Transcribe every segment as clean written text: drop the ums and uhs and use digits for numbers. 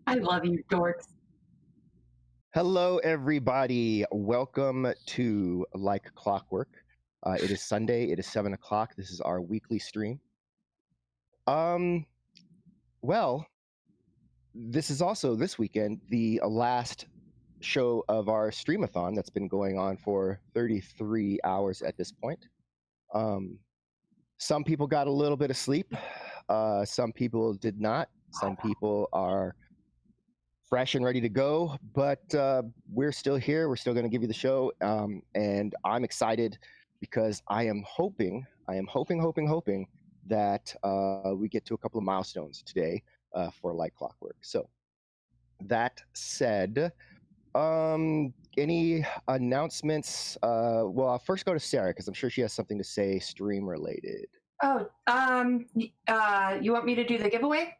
I love you, dorks. Hello, everybody. Welcome to Like Clockwork. It is Sunday. It is 7 o'clock. This is our weekly stream. Well, this is also this weekend the last show of our streamathon that's been going on for 33 hours at this point. Some people got a little bit of sleep. Some people did not. Some people are fresh and ready to go, but we're still here. We're still going to give you the show, and I'm excited because I am hoping that we get to a couple of milestones today for Like Clockwork. So that said, any announcements? Well, I'll first go to Sarah because I'm sure she has something to say stream related. Oh, you want me to do the giveaway?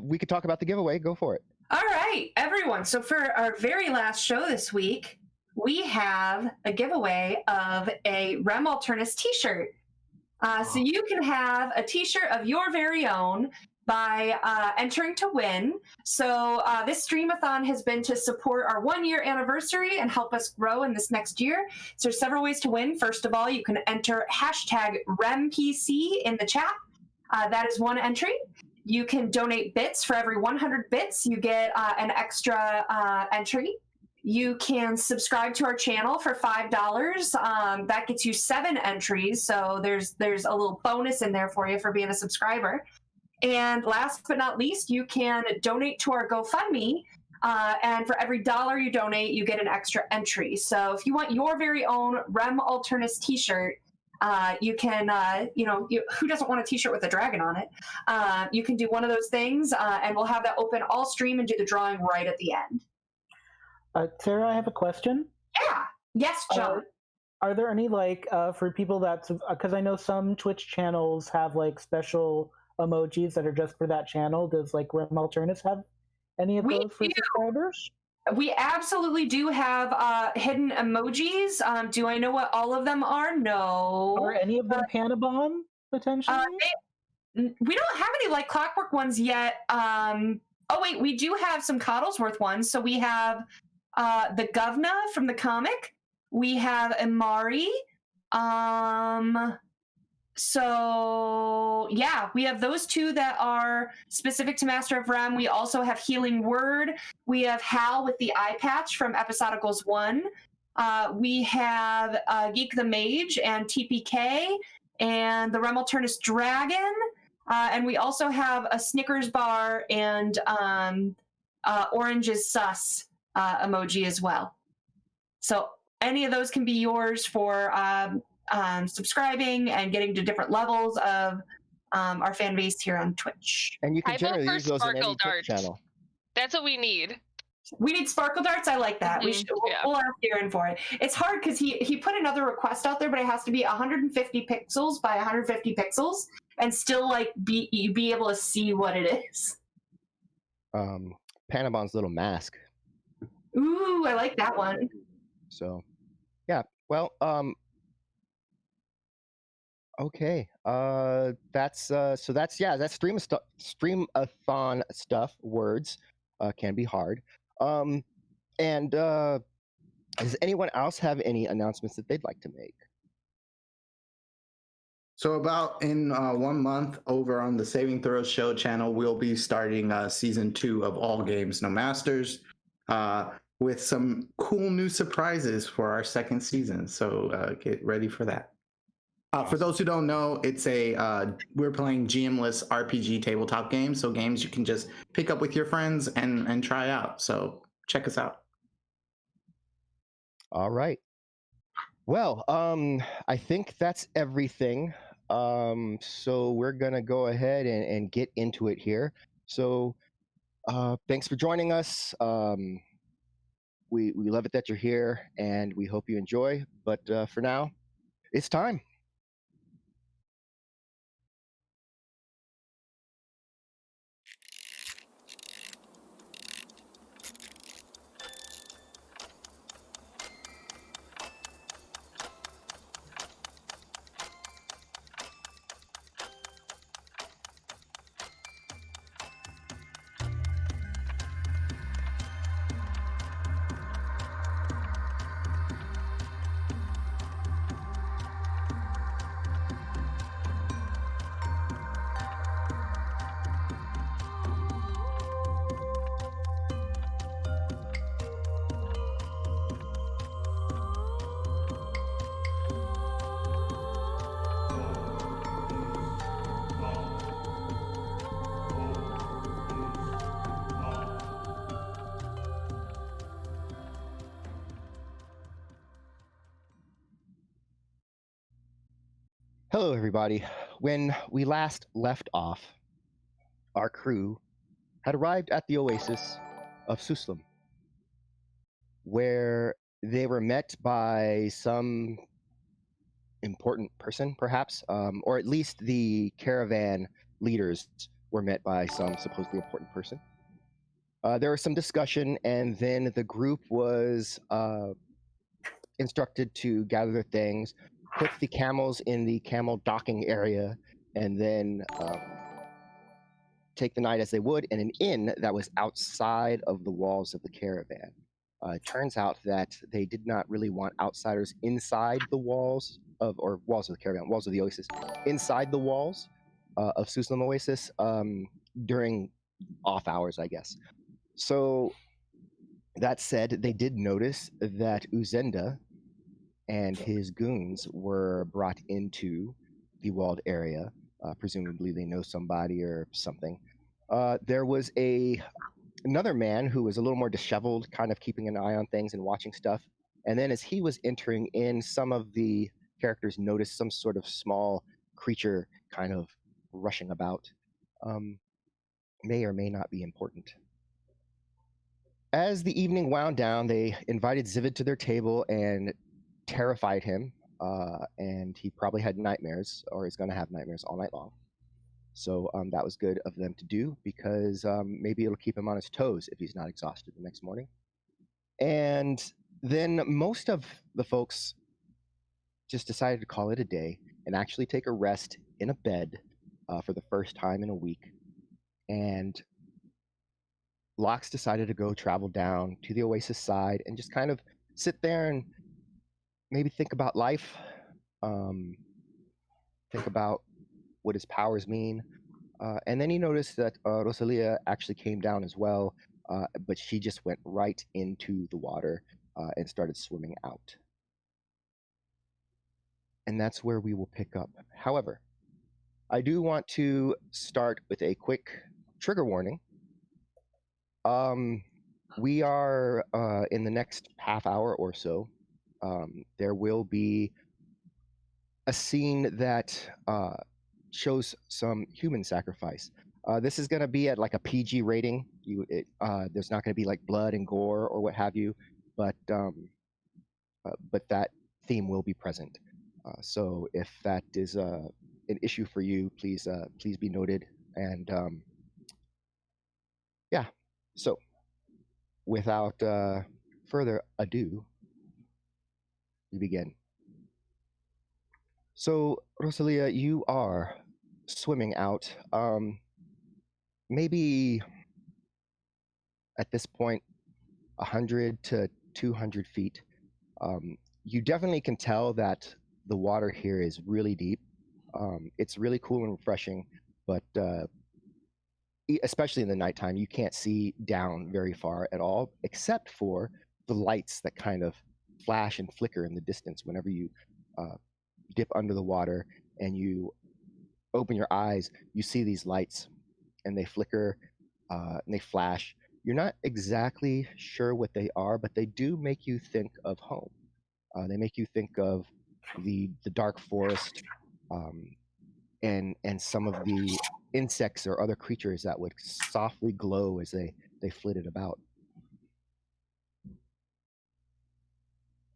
We could talk about the giveaway. Go for it. All right, everyone. So for our very last show this week, we have a giveaway of a Rem Alternus t-shirt. So you can have a t-shirt of your very own by entering to win. So this streamathon has been to support our 1-year anniversary and help us grow in this next year. So there's several ways to win. First of all, you can enter #RemPC in the chat. That is one entry. You can donate bits. For every 100 bits, you get an extra entry. You can subscribe to our channel for $5. That gets you 7 entries. So there's a little bonus in there for you for being a subscriber. And last but not least, you can donate to our GoFundMe. And for every $1 you donate, you get an extra entry. So if you want your very own Rem Alternus t-shirt, you can, who doesn't want a t-shirt with a dragon on it? You can do one of those things, and we'll have that open all stream and do the drawing right at the end. Sarah, I have a question. Yeah. Yes, John. Are there any, for people that, because I know some Twitch channels have, special emojis that are just for that channel. Does, Rem Alternus have any of those for subscribers? We absolutely do have hidden emojis. Do I know what all of them are? No. Are any of them Panabon, potentially? We don't have any Like Clockwork ones yet. Oh, wait, we do have some Coddlesworth ones. So we have the Govna from the comic. We have Imari. So, yeah, we have those two that are specific to Master of Rem. We also have Healing Word. We have Hal with the eye patch from Episodicals 1. We have Geek the Mage and TPK and the Rem Alternus Dragon. And we also have a Snickers bar and Orange is Sus emoji as well. So any of those can be yours for subscribing and getting to different levels of our fan base here on Twitch. And you can generally use those on any Twitch channel. That's what we need. We need sparkle darts. I like that. We should. We'll ask Aaron for it. It's hard because he put another request out there, but it has to be 150 pixels by 150 pixels, and still be able to see what it is. Panabon's little mask. Ooh, I like that one. So, yeah. Well, okay. That's streamathon stuff. Words can be hard. And does anyone else have any announcements that they'd like to make? So about in 1 month over on the Saving Throws Show channel, we'll be starting season 2 of All Games No Masters with some cool new surprises for our second season. So get ready for that. For those who don't know, it's we're playing GM-less RPG tabletop games. So games you can just pick up with your friends and try out. So check us out. All right. Well, I think that's everything. So we're gonna go ahead and get into it here. So thanks for joining us. We love it that you're here, and we hope you enjoy. But for now, it's time. Hello, everybody. When we last left off, our crew had arrived at the oasis of Suslam, where they were met by some important person, perhaps, or at least the caravan leaders were met by some supposedly important person. There was some discussion, and then the group was instructed to gather their things, put the camels in the camel docking area, and then take the night as they would in an inn that was outside of the walls of the caravan. It turns out that they did not really want outsiders inside the walls of the caravan, walls of the oasis, inside the walls of Suslam Oasis during off hours, I guess. So that said, they did notice that Uzenda and his goons were brought into the walled area. Presumably they know somebody or something. There was another man who was a little more disheveled, kind of keeping an eye on things and watching stuff. And then as he was entering in, some of the characters noticed some sort of small creature kind of rushing about. May or may not be important. As the evening wound down, they invited Zivid to their table and terrified him. And he probably had nightmares, or is going to have nightmares all night long. So that was good of them to do, because maybe it'll keep him on his toes if he's not exhausted the next morning. And then most of the folks just decided to call it a day and actually take a rest in a bed for the first time in a week. And Lox decided to go travel down to the oasis side and just kind of sit there and maybe think about life, think about what his powers mean. And then he noticed that Rosalia actually came down as well, but she just went right into the water and started swimming out. And that's where we will pick up. However, I do want to start with a quick trigger warning. We are in the next half hour or so. There will be a scene that shows some human sacrifice. This is going to be at like a PG rating. There's not going to be like blood and gore or what have you, but that theme will be present. So if that is an issue for you, please be noted. And yeah, so without further ado, we begin. So, Rosalia, you are swimming out. Maybe at this point, 100 to 200 feet. You definitely can tell that the water here is really deep. It's really cool and refreshing, but especially in the nighttime, you can't see down very far at all, except for the lights that kind of flash and flicker in the distance whenever you dip under the water and you open your eyes. You see these lights and they flicker and they flash. You're not exactly sure what they are, but they do make you think of home. They make you think of the dark forest and some of the insects or other creatures that would softly glow as they flitted about.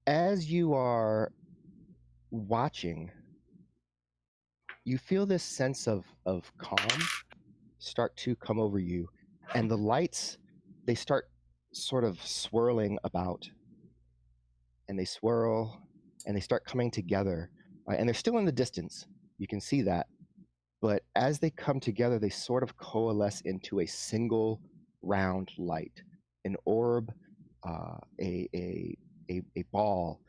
As you are watching, you feel this sense of calm start to come over you, and the lights, they start sort of swirling about, and they swirl and they start coming together, and they're still in the distance, you can see that, but as they come together, they sort of coalesce into a single round light, an orb, a ball,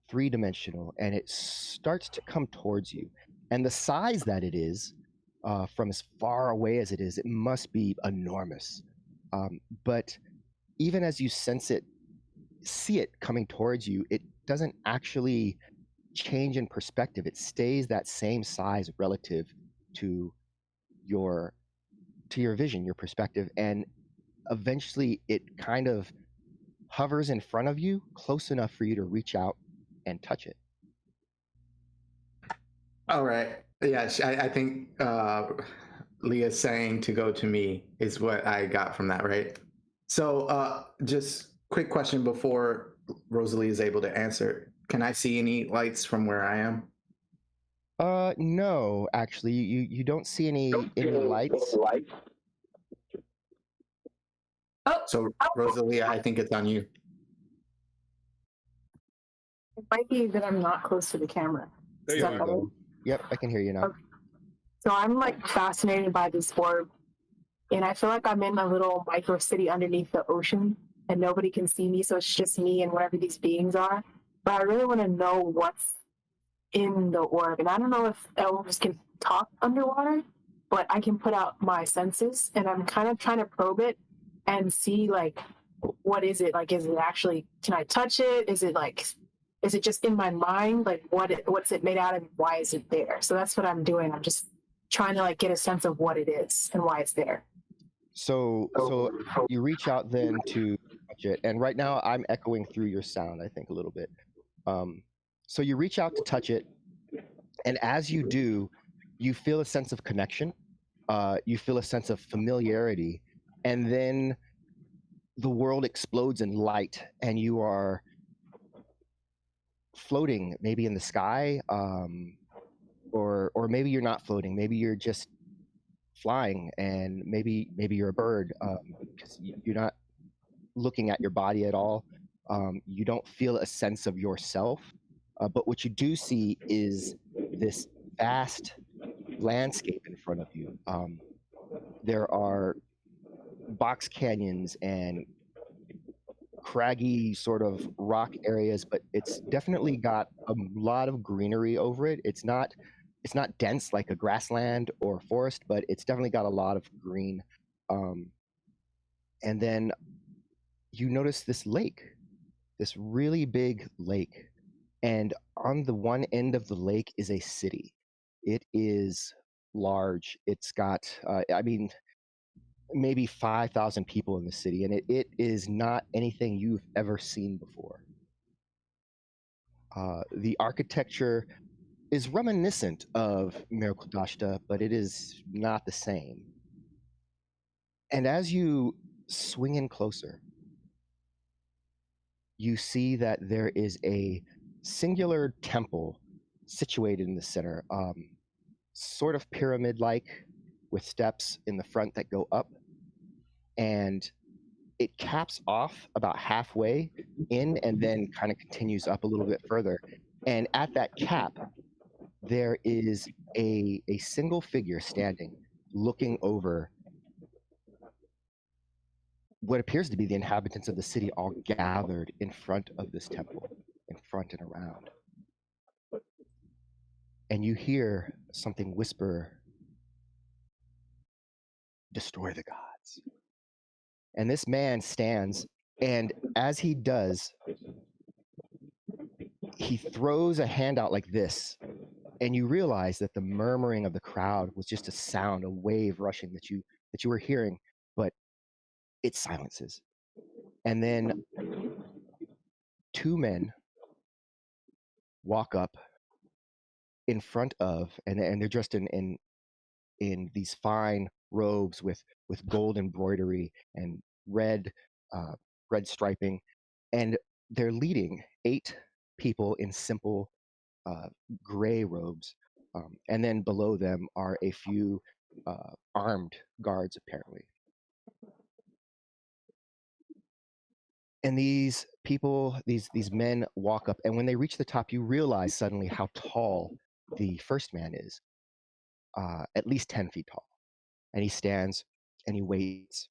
three-dimensional, and it starts to come towards you. And the size that it is, from as far away as it is, it must be enormous. But even as you see it coming towards you, it doesn't actually change in perspective. It stays that same size relative to your vision, your perspective, and eventually it kind of hovers in front of you, close enough for you to reach out and touch it. All right. Yeah, I think Leah's saying to go to me is what I got from that, right? So just quick question before Rosalie is able to answer. Can I see any lights from where I am? No, actually, you don't see any lights. Oh, So Rosalie, I think it's on you. It might be that I'm not close to the camera. There Is you that are. better? Yep, I can hear you now. Okay. So I'm like fascinated by this orb, and I feel like I'm in a little micro city underneath the ocean, and nobody can see me, so it's just me and whatever these beings are. But I really want to know what's in the orb, and I don't know if elves can talk underwater, but I can put out my senses, and I'm kind of trying to probe it and see like what is it like? Is it actually? Can I touch it? Is it like? Is it just in my mind? Like what's it made out of? Why is it there? So that's what I'm doing. I'm just trying to like get a sense of what it is and why it's there. So you reach out then to touch it, and right now I'm echoing through your sound, I think, a little bit. So you reach out to touch it, and as you do, you feel a sense of connection. You feel a sense of familiarity, and then the world explodes in light, and you are floating, maybe in the sky, or maybe you're not floating. Maybe you're just flying, and maybe you're a bird, because you're not looking at your body at all. You don't feel a sense of yourself, but what you do see is this vast landscape in front of you. There are box canyons and craggy sort of rock areas, but it's definitely got a lot of greenery over it. It's not dense like a grassland or forest, but it's definitely got a lot of green. And then you notice this lake, this really big lake, and on the one end of the lake is a city. It is large. It's got, maybe 5,000 people in the city, and it is not anything you've ever seen before. The architecture is reminiscent of Mirkudashta, but it is not the same. And as you swing in closer, you see that there is a singular temple situated in the center, sort of pyramid-like, with steps in the front that go up, and it caps off about halfway in and then kind of continues up a little bit further. And at that cap, there is a single figure standing, looking over what appears to be the inhabitants of the city, all gathered in front of this temple, in front and around. And you hear something whisper, "Destroy the gods." And this man stands, and as he does, he throws a hand out like this, and you realize that the murmuring of the crowd was just a sound, a wave rushing that you were hearing, but it silences. And then two men walk up in front of, and they're dressed in these fine robes with gold embroidery and red striping, and they're leading 8 people in simple gray robes, and then below them are a few armed guards, apparently. And these people, these men walk up, and when they reach the top, you realize suddenly how tall the first man is, at least 10 feet tall. And he stands and he waits,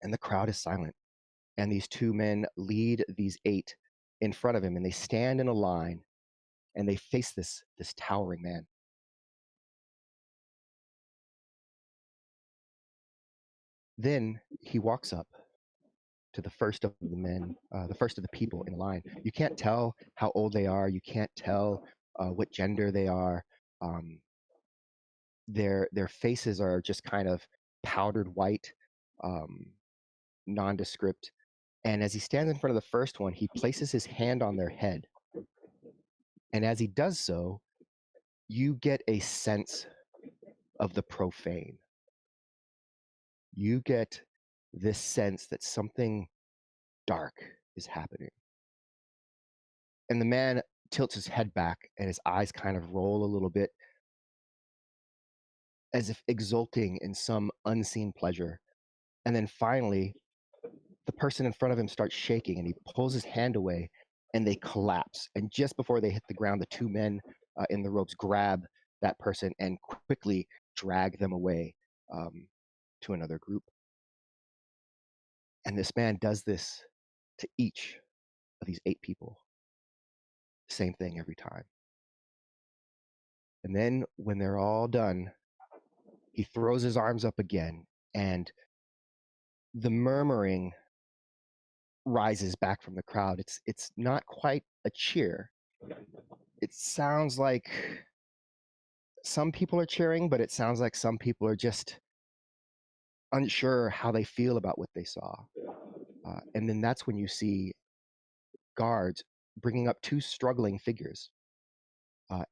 and the crowd is silent. And these 2 men lead these 8 in front of him, and they stand in a line, and they face this towering man. Then he walks up to the first of the men, the first of the people in line. You can't tell how old they are. You can't tell what gender they are. Their faces are just kind of powdered white, nondescript. And as he stands in front of the first one, he places his hand on their head. And as he does so, you get a sense of the profane. You get this sense that something dark is happening. And the man tilts his head back and his eyes kind of roll a little bit as if exulting in some unseen pleasure. And then finally, the person in front of him starts shaking and he pulls his hand away and they collapse. And just before they hit the ground, the two men in the ropes grab that person and quickly drag them away to another group. And this man does this to each of these 8 people. Same thing every time. And then when they're all done, he throws his arms up again and the murmuring rises back from the crowd. It's not quite a cheer. It sounds like some people are cheering, but it sounds like some people are just unsure how they feel about what they saw. And then that's when you see guards bringing up 2 struggling figures.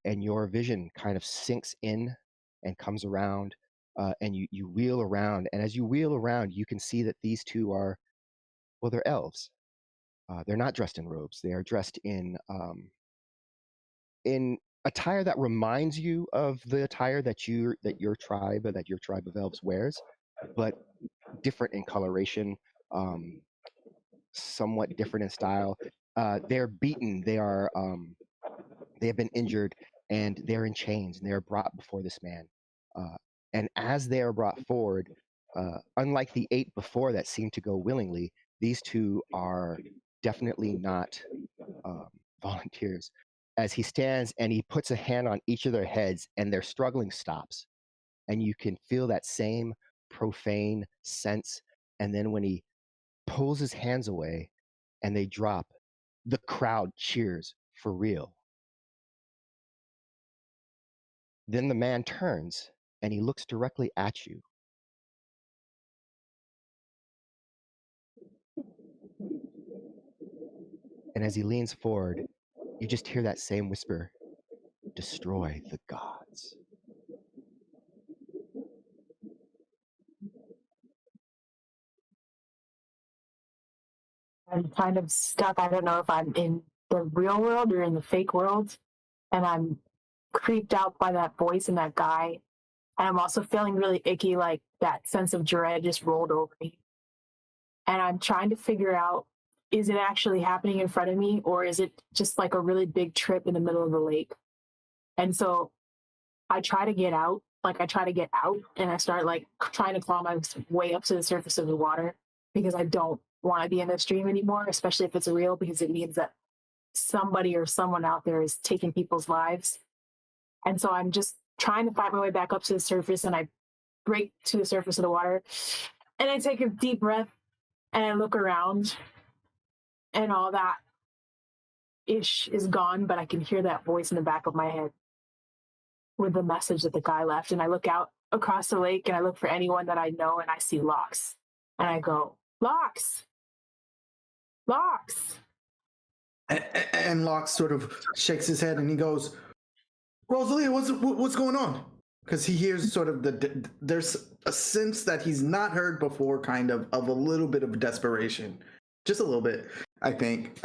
And your vision kind of sinks in and comes around, and you wheel around. And as you wheel around, you can see that these 2 are, well, they're elves. They're not dressed in robes. They are dressed in attire that reminds you of the attire that your tribe of elves wears, but different in coloration, somewhat different in style. They're beaten. They have been injured, and they're in chains, and they are brought before this man. And as they are brought forward, unlike the 8 before that seemed to go willingly, these 2 are definitely not volunteers. As he stands and he puts a hand on each of their heads, and their struggling stops, and you can feel that same profane sense. And then when he pulls his hands away and they drop, the crowd cheers for real. Then the man turns and he looks directly at you. And as he leans forward, you just hear that same whisper, "Destroy the gods." I'm kind of stuck. I don't know if I'm in the real world or in the fake world. And I'm creeped out by that voice and that guy. And I'm also feeling really icky, like that sense of dread just rolled over me. And I'm trying to figure out, is it actually happening in front of me, or is it just like a really big trip in the middle of the lake? And so I try to get out, and I start like trying to claw my way up to the surface of the water, because I don't want to be in this dream anymore, especially if it's real, because it means that somebody or someone out there is taking people's lives. And so I'm just trying to fight my way back up to the surface, and I break to the surface of the water, and I take a deep breath, and I look around, and all that ish is gone, but I can hear that voice in the back of my head with the message that the guy left. And I look out across the lake and I look for anyone that I know, and I see Locks. And I go, Locks! Locks! And Locke sort of shakes his head and he goes, "Rosalia, what's going on?" Because he hears sort of there's a sense that he's not heard before, kind of a little bit of desperation, just a little bit, I think,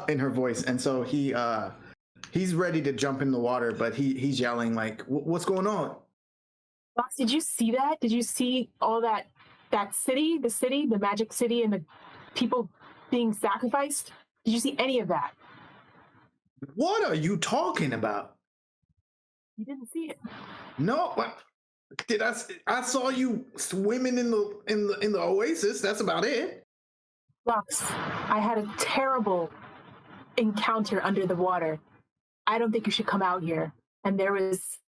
in her voice. And so he's ready to jump in the water, but he's yelling like, "What's going on?" Locks, did you see that? Did you see all that city, the magic city, and the people being sacrificed? Did you see any of that? What are you talking about? You didn't see it. No, did I saw you swimming in the oasis. That's about it. Lux, I had a terrible encounter under the water. I don't think you should come out here. And there was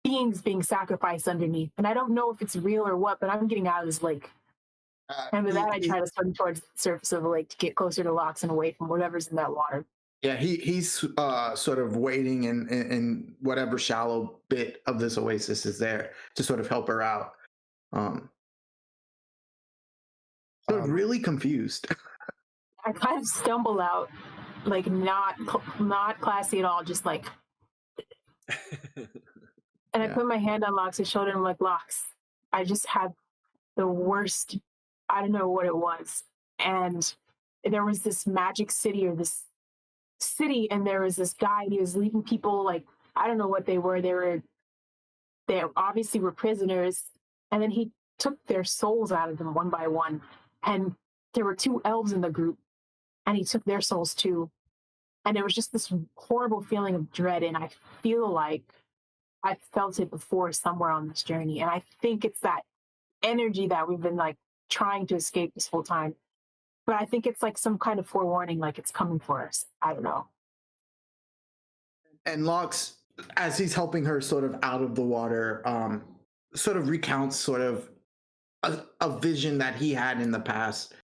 beings being sacrificed underneath. And I don't know if it's real or what, but I'm getting out of this lake. And with that, I try to swim towards the surface of the lake to get closer to Locks and away from whatever's in that water. Yeah, he's sort of waiting in whatever shallow bit of this oasis is there to sort of help her out. Sort of really confused. I kind of stumble out, like not classy at all, just like. And I Yeah. put my hand on Locke's shoulder and I'm like, Locks, I just had the worst, I don't know what it was. And there was this magic city or this city, and there was this guy, and he was leaving people like, I don't know what they were. They obviously were prisoners. And then he took their souls out of them one by one. And there were 2 elves in the group, and he took their souls too. And it was just this horrible feeling of dread. And I feel like I felt it before somewhere on this journey. And I think it's that energy that we've been like trying to escape this whole time. But I think it's like some kind of forewarning, like it's coming for us. I don't know. And Locks, as he's helping her sort of out of the water, sort of recounts sort of a vision that he had in the past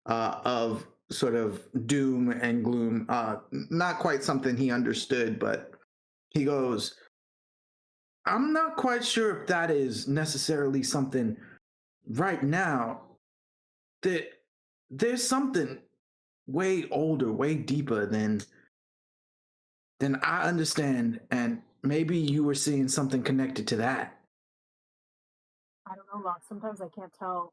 of sort of doom and gloom. Not quite something he understood, but he goes, I'm not quite sure if that is necessarily something right now. That there's something way older, way deeper than I understand, and maybe you were seeing something connected to that. I don't know, Locke. Sometimes I can't tell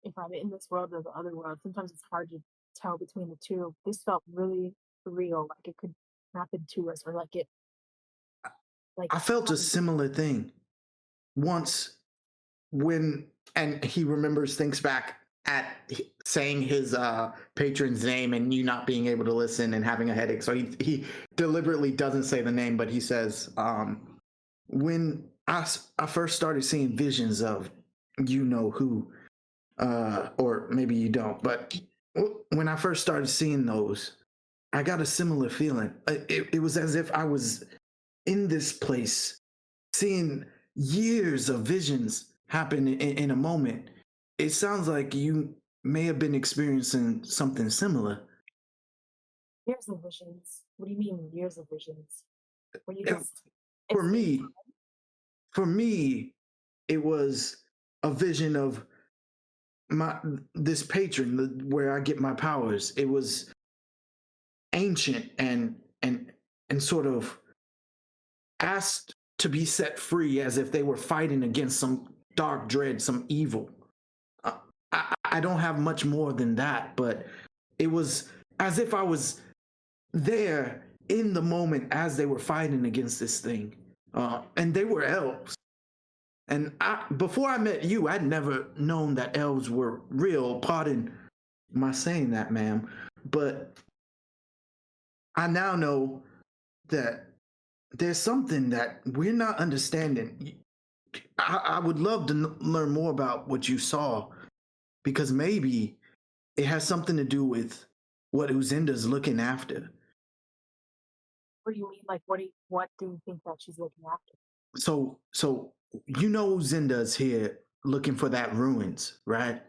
if I'm in this world or the other world. Sometimes it's hard to tell between the two. This felt really real, like it could happen to us, or like it. Like I felt a similar thing once when, and he thinks back at saying his patron's name and you not being able to listen and having a headache. So he deliberately doesn't say the name, but he says, when I first started seeing visions of you know who, or maybe you don't, but when I first started seeing those, I got a similar feeling. It was as if I was in this place seeing years of visions happen in a moment. It sounds like you may have been experiencing something similar. years of visions. What do you mean years of visions? When you Yeah, just For me, it was a vision of this patron where I get my powers. It was ancient and sort of asked to be set free as if they were fighting against some dark dread, some evil. I don't have much more than that, but it was as if I was there in the moment as they were fighting against this thing. And they were elves. And before I met you, I'd never known that elves were real. Pardon my saying that, ma'am. But I now know that there's something that we're not understanding. I would love to learn more about what you saw, because maybe it has something to do with what Uzinda's looking after. What do you mean? Like, what do you think that she's looking after? So you know Uzinda's here looking for that ruins, right?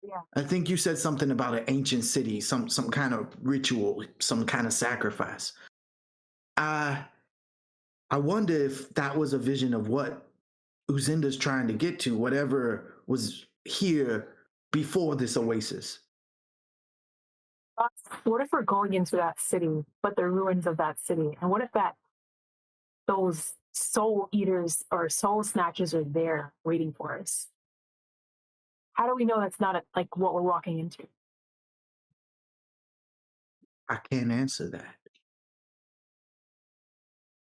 Yeah. I think you said something about an ancient city, some kind of ritual, some kind of sacrifice. I wonder if that was a vision of what Uzinda's trying to get to, whatever was here before this oasis. What if we're going into that city, but the ruins of that city? And what if those soul eaters or soul snatchers are there waiting for us? How do we know that's not like what we're walking into? I can't answer that.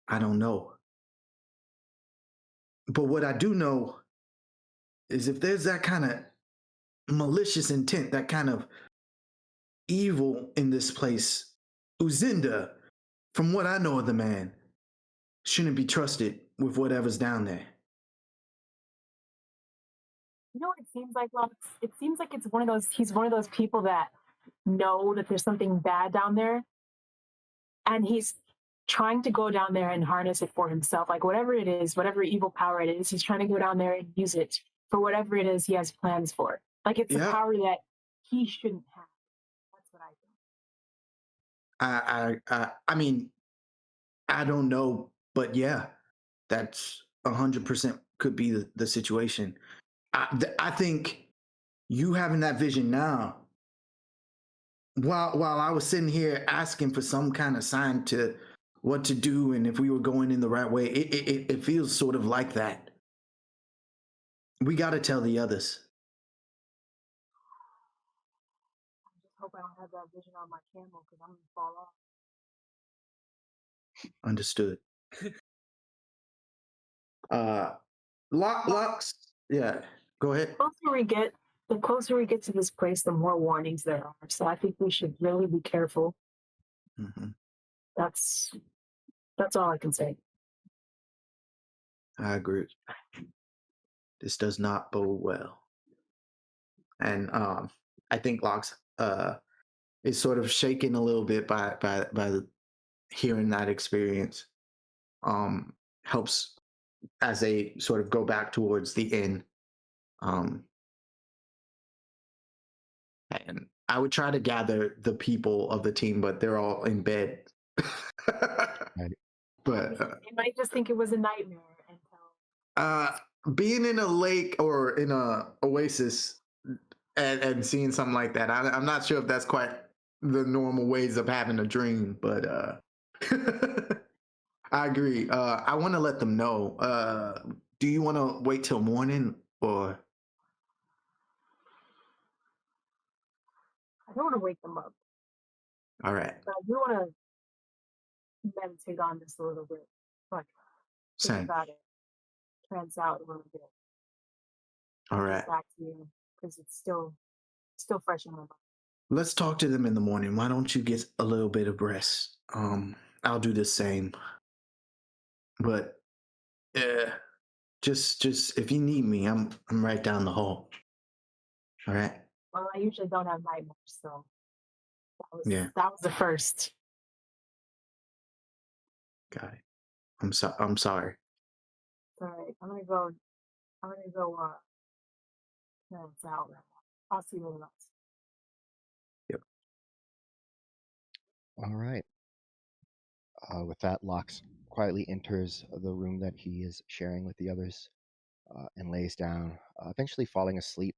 I don't know. But what I do know is if there's that kind of malicious intent, that kind of evil in this place, Uzinda, from what I know of the man, shouldn't be trusted with whatever's down there. You know what it seems like, Lux? It seems like he's one of those people that know that there's something bad down there, and he's trying to go down there and harness it for himself. Like whatever it is, whatever evil power it is, he's trying to go down there and use it for whatever it is he has plans for. Like it's a power that he shouldn't have. That's what I think. I mean, I don't know, but yeah, that's 100% could be the situation. I think you having that vision now, while I was sitting here asking for some kind of sign to what to do and if we were going in the right way. It feels sort of like that. We got to tell the others. I just hope I don't have that vision on my camel because I'm gonna fall off. Understood. Locks. Yeah, go ahead. The closer we get to this place, the more warnings there are. So I think we should really be careful. Mm-hmm. That's all I can say. I agree. This does not bode well. And I think Locks is sort of shaken a little bit by hearing that experience. Helps as they sort of go back towards the inn. And I would try to gather the people of the team, but they're all in bed. Right. But You might just think it was a nightmare until being in a lake or in a oasis and seeing something like that, I'm not sure if that's quite the normal ways of having a dream, but I agree. I want to let them know. Do you want to wait till morning or? I don't want to wake them up. All right. But I do want to meditate on this a little bit. Like, think Same. about it. Trans out a little bit. All right. Back to you because it's still fresh in my mind. Let's talk to them in the morning. Why don't you get a little bit of rest? I'll do the same. But just if you need me, I'm right down the hall. All right. Well, I usually don't have nightmares, so Yeah. that was the first. Got it. I'm sorry. All right, I'm gonna go. Trans out. I'll see what else. Yep. All right. With that, Lox quietly enters the room that he is sharing with the others and lays down, eventually falling asleep,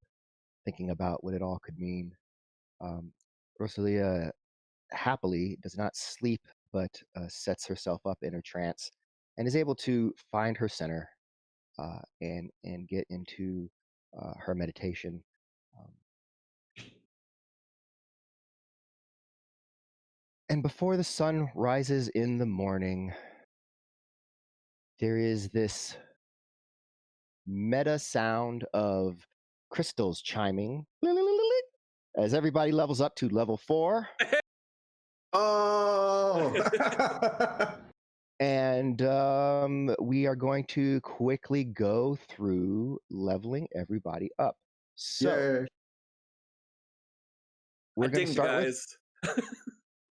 thinking about what it all could mean. Rosalia happily does not sleep, but sets herself up in her trance and is able to find her center and get into her meditation. And before the sun rises in the morning, there is this meta sound of crystals chiming as everybody levels up to level 4. Oh. And we are going to quickly go through leveling everybody up. So Yeah. we're going to start with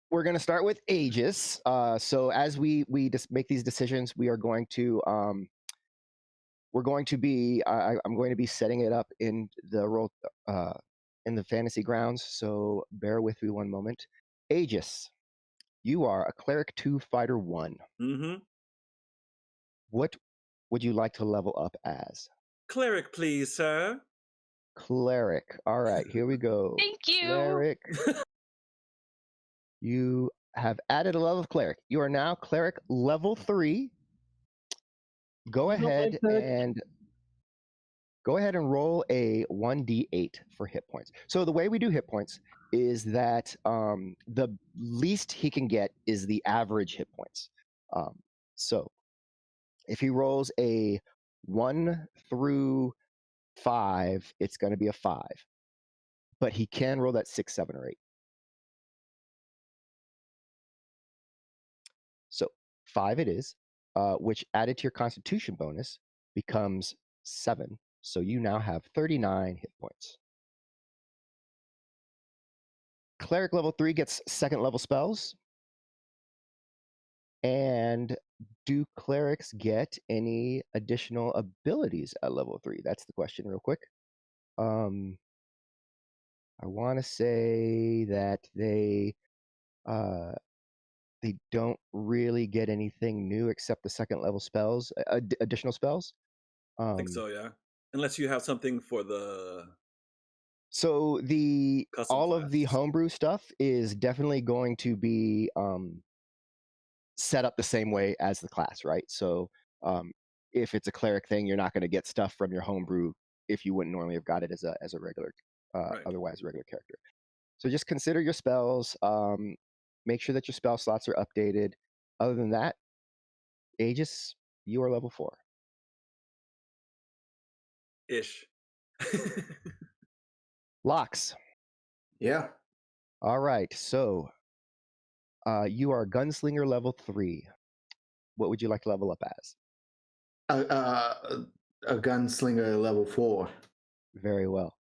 we're going to start with Aegis. So as we just make these decisions, we are going to we're going to be I'm going to be setting it up in the role in the fantasy grounds. So bear with me one moment. Aegis, you are a cleric 2 fighter 1. Mm-hmm. What would you like to level up as? Cleric, please, sir. Cleric. All right, here we go. Thank you. Cleric. You have added a level of cleric. You are now cleric level 3. Go ahead and roll a 1d8 for hit points. So the way we do hit points is that the least he can get is the average hit points. So if he rolls a 1 through 5, it's going to be a 5. But he can roll that 6, 7, or 8. So 5 it is, which added to your constitution bonus becomes 7. So you now have 39 hit points. Cleric level 3 gets second level spells. And do clerics get any additional abilities at level 3? That's the question real quick. I want to say that they don't really get anything new except the second level spells, additional spells. I think so, yeah. Unless you have something for the So custom all of the classes. homebrew stuff is definitely going to be set up the same way as the class, right? So if it's a cleric thing, you're not going to get stuff from your homebrew if you wouldn't normally have got it as a regular, Right. otherwise regular character. So just consider your spells. Make sure that your spell slots are updated. Other than that, Aegis, you are level 4. Ish. Locks. Yeah. All right. So you are gunslinger level 3. What would you like to level up as? A gunslinger level 4. Very well.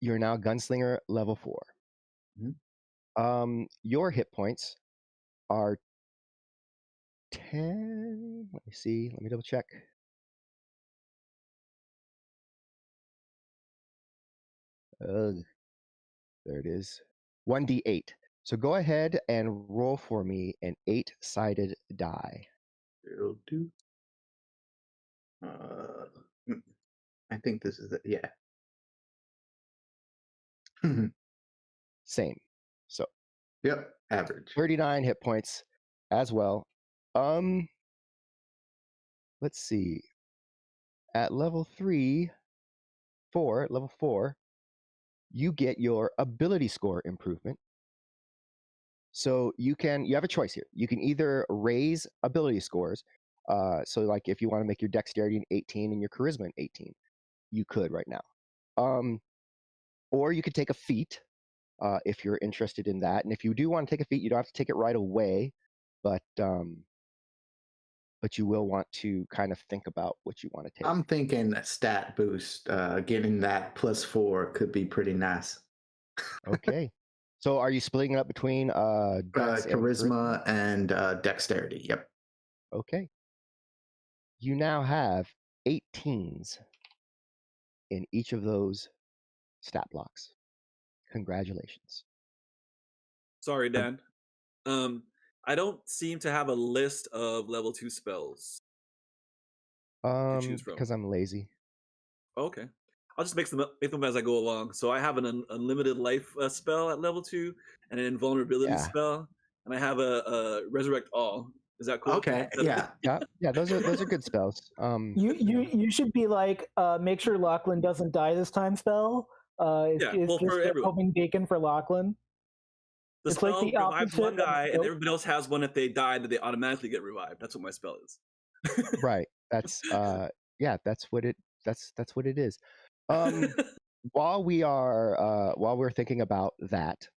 You're now gunslinger level 4. Mhm. Your hit points are 10. Let me see. Let me double check. Ugh. There it is. 1d8. So go ahead and roll for me an 8-sided die. It'll do. I think this is it. Yeah. Same. So Yep. Average. 39 hit points as well. Let's see. At level 4, you get your ability score improvement. So you have a choice here. You can either raise ability scores. So like if you want to make your dexterity an 18 and your charisma an 18, you could right now. Or you could take a feat if you're interested in that. And if you do want to take a feat, you don't have to take it right away, but you will want to kind of think about what you want to take. I'm thinking a stat boost. Getting that +4 could be pretty nice. Okay. So are you splitting it up between dex and Charisma and dexterity. Yep. Okay. You now have 18s in each of those stat blocks. Congratulations. Sorry, Dan. I don't seem to have a list of level 2 spells to choose from. Because I'm lazy. Okay. I'll just make them as I go along. So I have an unlimited life spell at level 2, and an invulnerability Yeah. spell, and I have a resurrect all. Is that cool? Okay. Yeah. Yeah, those are good spells. You should be like make sure Lachlan doesn't die this time spell. It's well, just for everyone. hoping bacon for Lachlan. The It's spell like the revives opposite one guy, of- and everybody else has one. If they die, that they automatically get revived. That's what my spell is. Right. That's that's what it is. While we're thinking about that,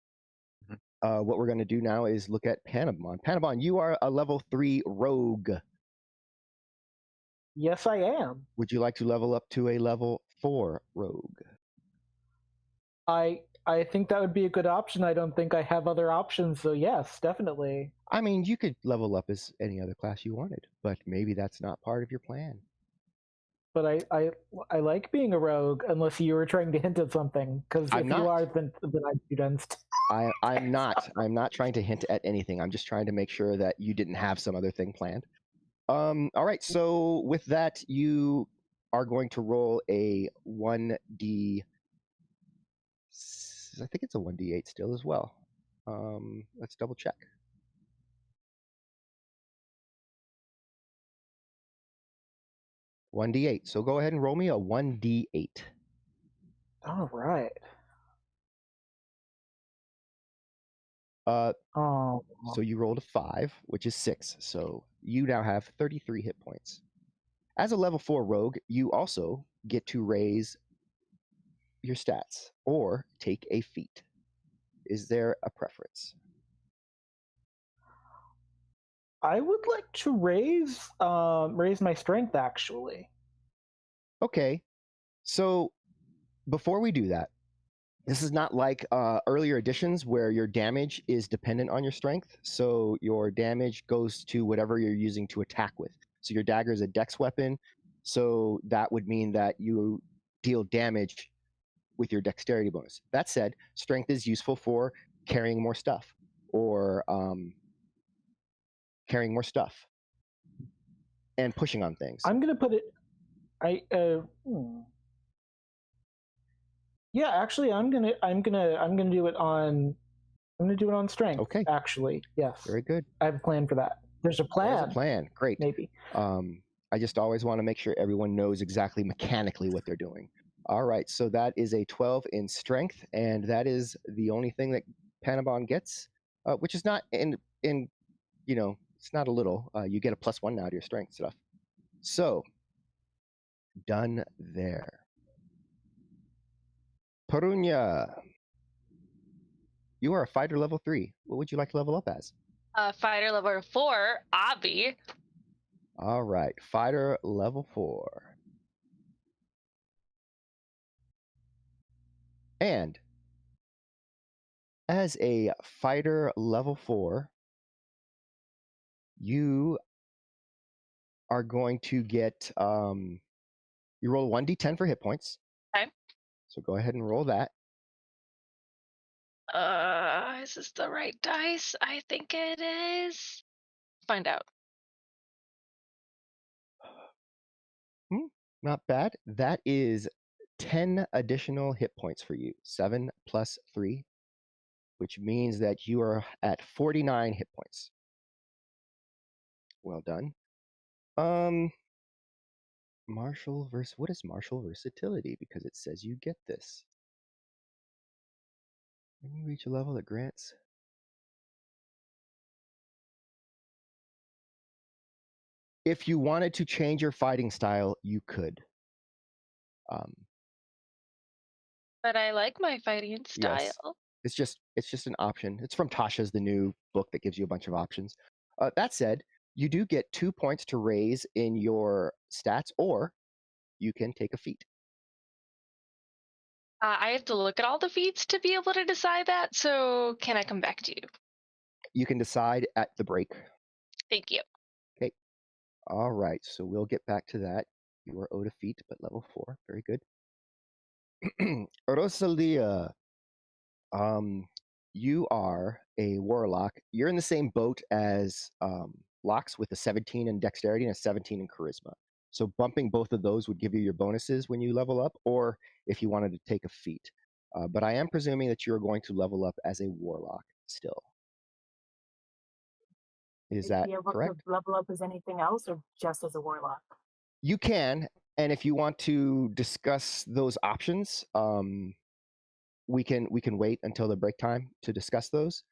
what we're going to do now is look at Panabon. Panabon, you are a level 3 rogue. Yes, I am. Would you like to level up to a level 4 rogue? I think that would be a good option. I don't think I have other options, so yes, definitely. I mean, you could level up as any other class you wanted, but maybe that's not part of your plan. But I like being a rogue, unless you were trying to hint at something. Because if you are, then I'd be against. I'm not. I'm not trying to hint at anything. I'm just trying to make sure that you didn't have some other thing planned. All right. So with that, you are going to roll a 1d. I think it's a 1d8 still as well. Let's double check. $1d8. So go ahead and roll me a 1d8. All right. So you rolled a 5, which is 6. So you now have 33 hit points. As a level 4 rogue, you also get to raise your stats or take a feat. Is there a preference? I would like to raise my strength, actually. Okay. So before we do that, this is not like earlier editions where your damage is dependent on your strength. So your damage goes to whatever you're using to attack with. So your dagger is a dex weapon. So that would mean that you deal damage with your dexterity bonus. That said, strength is useful for carrying more stuff or and pushing on things. I'm gonna put it. Yeah, actually, I'm gonna do it on I'm going to do it on strength. Okay. Actually, yes. Very good. I have a plan for that. There's a plan. There's a plan. Great. Maybe. I just always want to make sure everyone knows exactly mechanically what they're doing. All right, so that is a 12 in strength, and that is the only thing that Panabon gets, which is not in it's not a little. You get a +1 now to your strength stuff. So, done there. Perunia, you are a fighter level 3. What would you like to level up as? Fighter level 4, Obby. All right, fighter level 4. And as a fighter level 4, you are going to get, you roll 1d10 for hit points. Okay. So go ahead and roll that. Is this the right dice? I think it is. Find out. Not bad. That is 10 additional hit points for you. 7 plus 3, which means that you are at 49 hit points. Well done. Martial what is martial versatility? Because it says you get this. When you reach a level that grants. If you wanted to change your fighting style, you could. But I like my fighting style. Yes. It's just an option. It's from Tasha's, the new book that gives you a bunch of options. That said, you do get 2 points to raise in your stats, or you can take a feat. I have to look at all the feats to be able to decide that, so can I come back to you? You can decide at the break. Thank you. Okay. All right, so we'll get back to that. You are owed a feat, but level 4. Very good. Rosalia, you are a warlock. You're in the same boat as Lox with a 17 in dexterity and a 17 in charisma. So bumping both of those would give you your bonuses when you level up, or if you wanted to take a feat. But I am presuming that you're going to level up as a warlock still. Is that correct? To level up as anything else, or just as a warlock? You can, and if you want to discuss those options, we can wait until the break time to discuss those.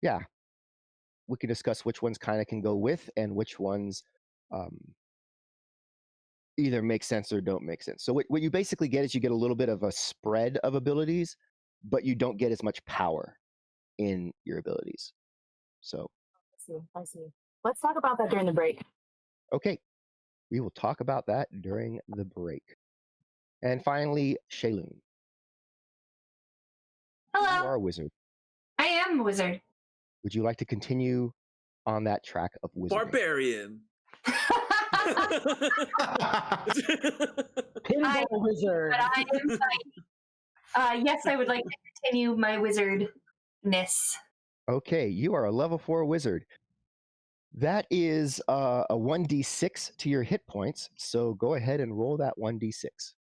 Yeah, we can discuss which ones kind of can go with and which ones either make sense or don't make sense. So what you basically get is you get a little bit of a spread of abilities, but you don't get as much power in your abilities. So I see. Let's talk about that during the break. Okay, we will talk about that during the break. And finally, Shailene. Hello. You are a wizard. I am a wizard. Would you like to continue on that track of wizarding? Barbarian. Pinball wizard. But I am fighting. Yes, I would like to continue my wizardness. Okay, you are a level 4 wizard. That is a 1d6 to your hit points, so go ahead and roll that 1d6.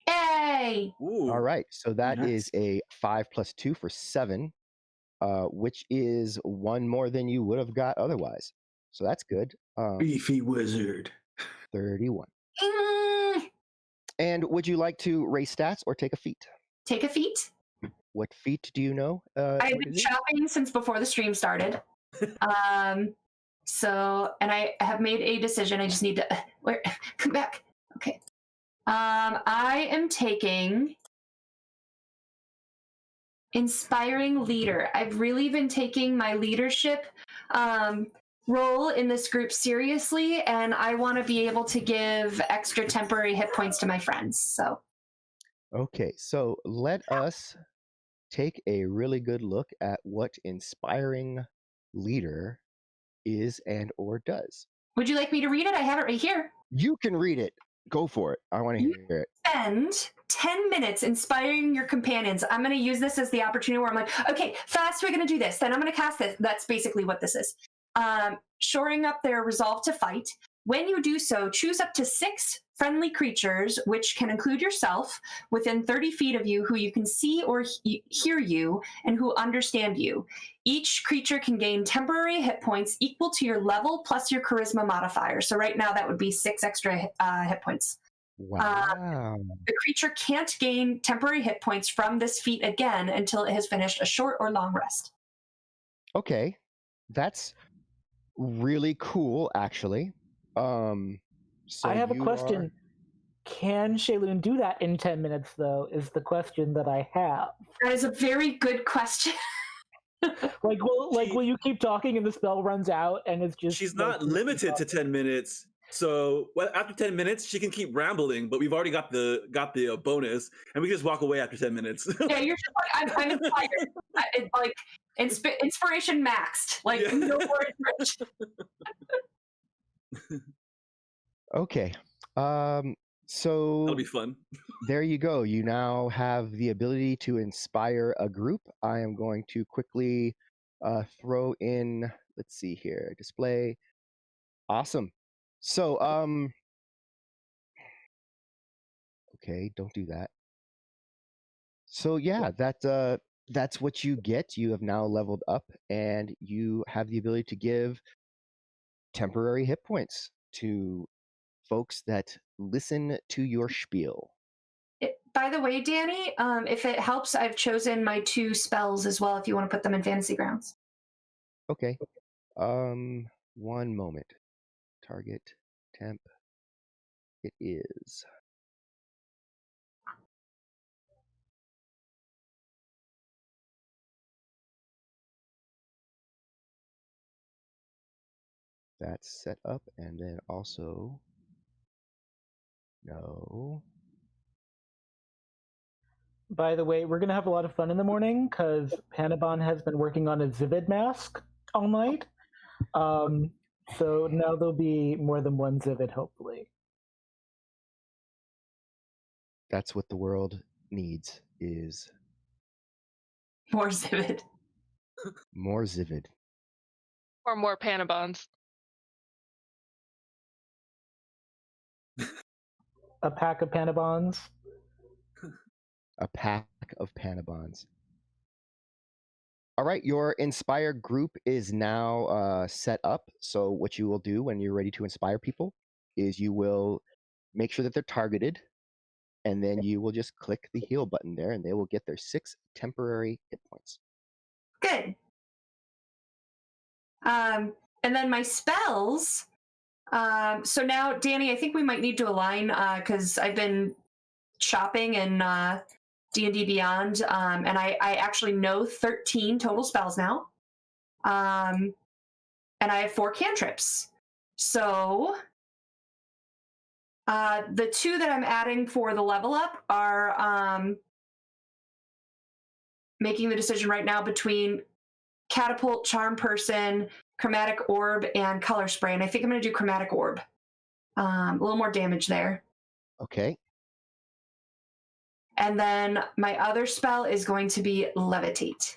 Yay! Ooh. All right, so that Nice. is a 5 plus 2 for 7, which is 1 more than you would have got otherwise. So that's good. Beefy wizard. 31. Mm, And would you like to raise stats or take a feat? take a feat. What feat do you know? I've what been is it? shopping since before the stream started. So, and I have made a decision. I just need to come back. Okay. I am taking Inspiring Leader. I've really been taking my leadership role in this group seriously, and I want to be able to give extra temporary hit points to my friends. So, Okay, so let us take a really good look at what Inspiring Leader is and or does. would you like me to read it? I have it right here. You can read it. Go for it. I want to hear it. Spend 10 minutes inspiring your companions. I'm going to use this as the opportunity where I'm like, okay, fast, we're going to do this. Then I'm going to cast this. That's basically what this is. Shoring up their resolve to fight. When you do so, choose up to 6 friendly creatures, which can include yourself, within 30 feet of you who you can see or hear you and who understand you. Each creature can gain temporary hit points equal to your level plus your charisma modifier. So right now that would be 6 extra hit points. Wow. The creature can't gain temporary hit points from this feat again until it has finished a short or long rest. Okay, that's really cool, actually. So I have a you question. are- Can Shayloon do that in 10 minutes, though, is the question that I have. That is a very good question. Will you keep talking and the spell runs out and it's just... She's like, not limited to 10 minutes. So after 10 minutes, she can keep rambling, but we've already got the bonus, and we just walk away after 10 minutes. Yeah, you're just like, I'm inspired. Like inspiration maxed. Like Yeah. no words. Okay. So That'll be fun. there you go. You now have the ability to inspire a group. I am going to quickly throw in, let's see here, display. Awesome. So, okay, don't do that. So yeah, that's what you get. You have now leveled up and you have the ability to give temporary hit points to folks that listen to your spiel. By the way, Danny, if it helps, I've chosen my 2 spells as well if you want to put them in Fantasy Grounds. Okay. One moment. Target temp. It is. That's set up, and then also no. By the way, we're going to have a lot of fun in the morning because Panabon has been working on a Zivid mask all night. So now there'll be more than one Zivid, hopefully. That's what the world needs is More Zivid. more Zivid. Or more Panabons. A pack of Panabons. A pack of Panabons. All right, your Inspire group is now set up. So what you will do when you're ready to inspire people is you will make sure that they're targeted, and then you will just click the heal button there, and they will get their 6 temporary hit points. Good. And then my spells. So now, Danny, I think we might need to align because I've been shopping in D&D Beyond, and I actually know 13 total spells now. And I have 4 cantrips. So the 2 that I'm adding for the level up are making the decision right now between Catapult, Charm Person, Chromatic Orb, and Color Spray. And I think I'm going to do Chromatic Orb. A little more damage there. Okay. And then my other spell is going to be Levitate.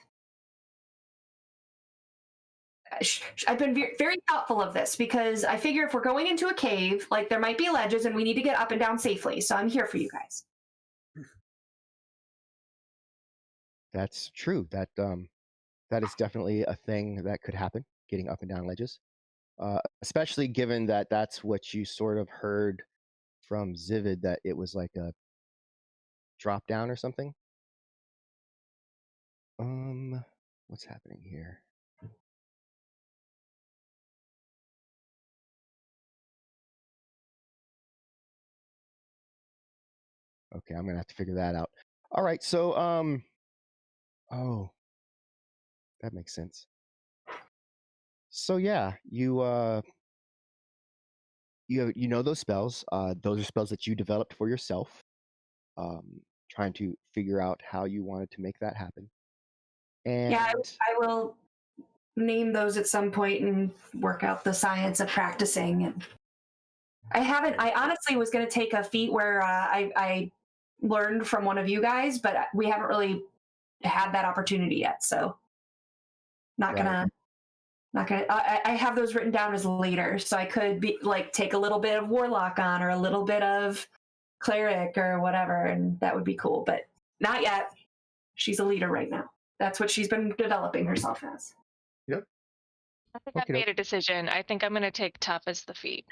I've been very thoughtful of this because I figure if we're going into a cave, like there might be ledges and we need to get up and down safely. So I'm here for you guys. That's true. That is definitely a thing that could happen, getting up and down ledges. Especially given that that's what you sort of heard from Zivid, that it was like a drop down or something. What's happening here? Okay, I'm gonna have to figure that out. All right, so oh, that makes sense. So yeah, you know those spells. Those are spells that you developed for yourself. Trying to figure out how you wanted to make that happen. And Yeah, I will name those at some point and work out the science of practicing. And I honestly was going to take a feat where I learned from one of you guys, but we haven't really had that opportunity yet. So not Right. gonna Not gonna. I have those written down as later, so I could be like take a little bit of warlock on or a little bit of cleric or whatever, and that would be cool. But not yet. She's a leader right now. That's what she's been developing herself as. Yep. I think I've made a decision. I think I'm going to take tough as the feat.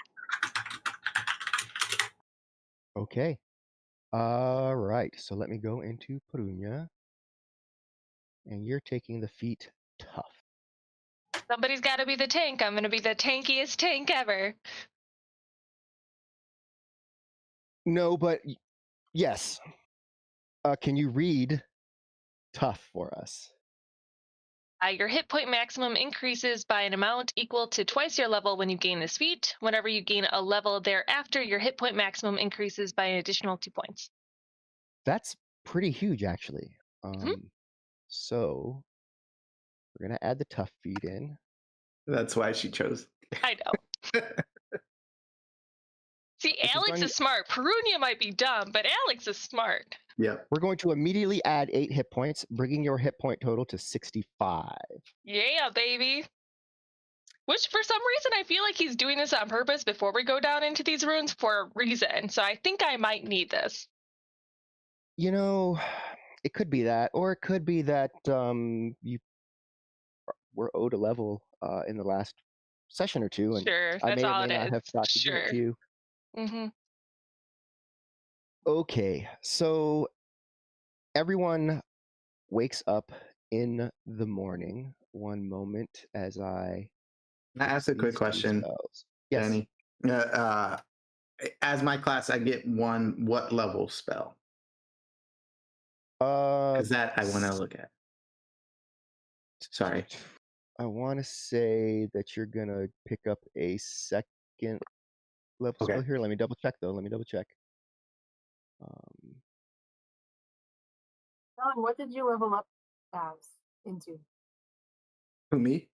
Okay. All right. So let me go into Perunia. And you're taking the feat tough. Somebody's got to be the tank. I'm going to be the tankiest tank ever. No, but yes. Can you read tough for us? Your hit point maximum increases by an amount equal to twice your level when you gain this feat. Whenever you gain a level thereafter, your hit point maximum increases by an additional 2 points. That's pretty huge, actually. So we're going to add the tough feat in. That's why she chose. I know. See, Alex is smart. Perunia might be dumb, but Alex is smart. Yep. We're going to immediately add 8 hit points, bringing your hit point total to 65. Yeah, baby. Which, for some reason, I feel like he's doing this on purpose before we go down into these runes for a reason. So I think I might need this. You know, it could be that, or it could be that you were owed a level in the last session or two, and Sure, I that's may or all may it not is. have thought to give it to you. Mm-hmm. Okay, so everyone wakes up in the morning. One moment as I ask a quick question, yes. Danny. As my class, I get one what level spell? Is that I want to look at? Sorry. I want to say that you're going to pick up a second level spell here. Let me double check, though. John, what did you level up as into? Who, me?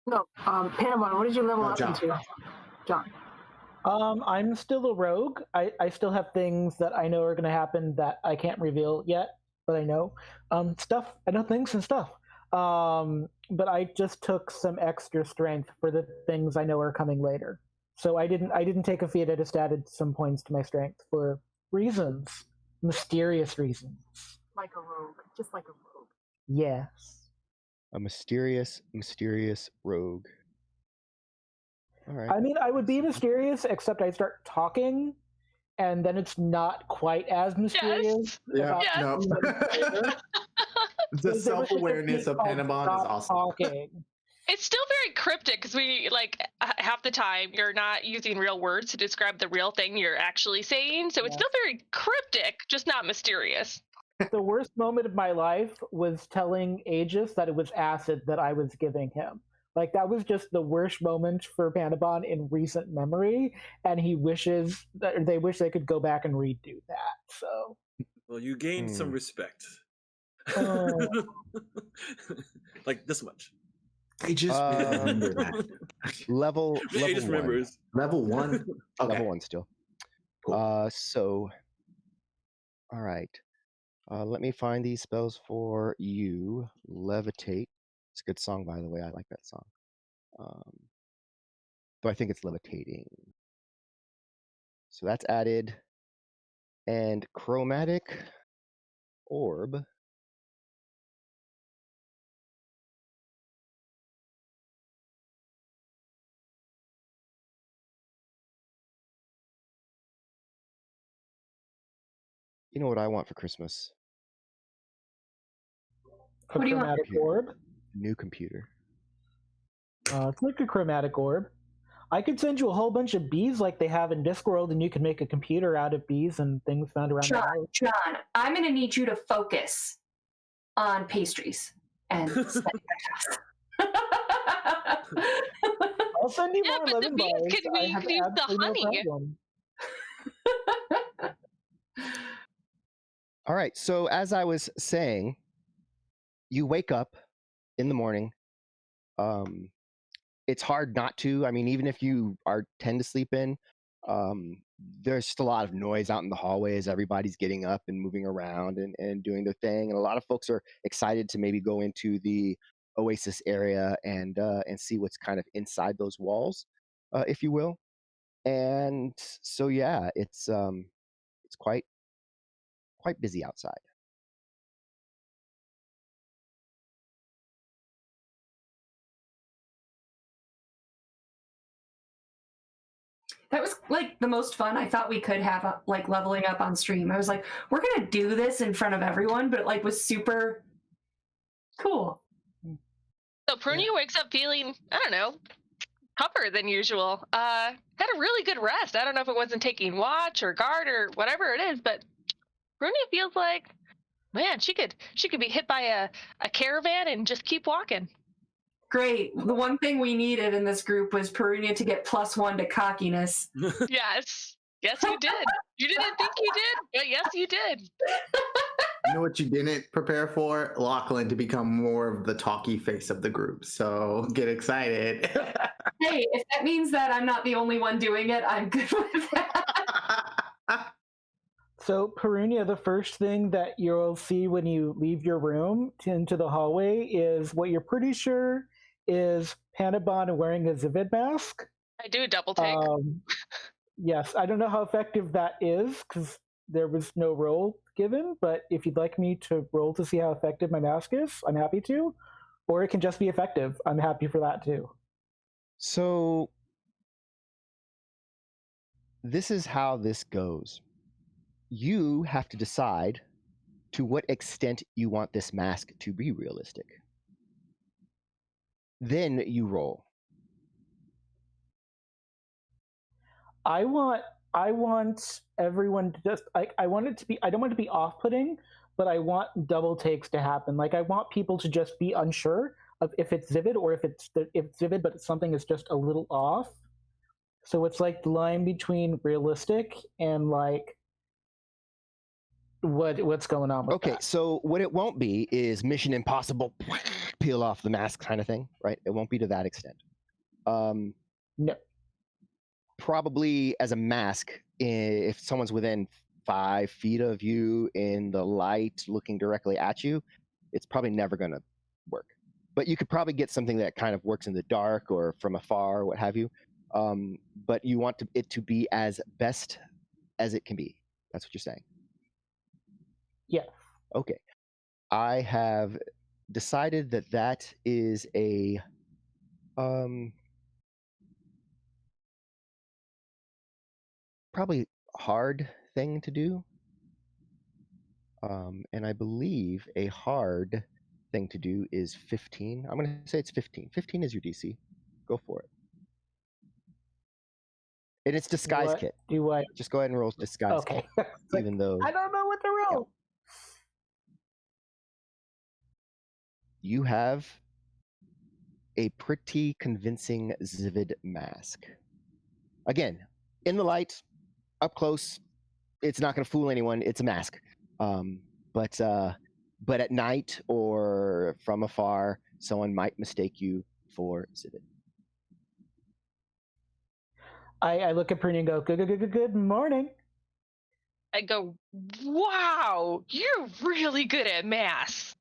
No, Panamon, what did you level up John. into? John. I'm still a rogue. I still have things that I know are going to happen that I can't reveal yet, but I know. Stuff. I know things and stuff. But I just took some extra strength for the things I know are coming later. So I didn't take a feat. I just added some points to my strength for reasons, mysterious reasons. Like a rogue, just like a rogue. Yes. A mysterious rogue. All right. I mean, I would be mysterious, except I start talking, and then it's not quite as mysterious. Yes. Yeah. No. The self-awareness of Panamon is awesome. Talking. It's still very cryptic because we, like, half the time you're not using real words to describe the real thing you're actually saying. So it's still very cryptic, just not mysterious. The worst moment of my life was telling Aegis that it was acid that I was giving him. Like, that was just the worst moment for Panabon in recent memory, and they wish they could go back and redo that. So, well, you gained some respect. Like this much. I just remember that. Level just remembers. Level 1. Okay. Level 1 still. Cool. So, all right. Let me find these spells for you. Levitate. It's a good song, by the way. I like that song. Though I think it's levitating. So that's added. And chromatic orb. You know what I want for Christmas? A chromatic orb? New computer. It's like a chromatic orb. I could send you a whole bunch of bees like they have in Discworld, and you can make a computer out of bees and things found around the house. John, I'm going to need you to focus on pastries and I'll send you more but lemon the bars. bees could we could use the honey. All right, so as I was saying, you wake up in the morning. It's hard not to. I mean, even if you tend to sleep in, there's just a lot of noise out in the hallways. Everybody's getting up and moving around and doing their thing. And a lot of folks are excited to maybe go into the oasis area and see what's kind of inside those walls, if you will. And so yeah, it's quite busy outside. That was like the most fun I thought we could have, like leveling up on stream. I was like, we're gonna do this in front of everyone, but it like was super cool. So Prunia wakes up feeling, I don't know, tougher than usual. Had a really good rest. I don't know if it wasn't taking watch or guard or whatever it is, but Prunia feels like, man, she could be hit by a caravan and just keep walking. Great. The one thing we needed in this group was Perunia to get +1 to cockiness. Yes. Yes, you did. You didn't think you did, but yes, you did. You know what you didn't prepare for? Lachlan to become more of the talky face of the group. So get excited. Hey, if that means that I'm not the only one doing it, I'm good with that. So, Perunia, the first thing that you'll see when you leave your room into the hallway is what you're pretty sure is Panabon wearing a Zivid mask. I do a double take. Yes, I don't know how effective that is because there was no roll given, but if you'd like me to roll to see how effective my mask is, I'm happy to. Or it can just be effective. I'm happy for that too. So this is how this goes. You have to decide to what extent you want this mask to be realistic. Then you roll. I want everyone to just I want it to be, I don't want it to be off-putting, but I want double takes to happen. Like, I want people to just be unsure of if it's Zivid or if it's Zivid but something is just a little off. So it's like the line between realistic and like what's going on with Okay, that. so what it won't be is Mission Impossible, peel off the mask kind of thing, right? It won't be to that extent. No. Probably as a mask, if someone's within 5 feet of you in the light looking directly at you, it's probably never going to work. But you could probably get something that kind of works in the dark or from afar or what have you. But you want it to be as best as it can be. That's what you're saying. Yeah. Okay. I have decided that is a probably hard thing to do. And I believe a hard thing to do is 15. I'm going to say it's 15. 15 is your DC. Go for it. And it's disguise What kit. do I? Just go ahead and roll disguise Okay. kit. Even though I don't know what to roll. you have a pretty convincing Zivid mask. Again, in the light, up close, it's not going to fool anyone. It's a mask. But at night or from afar, someone might mistake you for Zivid. I look at Prunia and go, good morning. I go, wow, you're really good at math.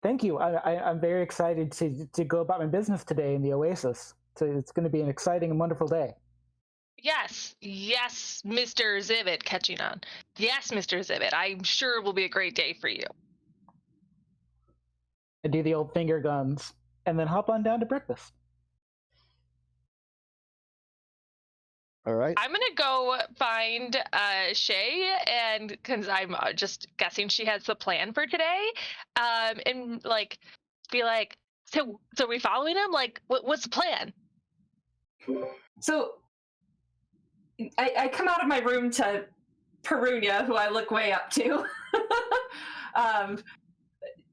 Thank you. I'm very excited to go about my business today in the Oasis. So it's going to be an exciting and wonderful day. Yes, Mr. Zivid, catching on. Yes, Mr. Zivid, I'm sure it will be a great day for you. I do the old finger guns and then hop on down to breakfast. All right. I'm gonna go find Shay, and because I'm just guessing she has the plan for today, and like be like, so are we following him? Like, what's the plan? So I come out of my room to Perunia, who I look way up to.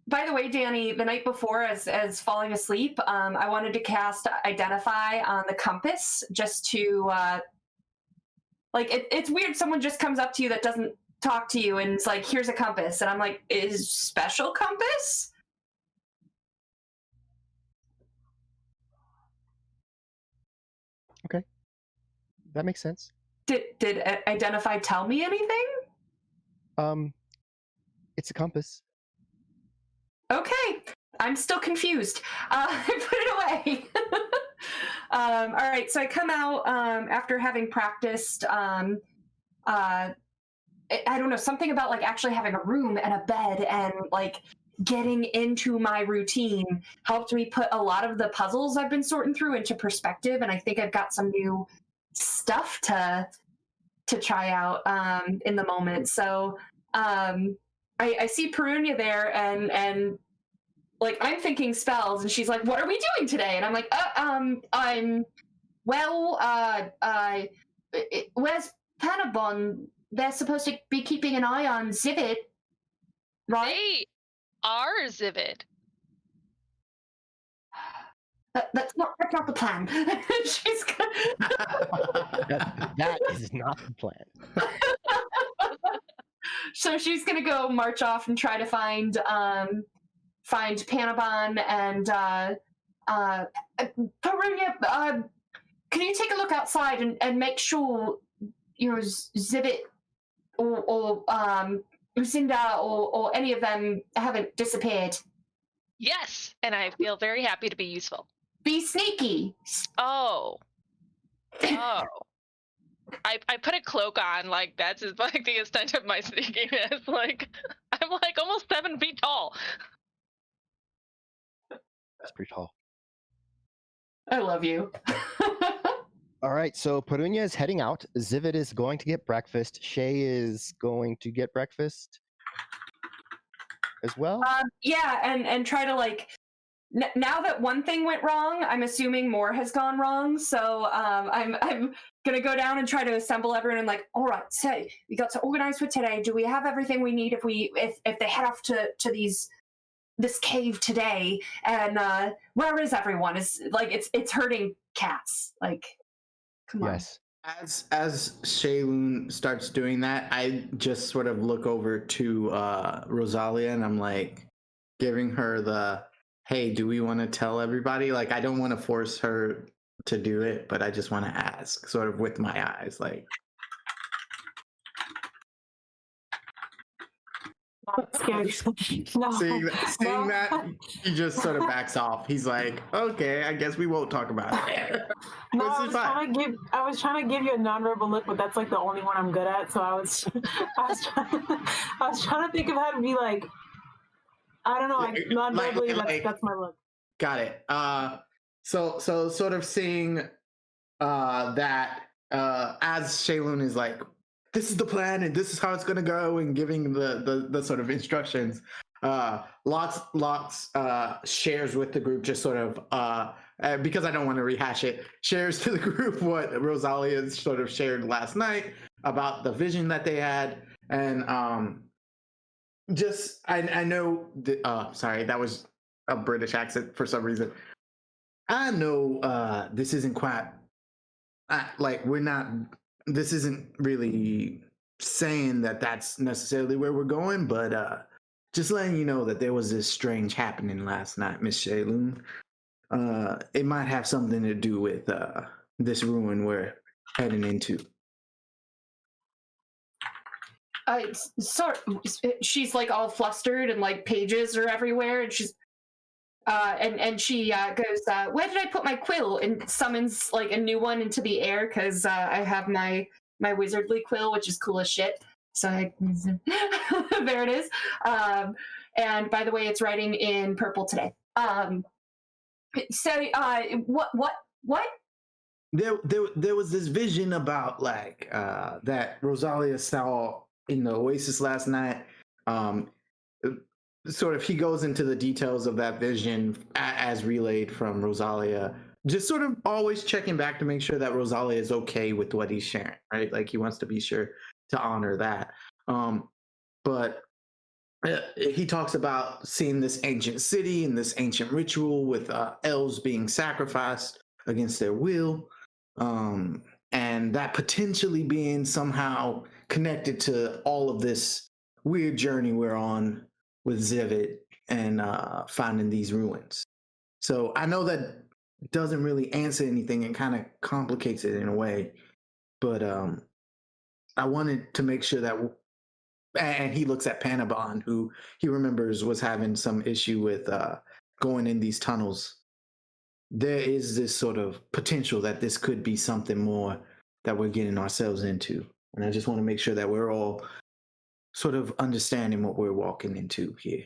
By the way, Danny, the night before, as falling asleep, I wanted to cast Identify on the compass just to, it's weird. Someone just comes up to you that doesn't talk to you and it's like, here's a compass. And I'm like, is special compass? Okay. That makes sense. Did Identify tell me anything? It's a compass. Okay, I'm still confused. I put it away. All right, so I come out after having practiced. I don't know, something about like actually having a room and a bed and like getting into my routine helped me put a lot of the puzzles I've been sorting through into perspective, and I think I've got some new stuff to try out in the moment. So I see Perunia there, and like I'm thinking spells, and she's like, "What are we doing today?" And I'm like, I'm well, where's Panabon? They're supposed to be keeping an eye on Zivit, right? They are Zivid. That's not the plan. She's That is not the plan. So she's gonna go march off and try to find Panabon and Perunia. Can you take a look outside and make sure Zivit or Lucinda or any of them haven't disappeared? Yes, and I feel very happy to be useful. Be sneaky. Oh. I put a cloak on, like that's like the extent of my sneakiness. Like I'm like almost 7 feet tall. That's pretty tall. I love you. All right, so Perunia is heading out. Zivit is going to get breakfast. Shay is going to get breakfast as well. Yeah, and try to like. Now that one thing went wrong, I'm assuming more has gone wrong. So I'm gonna go down and try to assemble everyone. And like, all right, so we got to organize for today. Do we have everything we need if they head off to this cave today? And where is everyone? Is like it's hurting cats. Like, come on. Yes. As Shaylun starts doing that, I just sort of look over to Rosalia, and I'm like giving her the, hey, do we want to tell everybody? Like, I don't want to force her to do it, but I just want to ask, sort of with my eyes, like. Scared. No. Seeing that, he just sort of backs off. He's like, okay, I guess we won't talk about it. No, I was trying to give you a nonverbal look, but that's like the only one I'm good at. So I was trying to think of how to be like, I don't know, like non-verbally. That's my look. Got it. So sort of seeing that as Shaylun is like, this is the plan and this is how it's gonna go, and giving the sort of instructions. Lots shares with the group, just sort of because I don't want to rehash it, shares to the group what Rosalia sort of shared last night about the vision that they had. And just I know sorry, that was a British accent for some reason. I know this isn't quite like this isn't really saying that that's necessarily where we're going, but just letting you know that there was this strange happening last night, Miss Shaylun. It might have something to do with this ruin we're heading into. She's like all flustered and like pages are everywhere, and she's and she goes, where did I put my quill? And summons like a new one into the air, because I have my wizardly quill, which is cool as shit. So there it is. And by the way, it's writing in purple today. What? There was this vision about like that Rosalia saw in the Oasis last night. Sort of, he goes into the details of that vision as relayed from Rosalia, just sort of always checking back to make sure that Rosalia is okay with what he's sharing, right? Like, he wants to be sure to honor that. But he talks about seeing this ancient city and this ancient ritual with elves being sacrificed against their will, and that potentially being somehow connected to all of this weird journey we're on with Zivit and finding these ruins. So I know that doesn't really answer anything and kind of complicates it in a way, but I wanted to make sure that and he looks at Panabon, who he remembers was having some issue with going in these tunnels. There is this sort of potential that this could be something more that we're getting ourselves into. And I just want to make sure that we're all sort of understanding what we're walking into here.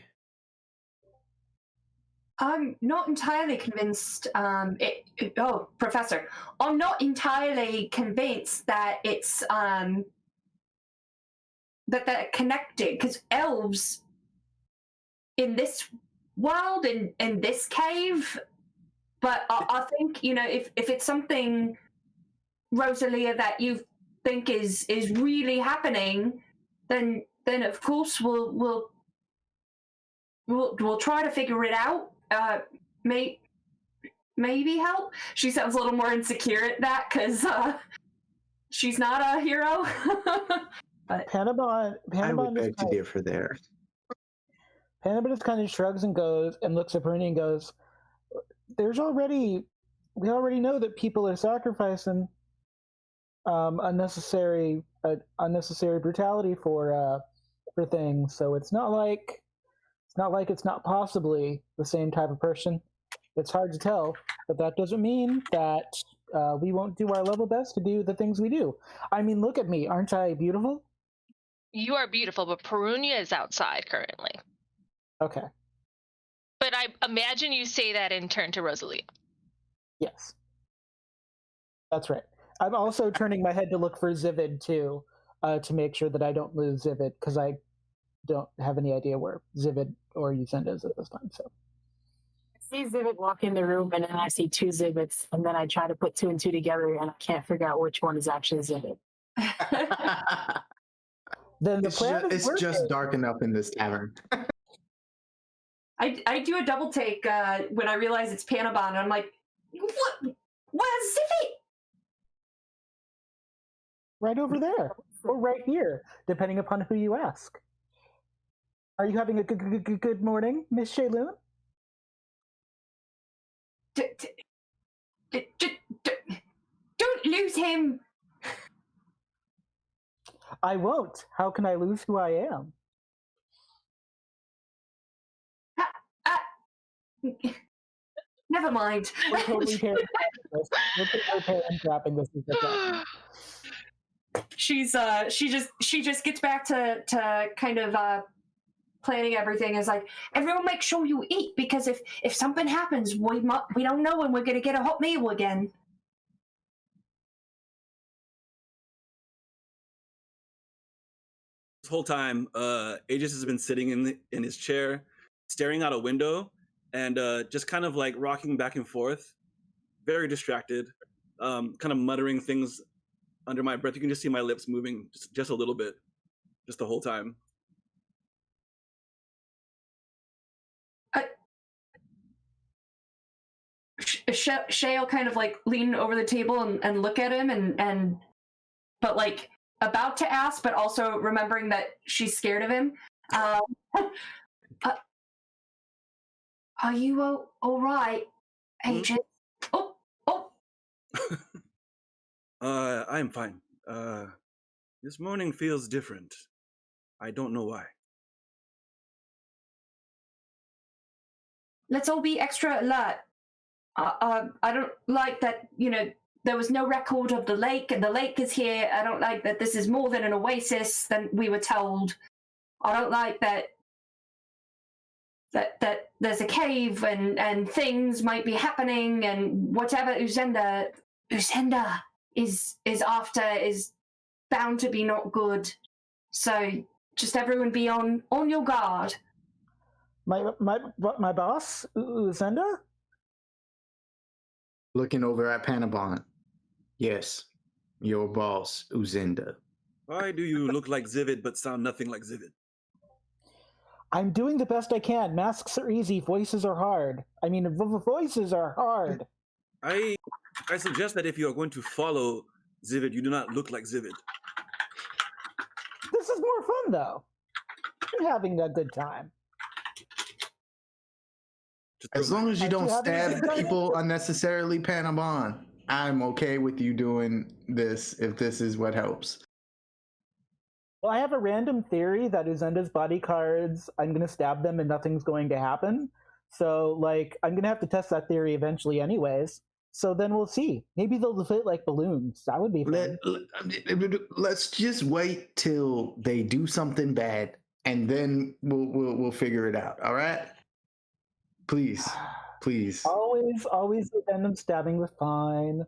I'm not entirely convinced. Professor, I'm not entirely convinced that it's that they're connected, because elves in this world, in this cave. But I think, if it's something, Rosalia, that you think is really happening, then of course we'll try to figure it out. Maybe help. She sounds a little more insecure at that because she's not a hero. But I would beg to differ there. Panabon just kind of shrugs and looks at Bruni and goes, we already know that people are sacrificing unnecessary brutality for things. So it's not like it's not possibly the same type of person. It's hard to tell, but that doesn't mean that we won't do our level best to do the things we do. I mean, look at me. Aren't I beautiful? You are beautiful, but Perunia is outside currently. Okay. But I imagine you say that in turn to Rosalia. Yes. That's right. I'm also turning my head to look for Zivid, too, to make sure that I don't lose Zivid, because I don't have any idea where Zivid or Uzenda is at this time. So I see Zivid walk in the room, and then I see two Zivids, and then I try to put two and two together, and I can't figure out which one is actually Zivid. Then it's just dark enough in this tavern. I do a double take when I realize it's Panabon, and I'm like, what? Where's Zivid? Right over there, or right here, depending upon who you ask. Are you having a good morning, Miss Shayloon? Don't lose him. I won't. How can I lose who I am? Never mind. We're totally trapping this. She just gets back to kind of planning everything. Is like, everyone make sure you eat, because if something happens, we don't know when we're gonna get a hot meal again. This whole time, Aegis has been sitting in his chair, staring out a window, and just kind of like rocking back and forth, very distracted, kind of muttering things under my breath. You can just see my lips moving just a little bit, just the whole time. Shay will kind of like lean over the table and look at him and but like about to ask, but also remembering that she's scared of him. Are you all right, Aegis? Oh. I'm fine. This morning feels different. I don't know why. Let's all be extra alert. I don't like that, there was no record of the lake, and the lake is here. I don't like that this is more than an oasis than we were told. I don't like that there's a cave and things might be happening, and whatever Uzenda is after is bound to be not good. So just everyone be on your guard. My boss, Uzenda? Looking over at Panabon. Yes, your boss, Uzenda. Why do you look like Zivid but sound nothing like Zivid? I'm doing the best I can. Masks are easy, voices are hard. I mean, voices are hard. I suggest that if you are going to follow Zivid, you do not look like Zivid. This is more fun, though. I'm having a good time. As long as you don't stab people unnecessarily, Panabon, I'm okay with you doing this if this is what helps. Well, I have a random theory that Uzenda's body cards, I'm going to stab them and nothing's going to happen. So, like, I'm going to have to test that theory eventually, anyways. So then we'll see. Maybe they'll fit like balloons. That would be fun. Let's just wait till they do something bad, and then we'll figure it out. All right? Please, please. Always the venom stabbing was fine.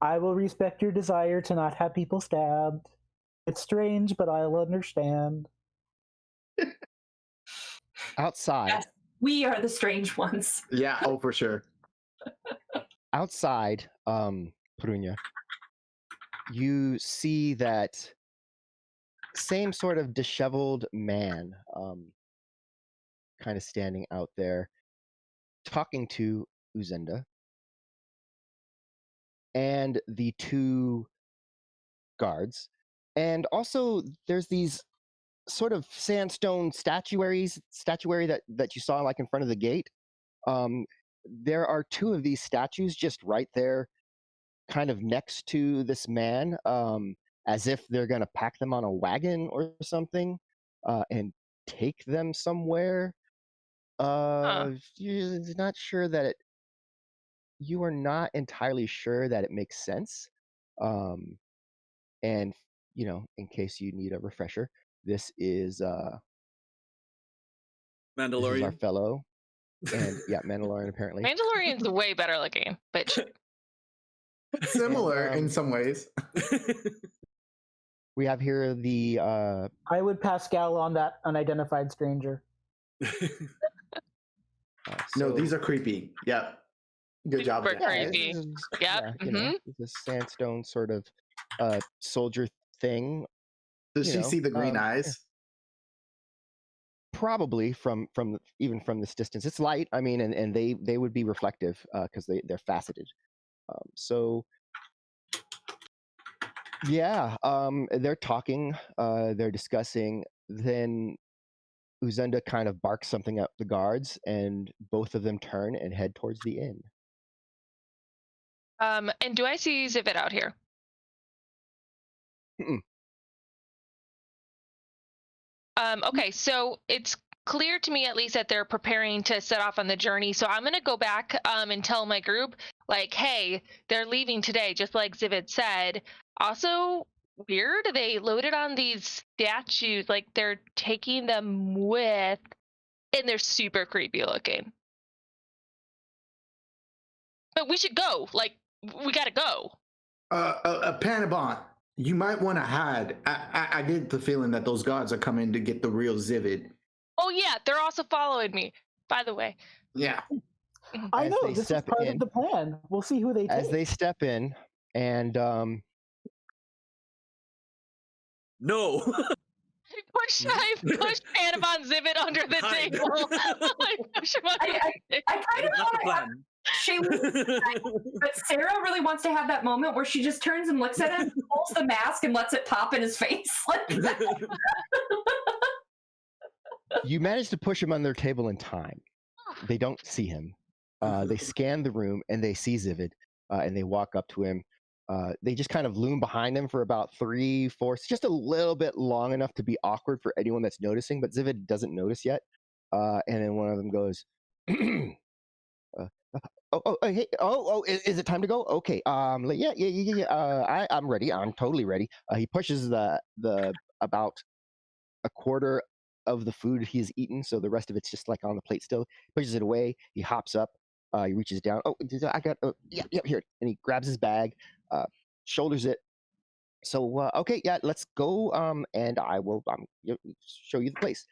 I will respect your desire to not have people stabbed. It's strange, but I'll understand. Outside. Yes, we are the strange ones. Yeah, oh, for sure. Outside, Prunya, you see that same sort of disheveled man kind of standing out there talking to Uzenda and the two guards. And also there's these sort of sandstone statuary that you saw like in front of the gate. There are two of these statues just right there kind of next to this man, as if they're going to pack them on a wagon or something and take them somewhere. You're not sure that you are not entirely sure that it makes sense. And, you know, in case you need a refresher, this is our Mandalorian. fellow. And yeah, Mandalorian apparently. Mandalorian's way better looking, but Similar And, in some ways. We have here the I would Pascal on that unidentified stranger. No, these are creepy. Yep. Good job. Super Jack. creepy. This is, Yep, you know, it's a sandstone sort of soldier thing. Does you she know, see the green eyes? Probably from even from this distance. It's light. I mean, and they would be reflective because they're faceted. So yeah, they're talking, they're discussing. Then Uzenda kind of barks something at the guards, and both of them turn and head towards the inn. and do I see Zivit out here? Mm-mm. Okay, so it's clear to me at least that they're preparing to set off on the journey. So I'm gonna go back and tell my group, like, hey, they're leaving today, just like Zivit said. Also, weird, they loaded on these statues, like they're taking them with, and they're super creepy looking. But we should go. Like, we gotta go. Panabon, you might want to hide. I get the feeling that those guards are coming to get the real Zivid. Oh yeah, they're also following me, by the way. Yeah. I As know, they this is step part in- of the plan. We'll see who they As take. they step in, and No. I push Panabon Zivit under the Hide. table. I push him under the I table. kind That is of not the want plan. Shaylee, but Sarah really wants to have that moment where she just turns and looks at him, pulls the mask, and lets it pop in his face. Like, you manage to push him on their table in time. They don't see him. They scan the room and they see Zivid, and they walk up to him. They just kind of loom behind him for about 3-4, just a little bit long enough to be awkward for anyone that's noticing, but Zivid doesn't notice yet. And then one of them goes, hey, is it time to go? Okay, yeah. I'm ready. I'm totally ready. He pushes the about a quarter of the food he's eaten, so the rest of it's just like on the plate still. Pushes it away. He hops up. He reaches down. Oh, I got. Yeah, here. And he grabs his bag, shoulders it. So okay, yeah, let's go. And I will show you the place.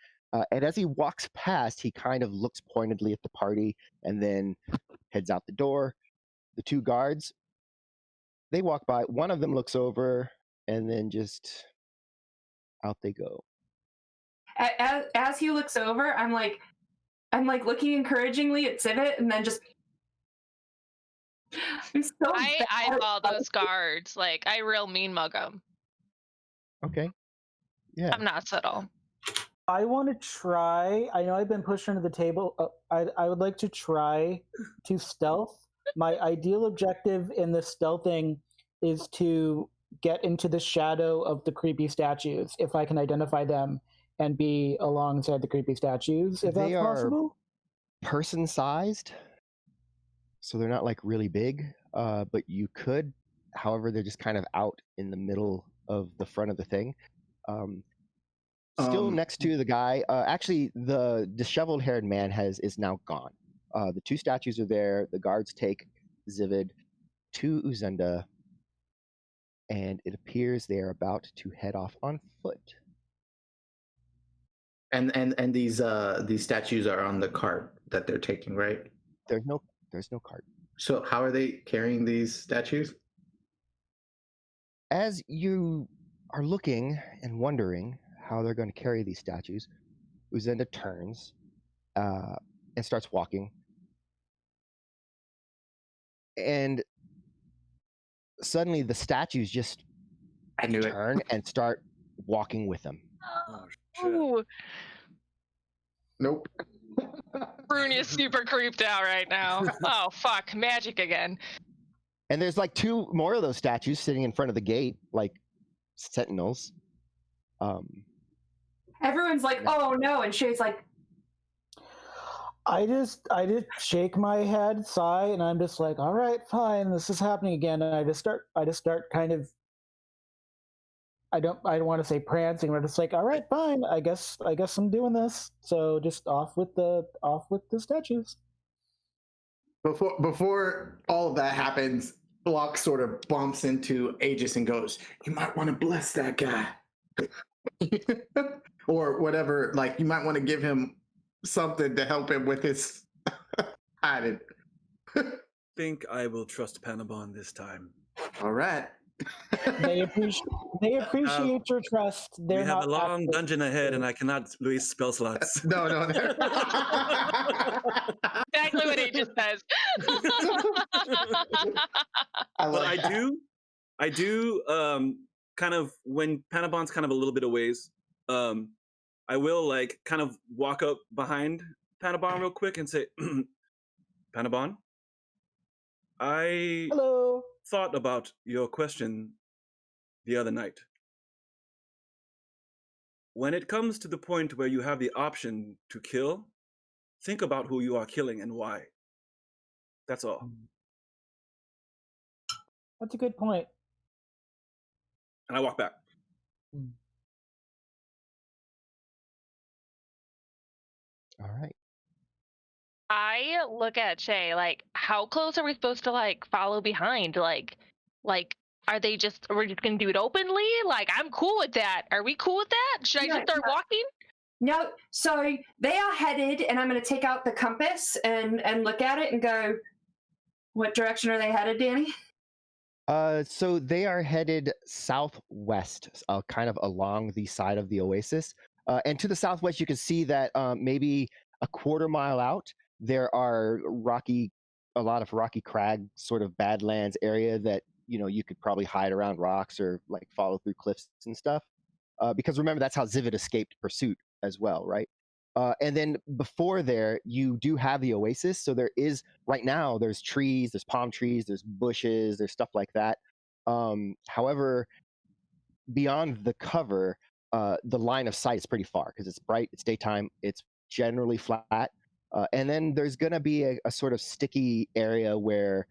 And as he walks past, he kind of looks pointedly at the party, and then heads out the door. The two guards, they walk by. One of them looks over, and then just out they go. as he looks over, I'm like looking encouragingly at Zivit, and then just I'm so I bad. eyeball those guards. Like, I real mean mug them. Okay. Yeah. I'm not subtle. I want to try. I know I've been pushed under the table. I would like to try to stealth. My ideal objective in this stealthing is to get into the shadow of the creepy statues if I can identify them and be alongside the creepy statues, if They that's are possible? person-sized, so they're not like really big, but you could. However, they're just kind of out in the middle of the front of the thing. Still next to the guy. Actually, the disheveled-haired man is now gone. The two statues are there. The guards take Zivid to Uzenda, and it appears they are about to head off on foot. And these statues are on the cart that they're taking, right? There's no cart. So how are they carrying these statues? As you are looking and wondering how they're going to carry these statues, Uzenda turns and starts walking. And suddenly the statues just I knew it. turn and start walking with them. Oh, shit. Ooh, Nope. Brunia's super creeped out right now. Oh fuck, magic again. And there's like two more of those statues sitting in front of the gate, like sentinels. Everyone's like, "Oh no," and Shay's like, I just shake my head, sigh, and I'm just like, all right, fine, this is happening again. And I just start kind of, I don't want to say prancing, but it's like, all right, fine, I guess I'm doing this. So just off with the statues. Before all of that happens, Block sort of bumps into Aegis and goes, "You might want to bless that guy." Or whatever, like you might want to give him something to help him with his hiding. Think I will trust Panabon this time. All right. They appreciate your trust. They're We have not a long active. dungeon ahead, and I cannot waste spell slots. No. Exactly what he just says. But I do kind of, when Panabon's kind of a little bit a ways, I will like kind of walk up behind Panabon real quick and say, Panabon, I Hello. thought about your question the other night. When it comes to the point where you have the option to kill, think about who you are killing and why. That's all. That's a good point. And I walk back. All right. I look at Shay like, how close are we supposed to like follow behind? Like, are we just gonna do it openly? Like, I'm cool with that. Are we cool with that? Should I just start walking? "No." So they are headed, and I'm going to take out the compass and look at it and go, "What direction are they headed, Danny?" So they are headed southwest, kind of along the side of the oasis. And to the southwest, you can see that maybe a quarter mile out, there are a lot of rocky crag, sort of badlands area that, you could probably hide around rocks or like follow through cliffs and stuff. Because remember, that's how Zivid escaped pursuit as well, right? And then before there, you do have the oasis. So there is, right now, there's trees, there's palm trees, there's bushes, there's stuff like that. However, beyond the cover, the line of sight is pretty far because it's bright, it's daytime, it's generally flat. And then there's going to be a sort of sticky area where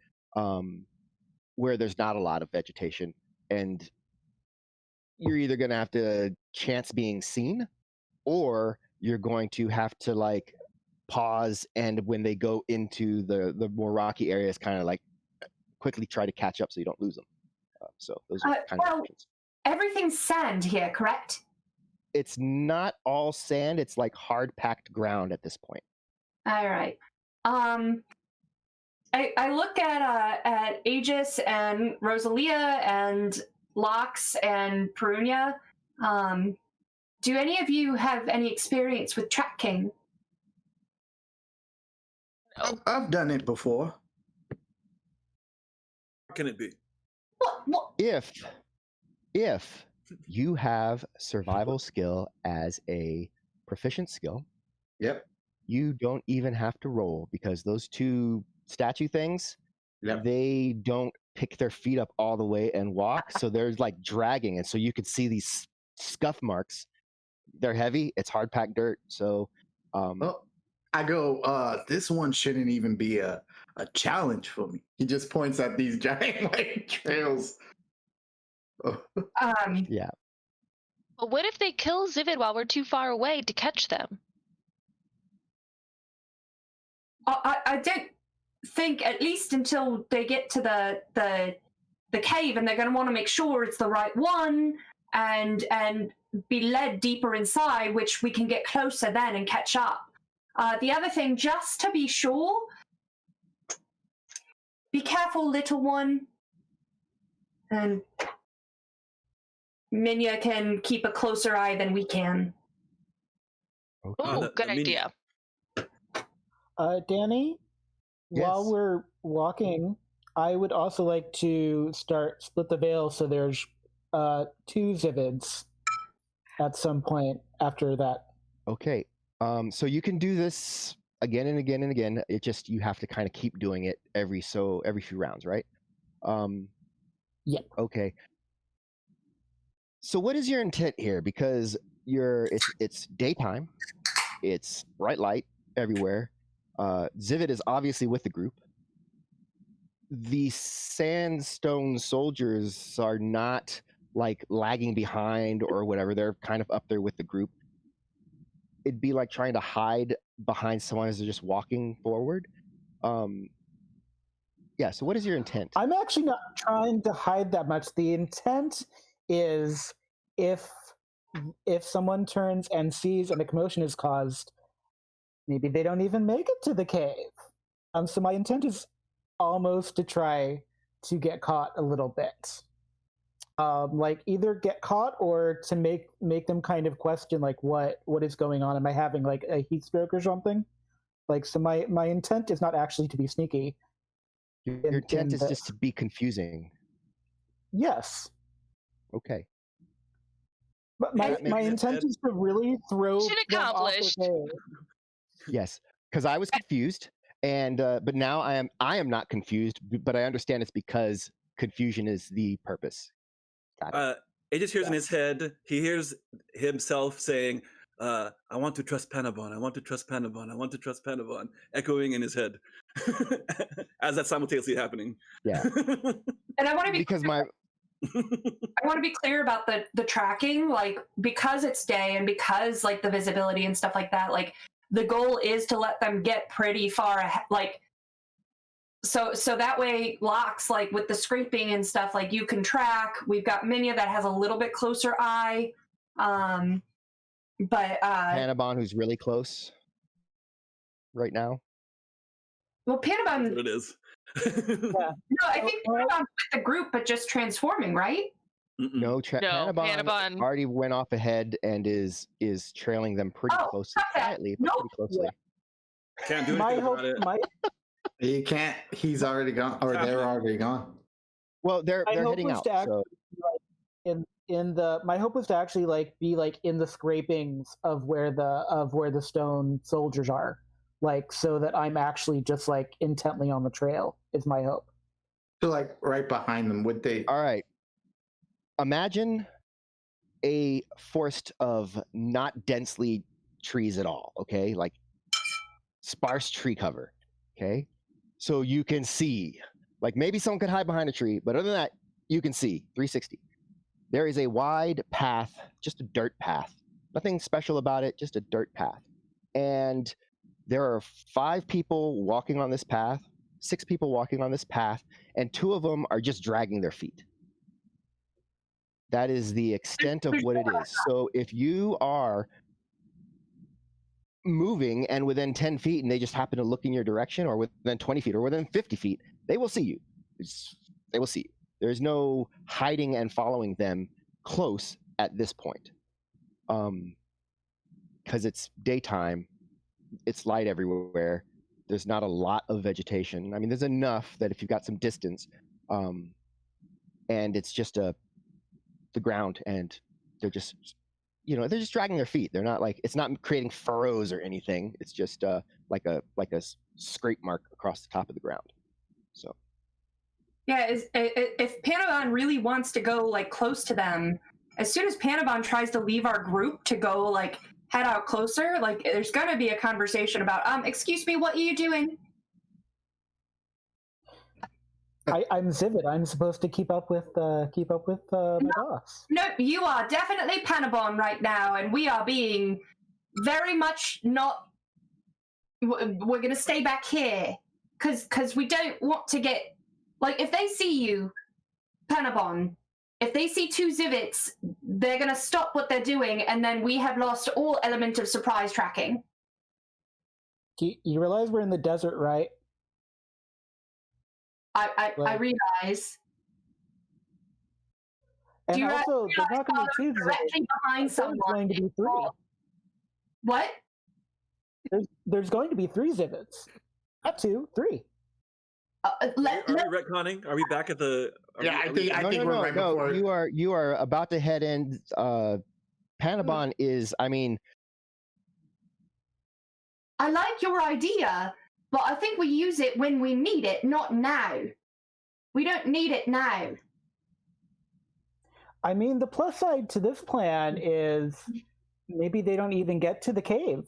there's not a lot of vegetation. And you're either going to have to chance being seen, or you're going to have to like pause, and when they go into the more rocky areas, kind of like quickly try to catch up so you don't lose them. So those are kind of options. Everything's sand here, correct? It's not all sand. It's like hard packed ground at this point. All right. I look at Aegis and Rosalia and Lox and Perunia. Do any of you have any experience with Trap King? I've done it before. What can it be? What? If you have survival skill as a proficient skill, Yep. you don't even have to roll, because those two statue things, Yep. they don't pick their feet up all the way and walk. So they're like dragging, and so you could see these scuff marks. They're heavy. It's hard packed dirt. So, Well, I go, this one shouldn't even be a challenge for me. He just points at these giant like trails. Oh. yeah. But what if they kill Zivid while we're too far away to catch them? I don't think, at least until they get to the cave, and they're going to want to make sure it's the right one and be led deeper inside, which we can get closer then and catch up. The other thing, just to be sure, be careful, little one. And Minya can keep a closer eye than we can. Okay. Oh, good idea. Danny, Yes. while we're walking, I would also like to split the veil so there's 2 Zivids at some point after that. Okay. So you can do this again and again and again. It just, you have to kind of keep doing it every few rounds, right? Yep. Okay. So what is your intent here? Because it's daytime, it's bright light everywhere. Zivid is obviously with the group. The sandstone soldiers are not like lagging behind or whatever. They're kind of up there with the group. It'd be like trying to hide behind someone as they're just walking forward. Yeah, so what is your intent? I'm actually not trying to hide that much. The intent is if someone turns and sees and a commotion is caused, maybe they don't even make it to the cave. So my intent is almost to try to get caught a little bit. Like either get caught or to make them kind of question like what is going on. Am I having like a heat stroke or something? Like, so my intent is not actually to be sneaky. Your intent is just to be confusing. Yes. Okay. But my intent is to really throw Mission them off accomplished. the cave. Yes, because I was confused, and but now I am not confused. But I understand it's because confusion is the purpose. Got it. It just hears in his head. He hears himself saying, "I want to trust Panabon. I want to trust Panabon. I want to trust Panabon," echoing in his head as that's simultaneously happening. Yeah. And I want to be Because I want to be clear about the tracking, like, because it's day and because like the visibility and stuff like that, like the goal is to let them get pretty far ahead, like so that way Locks, like with the scraping and stuff, like you can track. We've got Minya that has a little bit closer eye, but Panabon, who's really close right now. well, That's Panabon, what it is. Yeah. no, I think Panabon's with the group but just transforming, right? Mm-mm. No, No, Panabon. already went off ahead and is trailing them pretty closely, stop that. quietly, but Nope. pretty closely. Can't do My anything hope, about it. He can't. He's already gone, or they're already gone. Well, they're my hope heading was out. to actually So in the my hope was to actually like be like in the scrapings of where the stone soldiers are, like so that I'm actually just like intently on the trail is my hope. So like right behind them, would they? all right. Imagine a forest of not densely trees at all, okay? Like sparse tree cover, okay? So you can see, like maybe someone could hide behind a tree, but other than that, you can see 360. There is a wide path, just a dirt path. Nothing special about it, just a dirt path. And there are 5 people walking on this path, 6 people walking on this path, and 2 of them are just dragging their feet. That is the extent of what it is. So if you are moving and within 10 feet and they just happen to look in your direction, or within 20 feet or within 50 feet, they will see you. They will see you. There's no hiding and following them close at this point. Because it's daytime, it's light everywhere. There's not a lot of vegetation. I mean, there's enough that if you've got some distance, and it's just the ground, and they're just, they're just dragging their feet. They're not like, it's not creating furrows or anything. It's just like a scrape mark across the top of the ground. So Yeah, if Panabon really wants to go like close to them, as soon as Panabon tries to leave our group to go like head out closer, like there's gonna be a conversation about, excuse me, what are you doing? I'm Zivid. I'm supposed to keep up with my boss. No, you are definitely Panabon right now, and we are being very much not. We're gonna stay back here because we don't want to get like if they see you, Panabon. If they see two Zivits, they're gonna stop what they're doing, and then we have lost all element of surprise tracking. You realize we're in the desert, right? I realize. And Do you also, there's not going to be two directly behind There's someone? going to be three. What? There's going to be three Zivits. Not two, three. Are we retconning? Are we back at the? I think we're right before. You are about to head in. Panabon is. I mean, I like your idea, but I think we use it when we need it, not now. We don't need it now. I mean, the plus side to this plan is maybe they don't even get to the cave.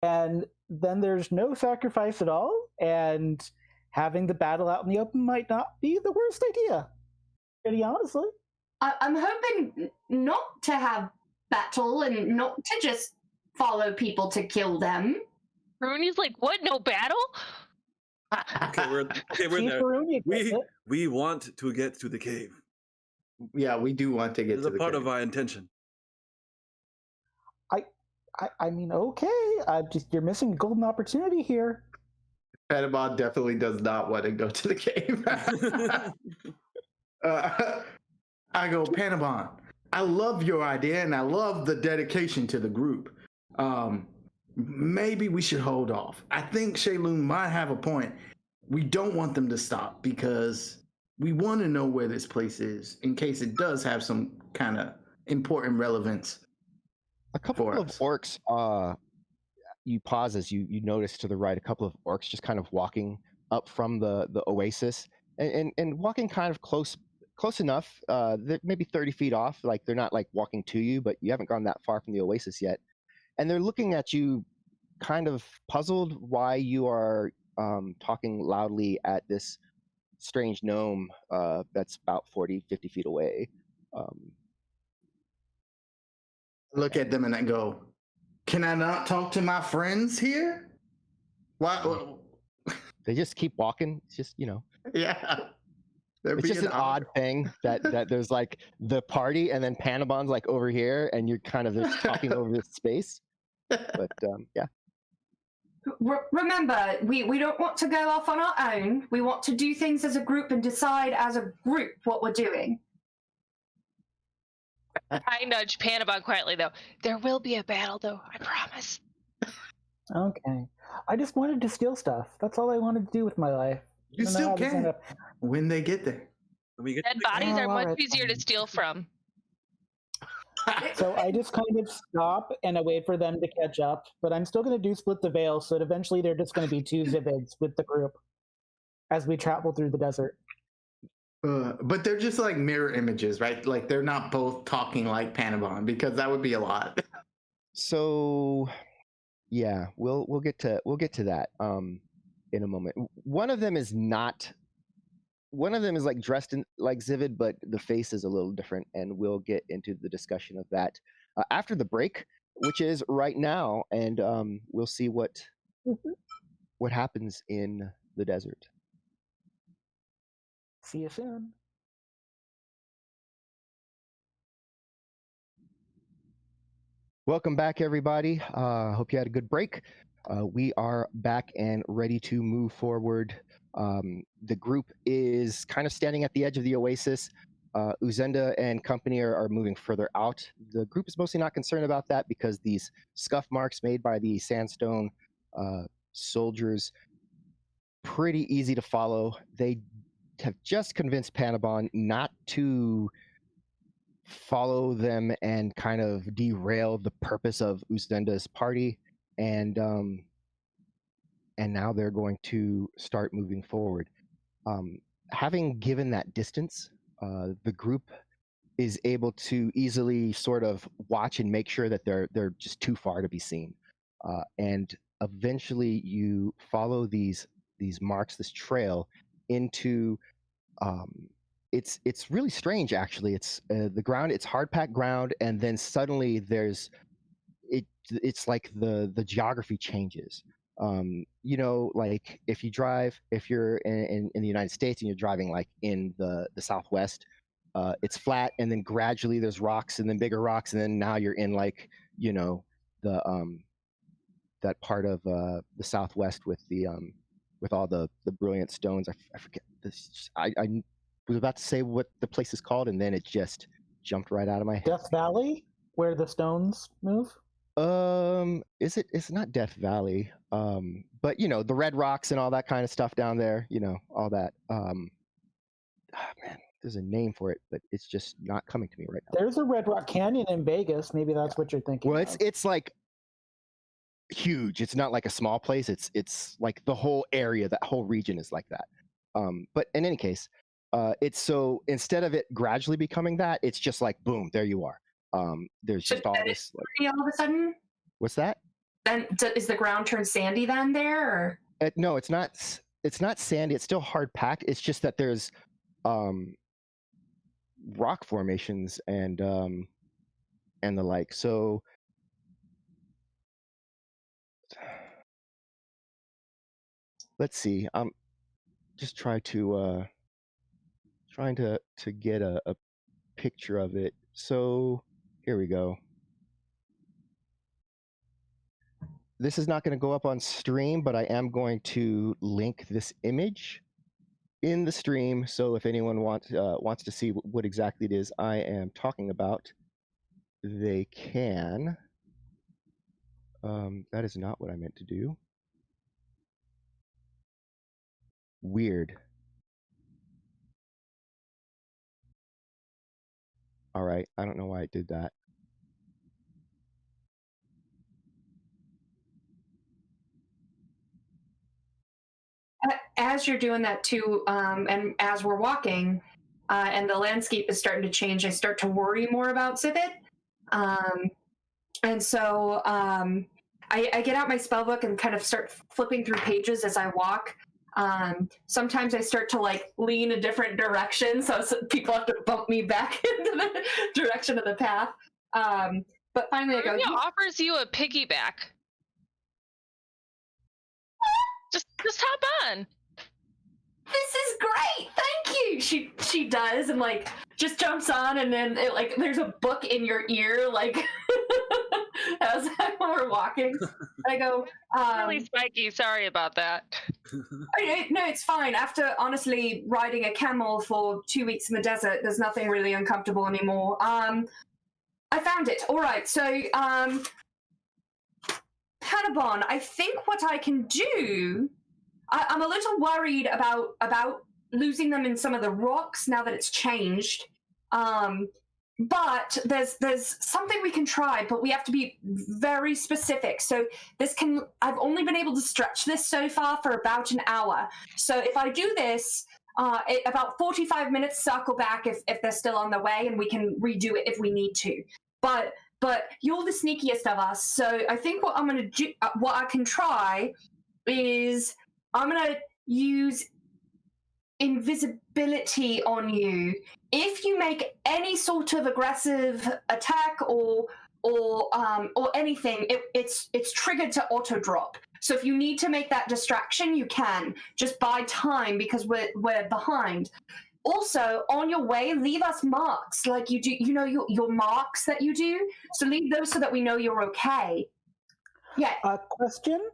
And then there's no sacrifice at all, and having the battle out in the open might not be the worst idea, pretty honestly. I'm hoping not to have battle and not to just follow people to kill them. Rooney's like, what? No battle? Okay, we're there. We want to get to the cave. Yeah, we do want to get It's to a the part cave. of our intention. I mean, okay. You're missing a golden opportunity here. Panabon definitely does not want to go to the cave. I go, Panabon, I love your idea and I love the dedication to the group. Maybe we should hold off. I think Shaylun might have a point. We don't want them to stop because we want to know where this place is in case it does have some kind of important relevance. a couple of orcs. You pause as you notice to the right a couple of orcs just kind of walking up from the oasis and walking kind of close enough. They're maybe 30 feet off. Like they're not like walking to you, but you haven't gone that far from the oasis yet. And they're looking at you, kind of puzzled why you are talking loudly at this strange gnome that's about 40, 50 feet away. Look at them and I go, can I not talk to my friends here? Why? They just keep walking. It's just, Yeah. it's just an odd thing that there's like the party and then Panabon's like over here and you're kind of just talking over this space. But yeah. Remember, we don't want to go off on our own. We want to do things as a group and decide as a group what we're doing. I nudge Panabon quietly, though. There will be a battle, though. I promise. Okay. I just wanted to steal stuff. That's all I wanted to do with my life. You still can when they get there. Dead bodies are much easier to steal from. So I just kind of stop and I wait for them to catch up, but I'm still going to do split the veil, so that eventually they're just going to be two Zivids with the group as we travel through the desert. But they're just like mirror images, right? Like they're not both talking like Panabon because that would be a lot. So yeah, we'll get to that in a moment. One of them is like dressed in like Zivid, but the face is a little different, and we'll get into the discussion of that after the break, which is right now, and we'll see what happens in the desert. See you soon. Welcome back, everybody. Hope you had a good break. We are back and ready to move forward. The group is kind of standing at the edge of the oasis. Uzenda and company are moving further out. The group is mostly not concerned about that because these scuff marks made by the sandstone soldiers, pretty easy to follow. They have just convinced Panabon not to follow them and kind of derail the purpose of Uzenda's party, and now they're going to start moving forward. having given that distance, the group is able to easily sort of watch and make sure that they're just too far to be seen. And eventually you follow these marks, this trail into it's really strange actually. It's the ground, it's hard packed ground, and then suddenly it's like the geography changes. Like if you're in the United States and you're driving like in the Southwest, it's flat, and then gradually there's rocks and then bigger rocks, and then now you're in like the that part of the Southwest with with all the brilliant stones. I forget this. I was about to say what the place is called, and then it just jumped right out of my head. Death Valley, where the stones move. It's not Death Valley, but the red rocks and all that kind of stuff down there, all that. Man, there's a name for it, but it's just not coming to me right now. There's a Red Rock Canyon in Vegas. Maybe that's what you're thinking. Well, of. it's like huge. It's not like a small place. It's like the whole area, that whole region is like that. But in any case, it's so instead of it gradually becoming that, it's just like boom, there you are. There's just all this. Like, all of a sudden. What's that? Then is the ground turned sandy then there? Or? No, it's not. It's not sandy. It's still hard packed. It's just that there's rock formations and the like. So let's see. Just trying to get a picture of it. So here we go. This is not going to go up on stream, but I am going to link this image in the stream. So if anyone wants to see what exactly it is I am talking about, they can. That is not what I meant to do. Weird. All right, I don't know why I did that. As you're doing that too, and as we're walking, and the landscape is starting to change, I start to worry more about Zivit. And so I get out my spell book and kind of start flipping through pages as I walk. Sometimes I start to like lean a different direction, so people have to bump me back into the direction of the path. But finally I go, He offers you a piggyback. Just hop on. This is great, thank you. She does, and like just jumps on, and then it, like there's a book in your ear, like as when we're walking. I go, Really spiky. Sorry about that. No, it's fine. After honestly riding a camel for 2 weeks in the desert, there's nothing really uncomfortable anymore. I found it. All right, so Panabon, I think what I can do. I'm a little worried about losing them in some of the rocks now that it's changed. But there's something we can try, but we have to be very specific. So I've only been able to stretch this so far for about an hour. So if I do this, about 45 minutes, circle back if they're still on the way, and we can redo it if we need to. But you're the sneakiest of us, so I think what I'm going to do, what I can try is I'm going to use invisibility on you. If you make any sort of aggressive attack or anything, it's triggered to auto drop. So if you need to make that distraction, you can. Just buy time because we're behind. Also, on your way, leave us marks like you do. Your marks that you do. So leave those so that we know you're okay. Yeah. Question: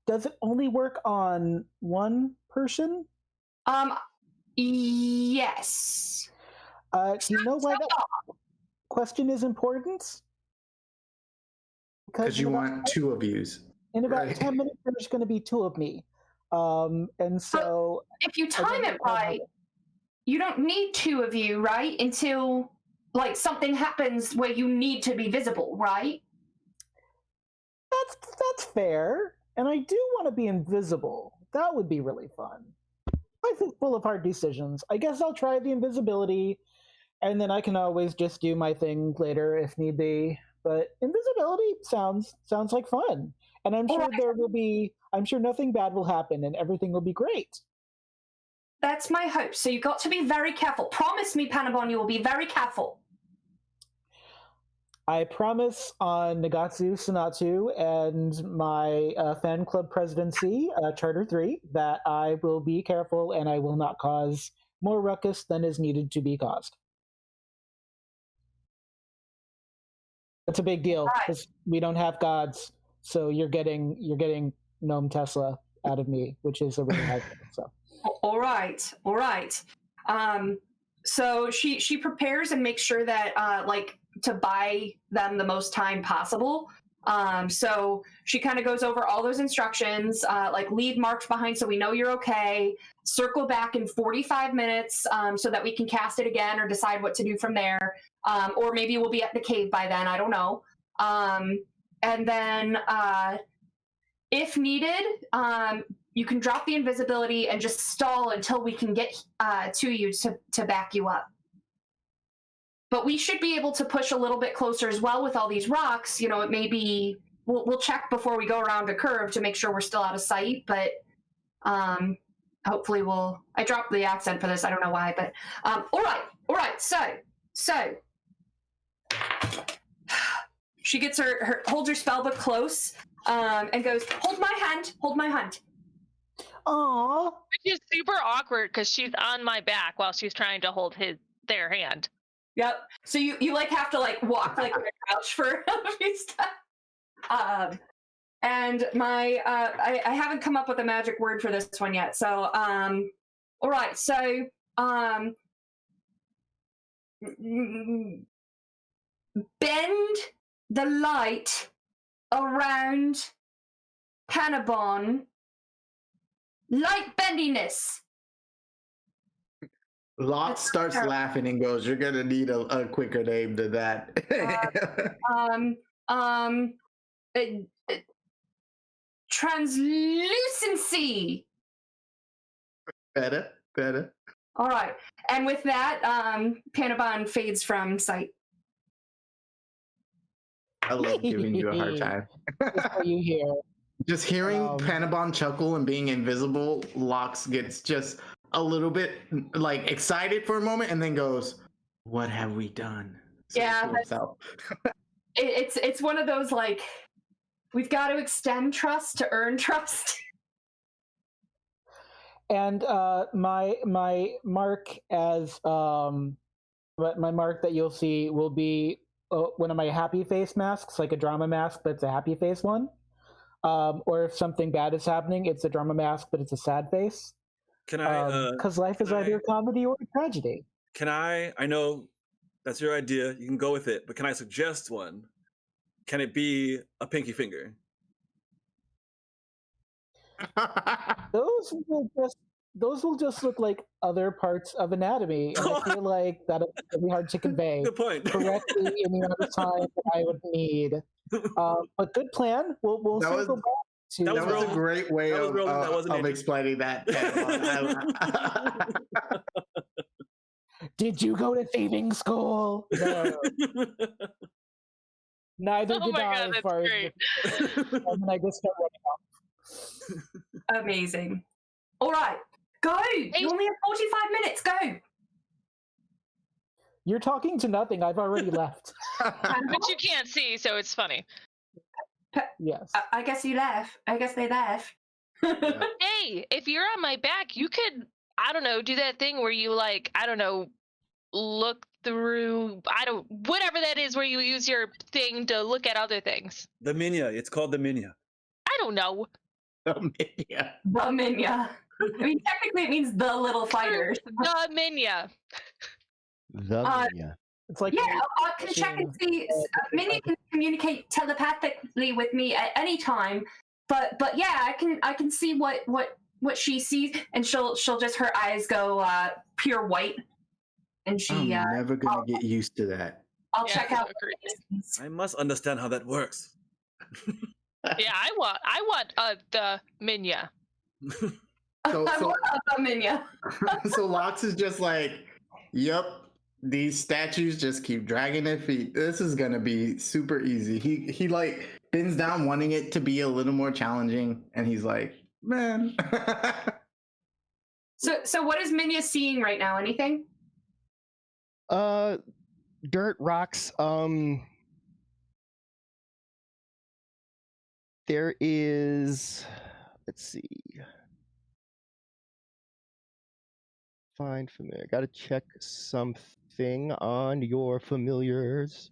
does it only work on one person? Yes. Do you know why that question is important? Because you want two of yous. In about right? 10 minutes, there's going to be two of me. And so... But if you time it right, you don't need two of you, right? Until, like, something happens where you need to be visible, right? That's fair. And I do want to be invisible. That would be really fun. life is full of hard decisions. I guess I'll try the invisibility, and then I can always just do my thing later if need be. But invisibility sounds like fun, and I'm sure I'm sure nothing bad will happen, and everything will be great. That's my hope. So you've got to be very careful. Promise me, Panabon, you will be very careful. I promise on Nagatsu Sanatsu and my fan club presidency, Charter 3, that I will be careful and I will not cause more ruckus than is needed to be caused. That's a big deal because we don't have gods, so you're getting Gnome Tesla out of me, which is a really hard thing. So. All right. So she prepares and makes sure that to buy them the most time possible. So she kind of goes over all those instructions, leave marked behind so we know you're okay. Circle back in 45 minutes so that we can cast it again or decide what to do from there. Or maybe we'll be at the cave by then. I don't know. And then if needed, you can drop the invisibility and just stall until we can get to you to back you up. But we should be able to push a little bit closer as well with all these rocks. You know, it may be, we'll check before we go around a curve to make sure we're still out of sight, but hopefully I dropped the accent for this, I don't know why, but all right, so she gets holds her spellbook close and goes, hold my hand. Aww. Which is super awkward because she's on my back while she's trying to hold their hand. Yep. So you have to walk in a crouch for a few steps. And my I haven't come up with a magic word for this one yet. So all right. So bend the light around Panabon. Light bendiness. Lot starts laughing and goes, "You're gonna need a quicker name than that." Translucency. Better. All right, and with that, Panabon fades from sight. I love giving you a hard time. That's what you hear. Just hearing Panabon chuckle and being invisible, Lox gets just a little bit excited for a moment and then goes, "What have we done?" So yeah, it's one of those we've got to extend trust to earn trust. And my mark as my mark that you'll see will be one of my happy face masks, like a drama mask, but it's a happy face one. Or if something bad is happening, it's a drama mask, but it's a sad face. Can I? Because life is either a comedy or a tragedy. Can I know that's your idea. You can go with it, but can I suggest one? Can it be a pinky finger? Those will just look like other parts of anatomy, and I feel like that'll be hard to convey Good point. correctly in the amount of time that I would need. But good plan. We'll circle back to that was a great way of explaining that. Did you go to thieving school? No. Neither did I. God, as far as and then I just start running off. Amazing. All right, go. You only have 45 minutes. Go. You're talking to nothing. I've already left. But you can't see, so it's funny. Yes. I guess you left. I guess they left. Hey, if you're on my back, you could, I don't know, do that thing where you look through, whatever that is where you use your thing to look at other things. The Minya. It's called the Minya. I don't know. The Minya. The Minya. I mean, technically it means the little fighters. The Minya. The Minya. It's like I can check and see. Minya can communicate telepathically with me at any time. But yeah, I can see what she sees, and she'll just, her eyes go pure white, and she. I'm never gonna get used to that. I'll check out. I must understand how that works. Yeah, I want the Minya. So- I'm so- a Minya. So Lox is just like, yep, these statues just keep dragging their feet. This is gonna be super easy. He like bends down wanting it to be a little more challenging, and he's like, man. So what is Minya seeing right now? Anything? Dirt, rocks. There is. Let's see. Find familiar. Got to check something on your familiars.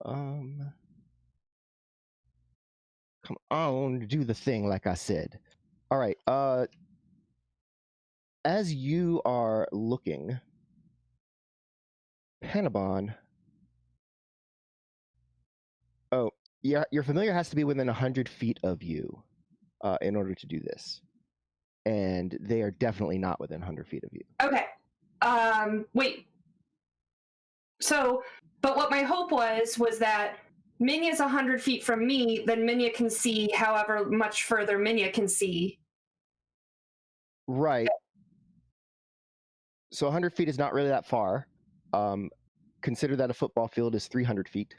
Come on, do the thing like I said. All right. As you are looking, Panabon. Oh, yeah. Your familiar has to be within 100 feet of you, in order to do this, and they are definitely not within 100 feet of you. Okay. Wait. So, but what my hope was that Minya's 100 feet from me, then Minya can see however much further Minya can see. Right. So 100 feet is not really that far. Consider that a football field is 300 feet.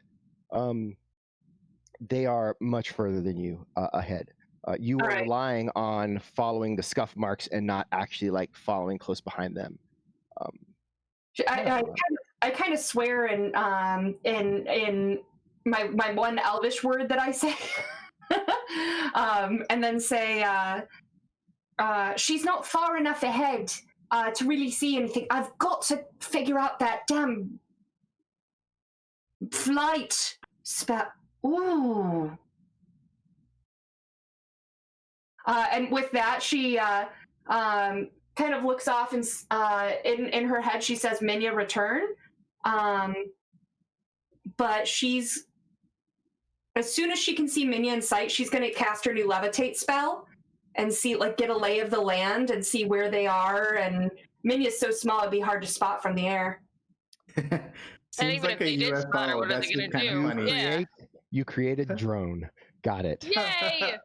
They are much further than you ahead. You are relying on following the scuff marks and not actually like following close behind them. I kind of swear in my one Elvish word that I say, and then say, she's not far enough ahead to really see anything. I've got to figure out that damn flight spell. Ooh. And with that, she kind of looks off and in her head she says Minya return, but she's, as soon as she can see Minya in sight, she's going to cast her new levitate spell and see, like, get a lay of the land and see where they are. And Minya's so small it'd be hard to spot from the air. Seems even like if they a did spot her, UFO. what are That's they gonna kind do? of funny. Yeah. You created drone. Got it. Yay!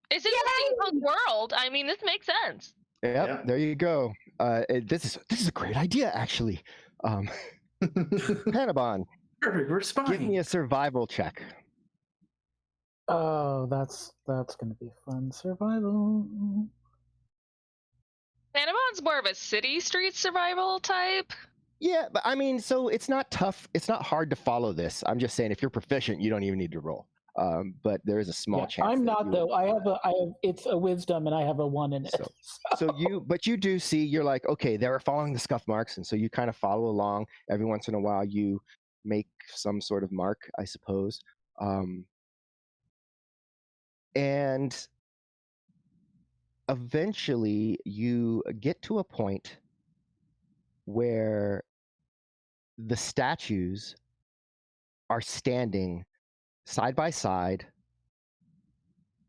It's in the steampunk world. I mean, this makes sense. Yep, Yeah. there you go. This is a great idea, actually. Panabon, Perfect. We're spying. give me a survival check. Oh, that's gonna be fun. Survival. Panabon's more of a city street survival type. Yeah, but I mean, so it's not tough. It's not hard to follow this. I'm just saying, if you're proficient, you don't even need to roll. But there is a small chance. I'm that not you though. will I do have that. it's a wisdom, and I have a 1 in it. So you do see, you're like, okay, they're following the scuff marks, and so you kind of follow along. Every once in a while, you make some sort of mark, I suppose. And eventually, you get to a point where the statues are standing side by side,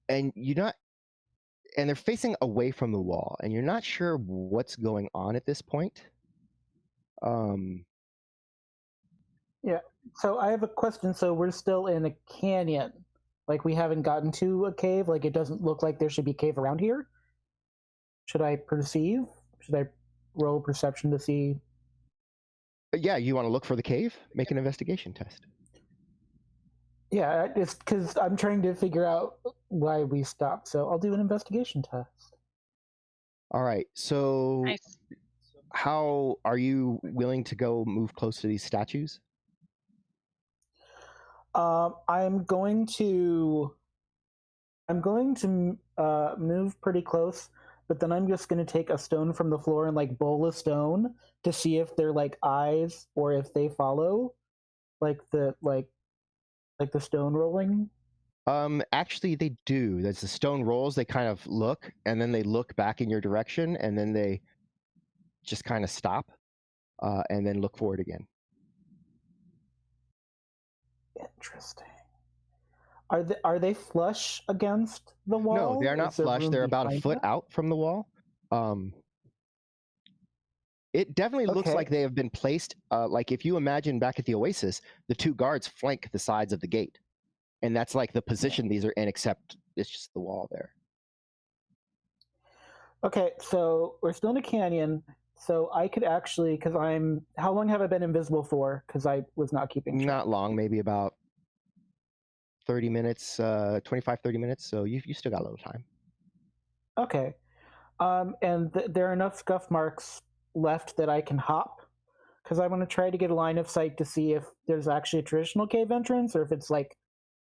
and they're facing away from the wall, and you're not sure what's going on at this point. Yeah. So I have a question. So we're still in a canyon. Like, we haven't gotten to a cave. Like, it doesn't look like there should be a cave around here. Should I perceive? Should I roll perception to see? Yeah, you want to look for the cave? Make an investigation test. Yeah, it's because I'm trying to figure out why we stopped. So I'll do an investigation test. All right. So, Nice. how are you willing to go move close to these statues? I'm going to move pretty close, but then I'm just going to take a stone from the floor and like bowl a stone to see if they're like eyes or if they follow, like the stone rolling. Actually, they do. As the stone rolls, they kind of look, and then they look back in your direction, and then they just kind of stop, and then look forward again. Interesting. Are they flush against the wall? No, they are not Is there flush. room They're about a behind foot that? out from the wall. It definitely looks Okay. like they have been placed. Like if you imagine back at the Oasis, the two guards flank the sides of the gate, and that's like the position these are in. Except it's just the wall there. Okay, so we're still in a canyon. So I could actually, because I'm. How long have I been invisible for? Because I was not keeping track. Not long, maybe about 30 minutes, 25, 30 minutes. So you still got a little time. Okay. And there are enough scuff marks left that I can hop. Because I want to try to get a line of sight to see if there's actually a traditional cave entrance or if it's like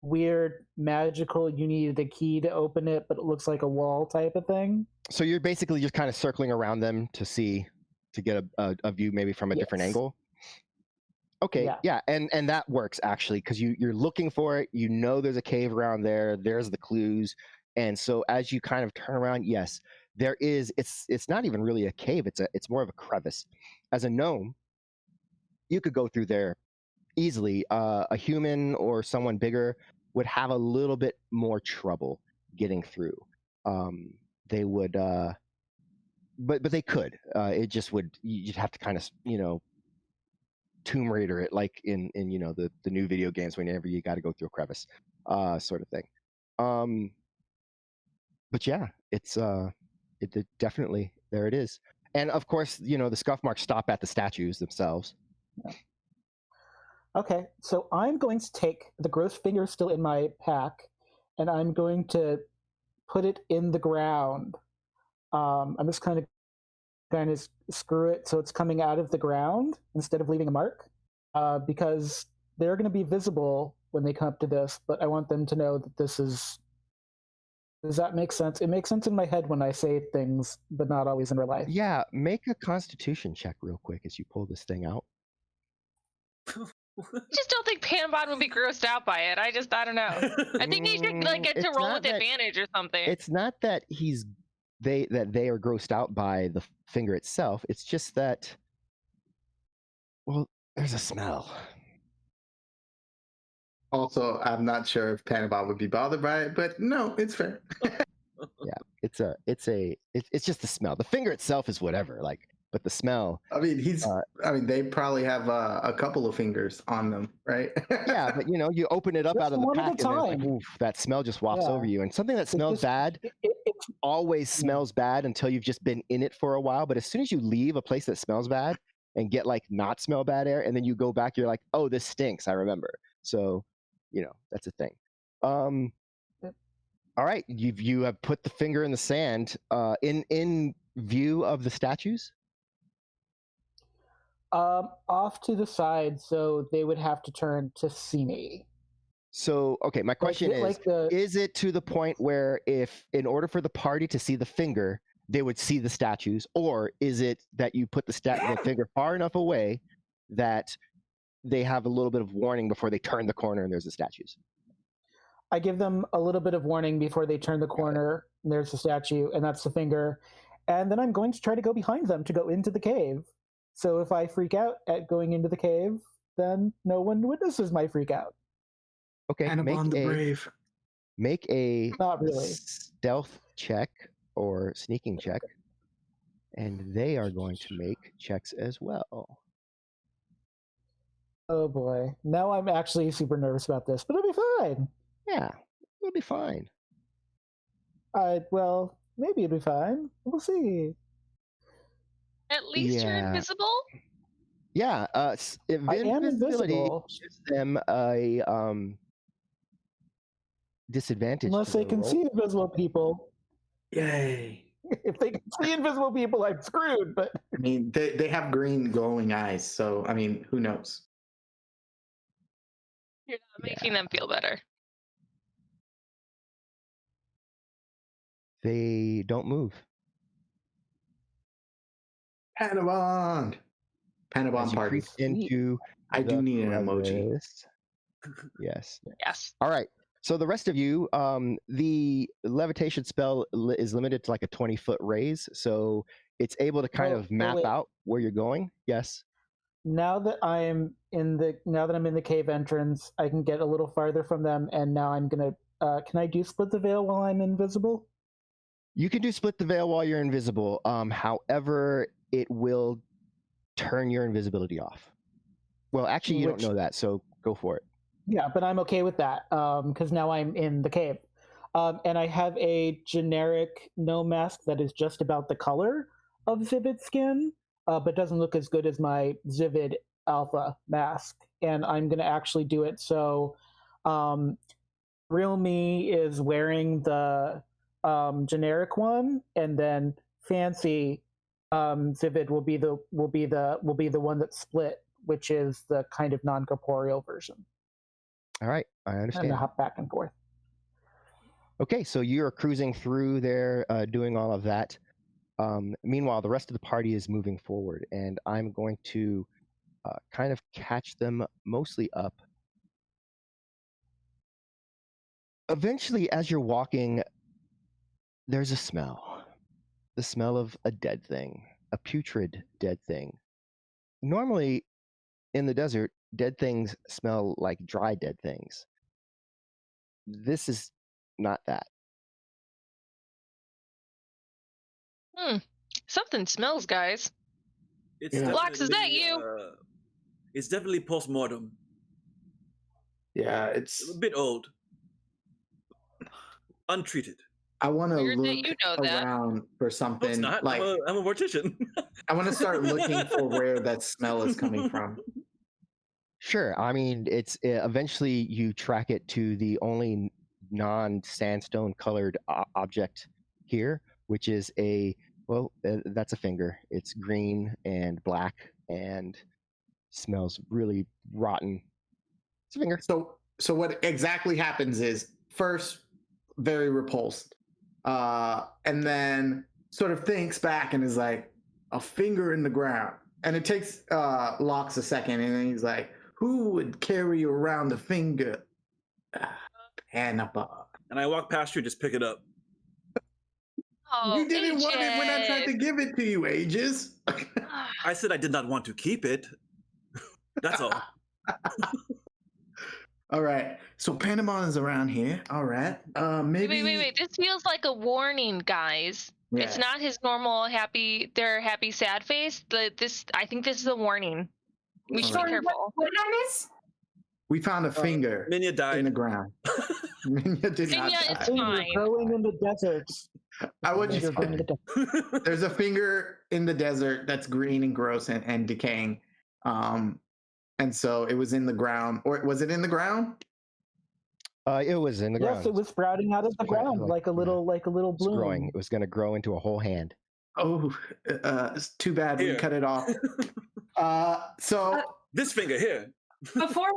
weird, magical, you needed a key to open it, but it looks like a wall type of thing. So you're basically just kind of circling around them to get a view maybe from a different Yes. angle. Okay, yeah, and that works actually because you're looking for it. You know there's a cave around there. There's the clues, and so as you kind of turn around, yes, there is. It's not even really a cave. It's more of a crevice. As a gnome, you could go through there easily. A human or someone bigger would have a little bit more trouble getting through. They would, but they could. It just would. You'd have to kind of, Tomb Raider it, like in the new video games whenever you got to go through a crevice, sort of thing. But yeah, it's it definitely there it is. And of course, the scuff marks stop at the statues themselves. Yeah. Okay, so I'm going to take the gross finger still in my pack, and I'm going to put it in the ground. I'm just kind of screw it so it's coming out of the ground instead of leaving a mark, because they're going to be visible when they come up to this, but I want them to know that this is. Does that make sense? It makes sense in my head when I say things, but not always in real life. Yeah, make a Constitution check real quick as you pull this thing out. I just don't think Panbon would be grossed out by it. I don't know. I think he should get to roll with advantage or something. It's not that they are grossed out by the finger itself. It's just that, well, there's a smell. Also, I'm not sure if Panabot would be bothered by it, but no, it's fair. Yeah, it's just the smell. The finger itself is whatever, but the smell. I mean, they probably have a couple of fingers on them, right? Yeah, but you open it up Just out of the one at pack, a and time. oof, that smell just wafts over you. And something that smells bad It always smells bad until you've just been in it for a while. But as soon as you leave a place that smells bad and get not smell bad air, and then you go back, you're like, oh, this stinks. I remember. So, that's a thing. All right, you have put the finger in the sand. In view of the statues. Off to the side, so they would have to turn to see me. So, okay, my question is it to the point where if, in order for the party to see the finger, they would see the statues, or is it that you put the finger far enough away that they have a little bit of warning before they turn the corner and there's the statues? I give them a little bit of warning before they turn the corner, and there's the statue, and that's the finger. And then I'm going to try to go behind them to go into the cave. So if I freak out at going into the cave, then no one witnesses my freak out. Okay, make a Not really. stealth check or sneaking check, and they are going to make checks as well. Oh boy, now I'm actually super nervous about this, but it'll be fine. Yeah, it'll be fine. Well, maybe it'll be fine. We'll see. At least you're invisible? Yeah, invisibility gives them a disadvantage. Unless they can see invisible people. Yay. If they can see invisible people, I'm screwed. But I mean, they have green glowing eyes, so I mean, who knows? You're not making them feel better. They don't move. Panabon party. I do need an emoji. Yes. Yes. All right. So the rest of you, the levitation spell is limited to a 20-foot raise, so it's able to kind of map out where you're going. Yes. Now that I'm in the cave entrance, I can get a little farther from them, and now I'm gonna. Can I do split the veil while I'm invisible? You can do split the veil while you're invisible. However, it will turn your invisibility off. Well, actually, you don't know that, so go for it. Yeah, but I'm okay with that because now I'm in the cave. And I have a generic no mask that is just about the color of Zivid skin, but doesn't look as good as my Zivid Alpha mask. And I'm going to actually do it so Real Me is wearing the generic one, and then Fancy Zivid will be the one that's split, which is the kind of non-corporeal version. All right, I understand. And hop back and forth. Okay, so you're cruising through there, doing all of that. Meanwhile, the rest of the party is moving forward, and I'm going to kind of catch them mostly up. Eventually, as you're walking, there's a smell. The smell of a dead thing, a putrid dead thing. Normally, in the desert, dead things smell like dry dead things. This is not that. Something smells, guys. It's Blocks, is that definitely, you? It's definitely post-mortem. Yeah, it's A bit old. Untreated. I want to Weird that look you know that. around for No, it's something not. like I'm a mortician. I want to start looking for where that smell is coming from. Sure. I mean, it's eventually you track it to the only non-sandstone colored object here, which is that's a finger. It's green and black and smells really rotten. It's a finger. So what exactly happens is first very repulsed, and then sort of thinks back and is like, a finger in the ground, and it takes Locks a second, and then he's like, who would carry around a finger? Hannibal. And I walk past you, just pick it up. Oh, You didn't want it when I tried to AJ. give it to you, Aegis. I said I did not want to keep it. That's all. All right. So Panama is around here. All right. Maybe. Wait. This feels like a warning, guys. Yeah. It's not his normal happy, sad face. I think this is a warning. We should be Sorry, careful. what did I miss? We found a finger Minya died. in the ground. Minya did not Minya die. is Finger fine. growing in the desert. I would Finger just. growing in the desert. There's a finger in the desert that's green and gross and decaying. And so it was in the ground. Or was it in the ground? It was in the ground. Yes, it was sprouting out of the quite ground like a little It's bloom. growing. It was going to grow into a whole hand. Oh, it's too bad Here. we cut it off. So This finger here. Before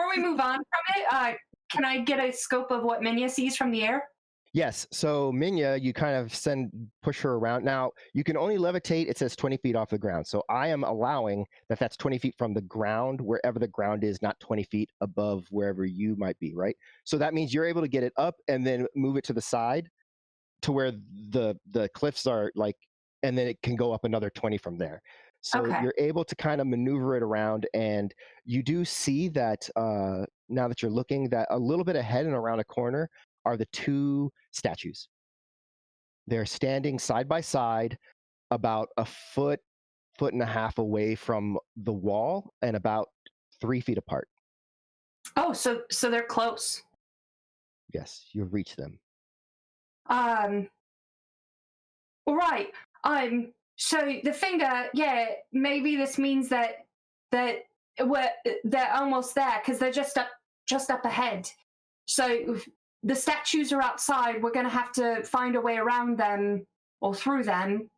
we move on from it, can I get a scope of what Minya sees from the air? Yes. So Minya, you kind of push her around. Now you can only levitate. It says 20 feet off the ground. So I am allowing that's 20 feet from the ground, wherever the ground is, not 20 feet above wherever you might be. Right. So that means you're able to get it up and then move it to the side, to where the cliffs are like, and then it can go up another 20 from there. So Okay. you're able to kind of maneuver it around, and you do see that now that you're looking, that a little bit ahead and around a corner are the two statues. They're standing side by side, about a foot and a half away from the wall, and about 3 feet apart. Oh, so they're close. Yes, you've reached them. Right. So the finger, yeah, maybe this means that they're almost there because they're just up ahead. So the statues are outside. We're gonna have to find a way around them or through them.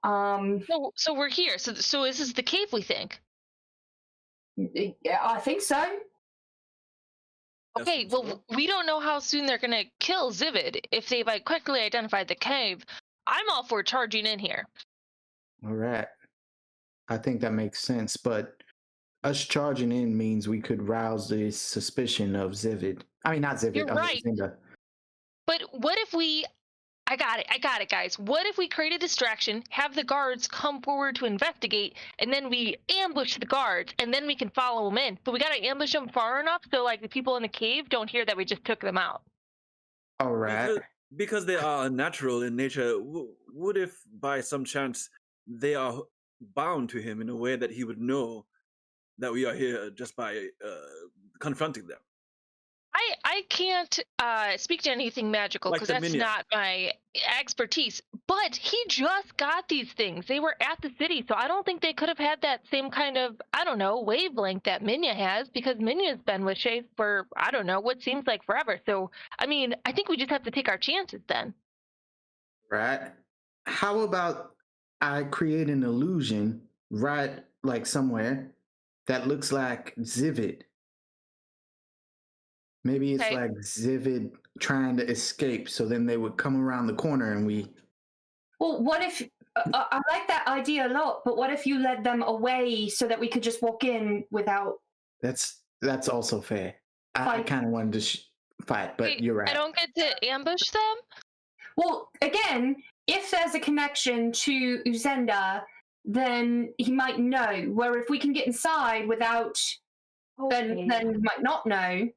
So we're here. So is this the cave we think? Yeah, I think so. Okay, well, we don't know how soon they're gonna kill Zivid. If they've quickly identified the cave, I'm all for charging in here. all right. I think that makes sense, but us charging in means we could rouse the suspicion of Zivid. I mean, not Zivid. You're right. Zinga. But what if we... I got it, guys. What if we create a distraction, have the guards come forward to investigate, and then we ambush the guards, and then we can follow them in? But we gotta ambush them far enough so, the people in the cave don't hear that we just took them out. All right. Because they are unnatural in nature, what if by some chance they are bound to him in a way that he would know that we are here just by confronting them? I I can't speak to anything magical Like because the that's Minya. not my expertise. But he just got these things. They were at the city, so I don't think they could have had that same kind of, I don't know, wavelength that Minya has, because Minya's been with Shay for, I don't know, what seems like forever. So, I mean, I think we just have to take our chances then. Right? How about I create an illusion right like somewhere that looks like Zivid? Maybe it's Okay. like Zivid trying to escape, so then they would come around the corner and we. Well, what if I like that idea a lot, but what if you led them away so that we could just walk in without? That's also fair. I Fight. kind of wanted to fight, but Wait, you're right. I don't get to ambush them? Well, again, if there's a connection to Uzenda, then he might know. Where if we can get inside without, then he might not know.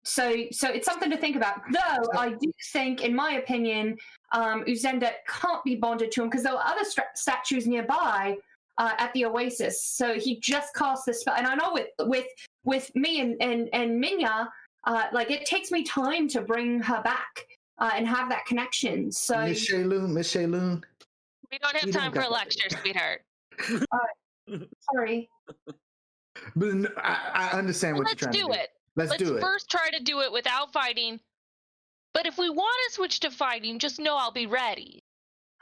So it's something to think about. Though I do think, in my opinion, Uzenda can't be bonded to him because there are other statues nearby at the Oasis. So he just cast this spell, and I know with me and Minya, like it takes me time to bring her back and have that connection. So Miss Shayloon. We don't have We time don't for a got lecture, sweetheart. sorry. But I understand what Let's you're trying do to do. it. Let's do it. First try to do it without fighting. But if we want to switch to fighting, just know I'll be ready.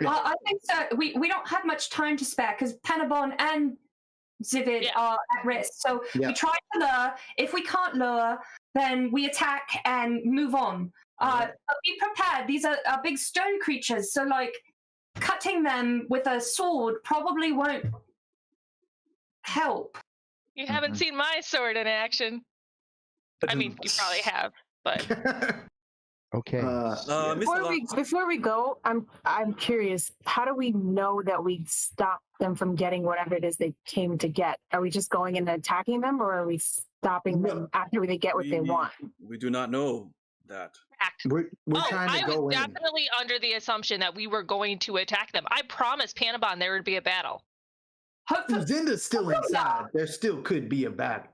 I think so. We don't have much time to spare because Panabon and Zivid are at risk. So we try to lure. If we can't lure, then we attack and move on. But be prepared. These are big stone creatures. So, like, cutting them with a sword probably won't help. You haven't seen my sword in action. I mean, you probably have, but Okay. Before we go, I'm curious. How do we know that we stop them from getting whatever it is they came to get? Are we just going in and attacking them, or are we stopping them after they get what they want? We do not know that. We're trying to I go was in. definitely under the assumption that we were going to attack them. I promised Panabon there would be a battle. Zenda's still inside. There still could be a battle.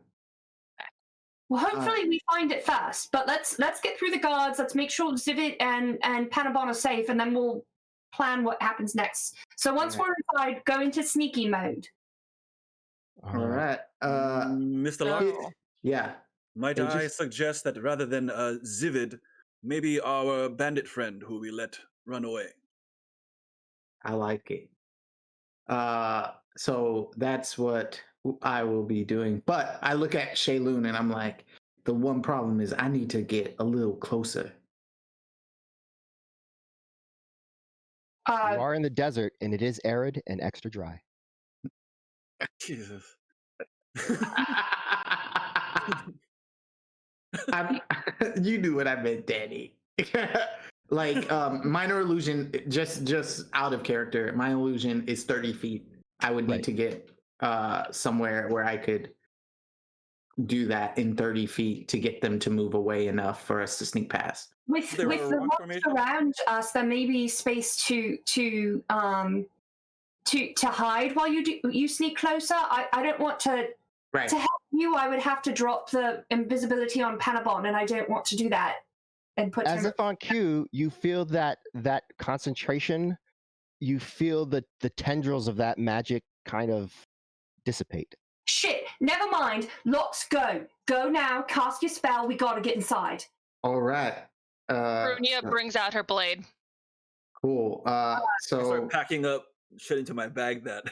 Well, hopefully we find it first. But let's get through the guards. Let's make sure Zivid and Panabon are safe, and then we'll plan what happens next. So once we're inside, go into sneaky mode. All right. Mr. Locke? Yeah. Might I suggest that rather than Zivid, maybe our bandit friend who we let run away? I like it. So that's what I will be doing. But I look at Shayloon and I'm like, the one problem is I need to get a little closer. You are in the desert, and it is arid and extra dry. Jesus. You knew what I meant, Danny. Like minor illusion, just out of character. My illusion is 30 feet. I would need to get somewhere where I could do that in 30 feet to get them to move away enough for us to sneak past. With the rocks around us, there may be space to hide while you sneak closer. I don't want to. Right. To help you, I would have to drop the invisibility on Panabon, and I don't want to do that. And put as if on cue, you feel that concentration. You feel the tendrils of that magic kind of dissipate. Shit, never mind. Let's go. Go now. Cast your spell. We gotta get inside. All right. Brunia brings out her blade. Cool. I start packing up shit into my bag. That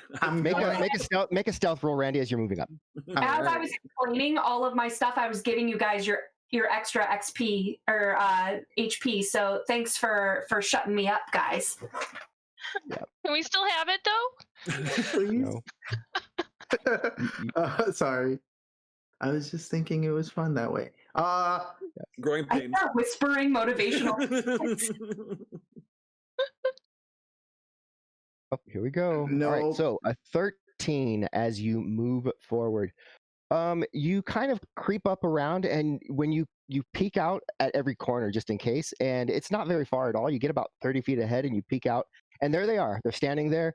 make a stealth roll, Randy, as you're moving up. As I was explaining all of my stuff, I was giving you guys your extra XP or HP. So thanks for shutting me up, guys. Yep. Can we still have it though? Please. No. Sorry. I was just thinking it was fun that way. Growing pain. I start whispering motivational. Oh, here we go. No. All right, so a 13 as you move forward. You kind of creep up around, and when you peek out at every corner just in case, and it's not very far at all. You get about 30 feet ahead, and you peek out, and there they are. They're standing there.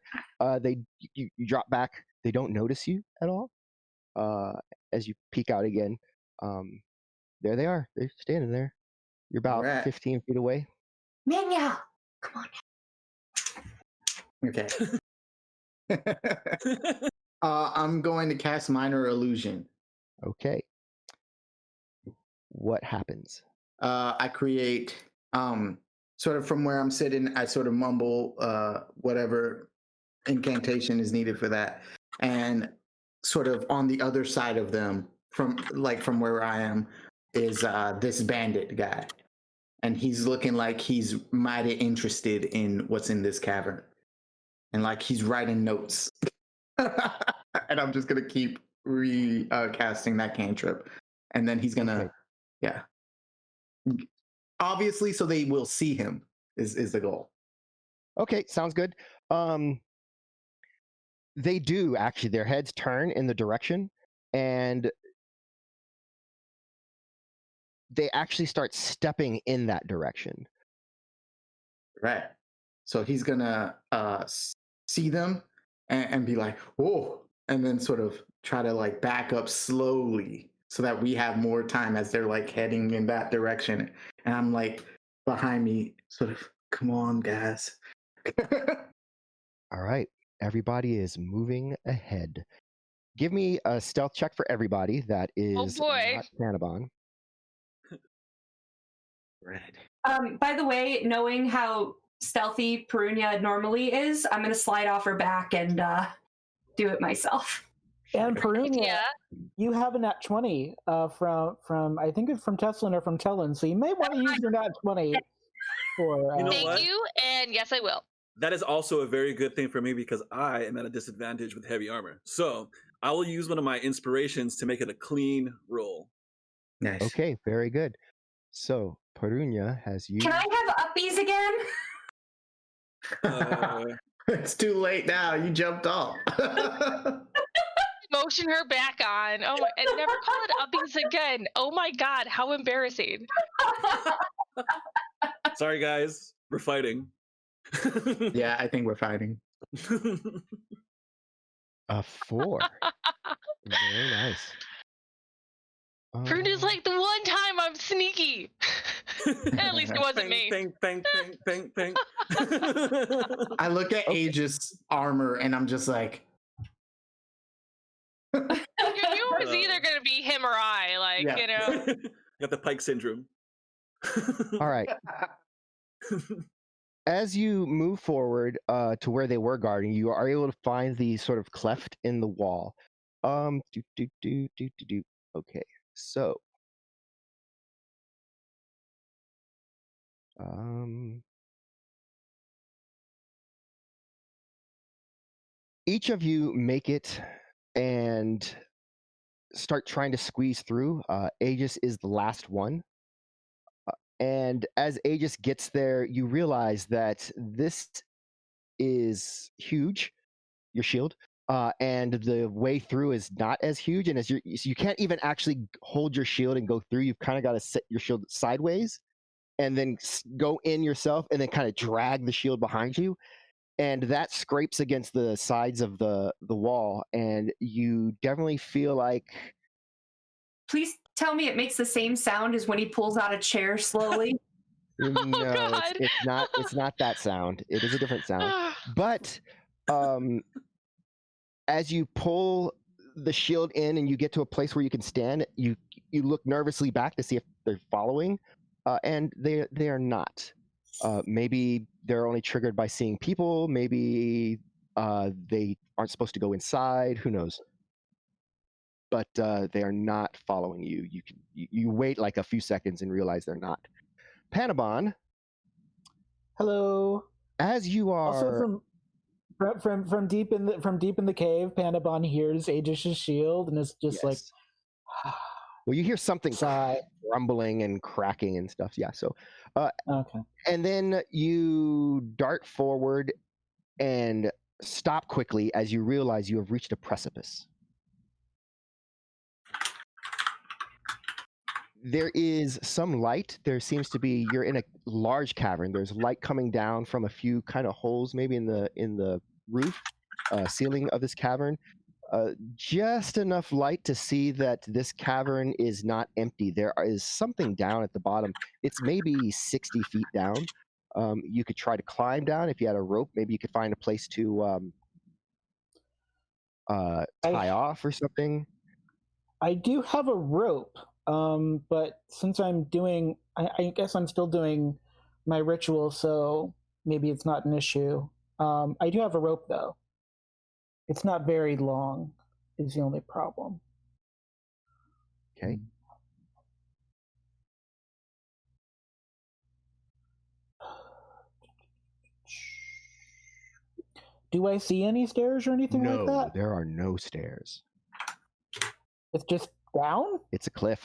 You drop back. They don't notice you at all. As you peek out again, there they are. They're standing there. You're about Alright. 15 feet away. Minya, come on. Okay. I'm going to cast Minor Illusion. Okay. What happens? I create sort of from where I'm sitting, I sort of mumble whatever incantation is needed for that. And sort of on the other side of them, from where I am, is this bandit guy. And he's looking like he's mighty interested in what's in this cavern. And like he's writing notes. And I'm just gonna keep casting that cantrip. And then he's gonna obviously, so they will see him is the goal. Okay, sounds good. They do actually. Their heads turn in the direction, and they actually start stepping in that direction. Right. So he's gonna see them and be like, "Whoa!" and then sort of try to like back up slowly so that we have more time as they're like heading in that direction. And I'm like behind me, sort of, "Come on, guys." All right, everybody is moving ahead. Give me a stealth check for everybody. That is boy. not Panabon. Right. By the way, knowing how stealthy Perunia normally is, I'm going to slide off her back and do it myself. And Perunia, Yeah. you have a nat 20 from I think it's from Teslin or from Tellin, so you may want to use your nat 20 for. You know Thank what? you, and yes, I will. That is also a very good thing for me because I am at a disadvantage with heavy armor. So I will use one of my inspirations to make it a clean roll. Nice. Okay, very good. So Perunia has used. Can I have uppies again? It's too late now. You jumped off. Motion her back on. Oh my, and never call it uppies again. Oh my god, how embarrassing. Sorry, guys. We're fighting. Yeah, I think we're fighting. A 4. Very nice. Prune is like the one time I'm sneaky. At least it wasn't me. Bang. I look at Aegis' armor and I'm just like, You knew it was either going to be him or I. Like, Yeah. you know. Got the Pike syndrome. All right. As you move forward to where they were guarding, you are able to find the sort of cleft in the wall. Okay, so each of you make it and start trying to squeeze through. Aegis is the last one. And as Aegis gets there, you realize that this is huge, your shield, and the way through is not as huge. And so you can't even actually hold your shield and go through. You've kind of got to set your shield sideways and then go in yourself and then kind of drag the shield behind you. And that scrapes against the sides of the wall. And you definitely feel like... Please tell me it makes the same sound as when he pulls out a chair slowly. No, God. it's not that sound. It is a different sound. But as you pull the shield in and you get to a place where you can stand, you look nervously back to see if they're following, and they are not. Maybe they're only triggered by seeing people. Maybe they aren't supposed to go inside. Who knows? But they are not following you. You wait like a few seconds and realize they're not. Panabon, Hello. as you are Also from deep in the cave, Panabon hears Aegis' shield and is just like, Yes. Well, you hear something sigh. rumbling and cracking and stuff. Yeah. So, Okay. and then you dart forward and stop quickly as you realize you have reached a precipice. There is some light. There seems to be, you're in a large cavern. There's light coming down from a few kind of holes, maybe in the roof ceiling of this cavern. just enough light to see that this cavern is not empty. There is something down at the bottom. It's maybe 60 feet down. You could try to climb down if you had a rope. Maybe you could find a place to tie off or something. I do have a rope, but since I'm doing, I guess I'm still doing my ritual, so maybe it's not an issue. I do have a rope, though. It's not very long, is the only problem. Okay. Do I see any stairs or anything like No, that? there are no stairs. It's just down? It's a cliff.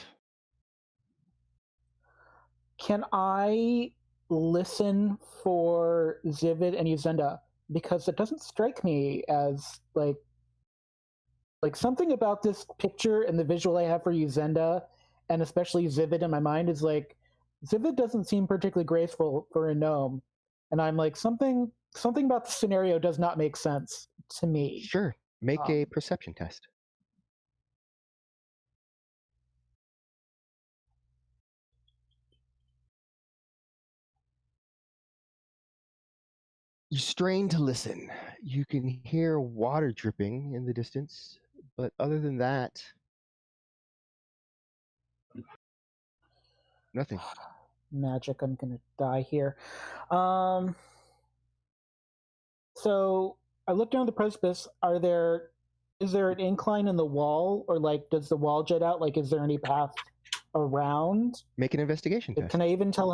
Can I listen for Zivid and Uzenda? Because it doesn't strike me as like something about this picture and the visual I have for Uzenda, and especially Zivid in my mind, is like Zivid doesn't seem particularly graceful for a gnome, and I'm like something about the scenario does not make sense to me. Sure. Make a perception test. You strain to listen. You can hear water dripping in the distance, but other than that, nothing. Magic, I'm gonna die here. So I look down the precipice. Is there an incline in the wall, or like does the wall jut out? Like, is there any path around? Make an investigation test. Can I even tell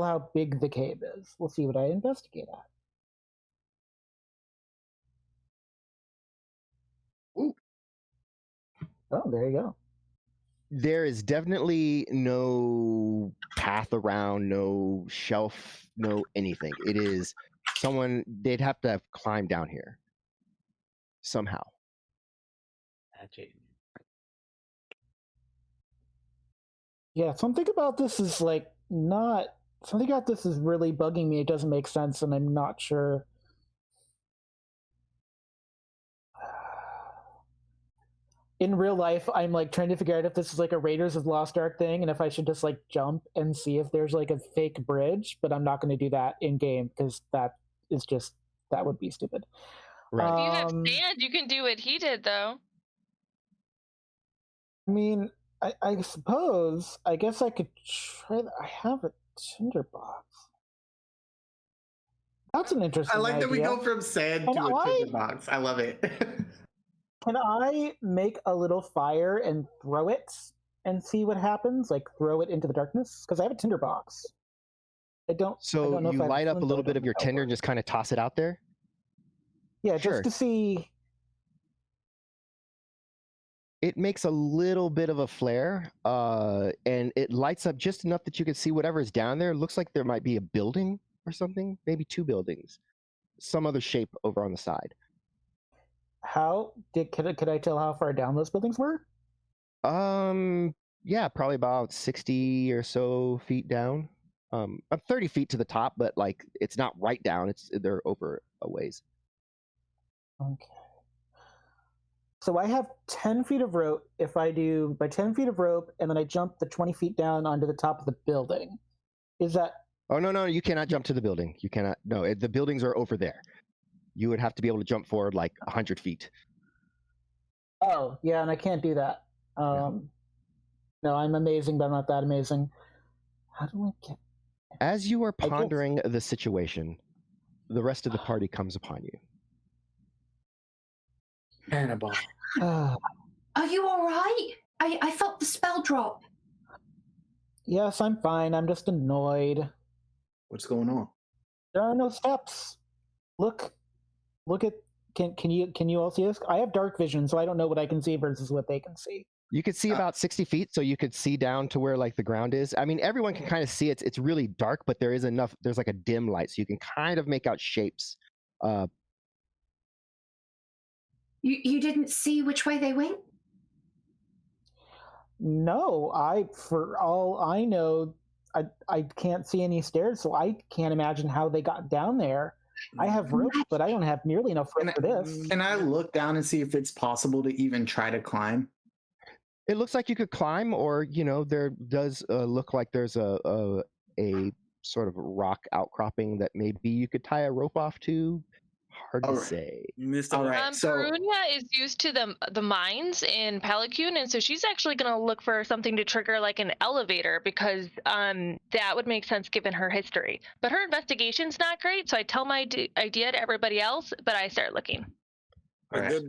how big the cave is? We'll see what I investigate at. Ooh. Oh, there you go. There is definitely no path around, no shelf, no anything. It is they'd have to have climbed down here somehow. Magic. Yeah, something about this is like not. Something about this is really bugging me. It doesn't make sense, and I'm not sure. In real life, I'm like trying to figure out if this is like a Raiders of the Lost Ark thing, and if I should just like jump and see if there's like a fake bridge. But I'm not going to do that in game because that would be stupid. Right. If you have sand, you can do what he did, though. I mean, I suppose. I guess I could try. I have a tinderbox. That's an interesting I like idea. that we go from sand to a tinderbox. I love it. Can I make a little fire and throw it and see what happens? Like throw it into the darkness? Because I have a tinderbox. I don't know you if light up a little bit of your tinder and just kind of toss it out there? Yeah, Sure. just to see. It makes a little bit of a flare, and it lights up just enough that you can see whatever is down there. It looks like there might be a building or something, maybe two buildings, some other shape over on the side. Could I tell how far down those buildings were? Yeah, probably about 60 or so feet down. 30 feet to the top, but like it's not right down. They're over a ways. Okay. So I have 10 feet of rope. If I do by 10 feet of rope and then I jump the 20 feet down onto the top of the building, is that? Oh, no, you cannot jump to the building. You cannot. No, the buildings are over there. You would have to be able to jump forward like 100 feet. Oh, yeah, and I can't do that. No, I'm amazing, but I'm not that amazing. How do I get? As you are pondering the situation, the rest of the party comes upon you. Cannibal. Are you all right? I felt the spell drop. Yes, I'm fine. I'm just annoyed. What's going on? There are no steps. Look at. Can you all see this? I have dark vision, so I don't know what I can see versus what they can see. You could see about 60 feet, so you could see down to where like the ground is. I mean, everyone can kind of see it. It's really dark, but there's like a dim light, so you can kind of make out shapes. You didn't see which way they went? No, for all I know, I can't see any stairs, so I can't imagine how they got down there. I have rope, but I don't have nearly enough rope for this. Can I look down and see if it's possible to even try to climb? It looks like you could climb, or there does look like there's a sort of rock outcropping that maybe you could tie a rope off to. Hard to Alright. say. Mr. All right. Locke, So- Perunia is used to the mines in Pelicune, and so she's actually going to look for something to trigger like an elevator because that would make sense given her history. But her investigation's not great, so I tell my idea to everybody else, but I start looking. Alright.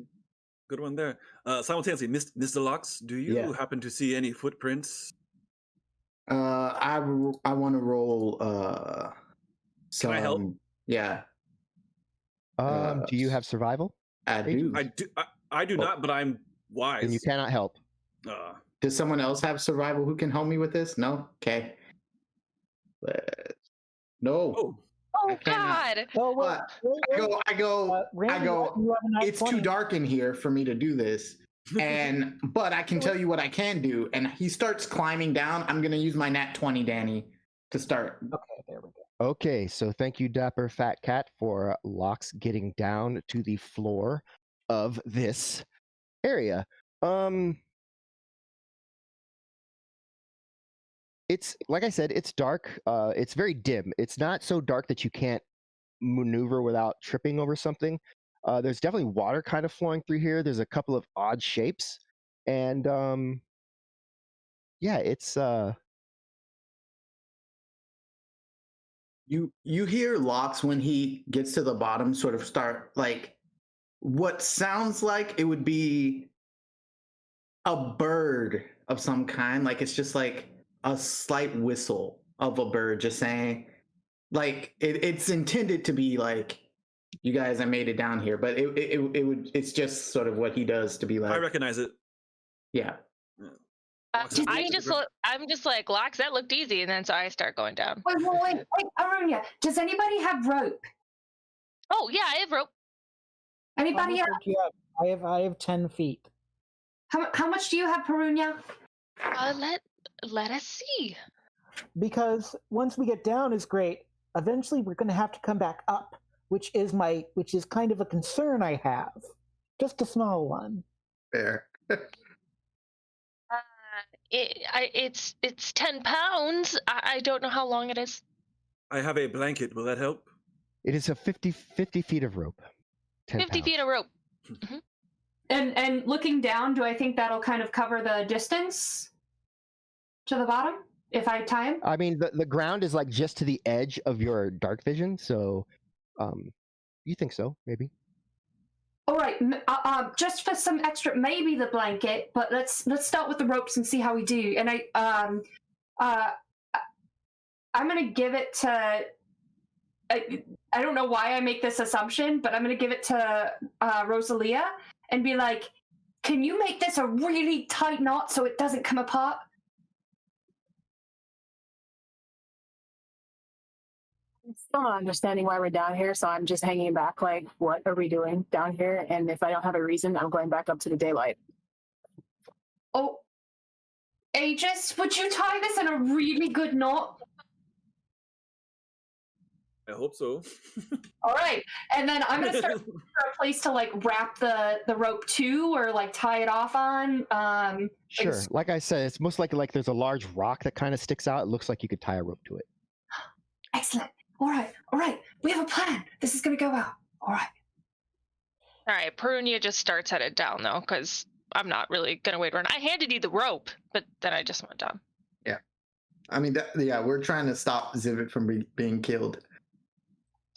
Good one there. Simultaneously, Mr. Locks, do you Yeah. happen to see any footprints? I want to roll some. Can I help? Yeah, Do you have survival? I do. I do not, but I'm wise. Then you cannot help. Does someone else have survival who can help me with this? No. Okay. No. Oh, Oh I cannot. God! Oh, But I go. Randy, go, you have a nat It's 20. too dark in here for me to do this. But I can tell you what I can do. And he starts climbing down. I'm gonna use my nat 20, Danny, to start. Okay, there we go. Okay, so thank you, Dapper Fat Cat, for Locks getting down to the floor of this area. It's like I said, it's dark. It's very dim. It's not so dark that you can't maneuver without tripping over something. There's definitely water kind of flowing through here. There's a couple of odd shapes, and yeah, it's You hear Locks when he gets to the bottom sort of start like what sounds like it would be a bird of some kind. Like it's just like a slight whistle of a bird just saying like it's intended to be like you guys, I made it down here, but it's just sort of what he does to be like I recognize it. yeah. I'm just like, Locks, that looked easy, and then so I start going down. Wait, Arunia, does anybody have rope? Oh yeah, I have rope. Anybody How else? much do you have? I have 10 feet. How much do you have, Perunia? Let us see. Because once we get down is great. Eventually we're gonna have to come back up, which is kind of a concern I have. Just a small one. Fair. It's 10 pounds. I don't know how long it is. I have a blanket. Will that help? it is a 50 feet of rope. 10 50 pounds. feet of rope. And looking down, do I think that'll kind of cover the distance to the bottom if I tie him? I mean, the ground is like just to the edge of your dark vision, so you think so, maybe. All right, just for some extra, maybe the blanket, but let's start with the ropes and see how we do. And I'm gonna give it to. I don't know why I make this assumption, but I'm gonna give it to Rosalia and be like, "Can you make this a really tight knot so it doesn't come apart?" I'm still not understanding why we're down here, so I'm just hanging back like, what are we doing down here? And if I don't have a reason, I'm going back up to the daylight. Oh, Aegis, would you tie this in a really good knot? I hope so. All right, and then I'm gonna start looking for a place to like wrap the rope to, or like tie it off on. Sure. Like I said, it's most likely like there's a large rock that kind of sticks out. It looks like you could tie a rope to it. Excellent. All right. We have a plan. This is gonna go well. All right. Perunia just starts headed down though, because I'm not really gonna wait around. I handed you the rope, but then I just went down. Yeah. I mean, we're trying to stop Zivit from being killed.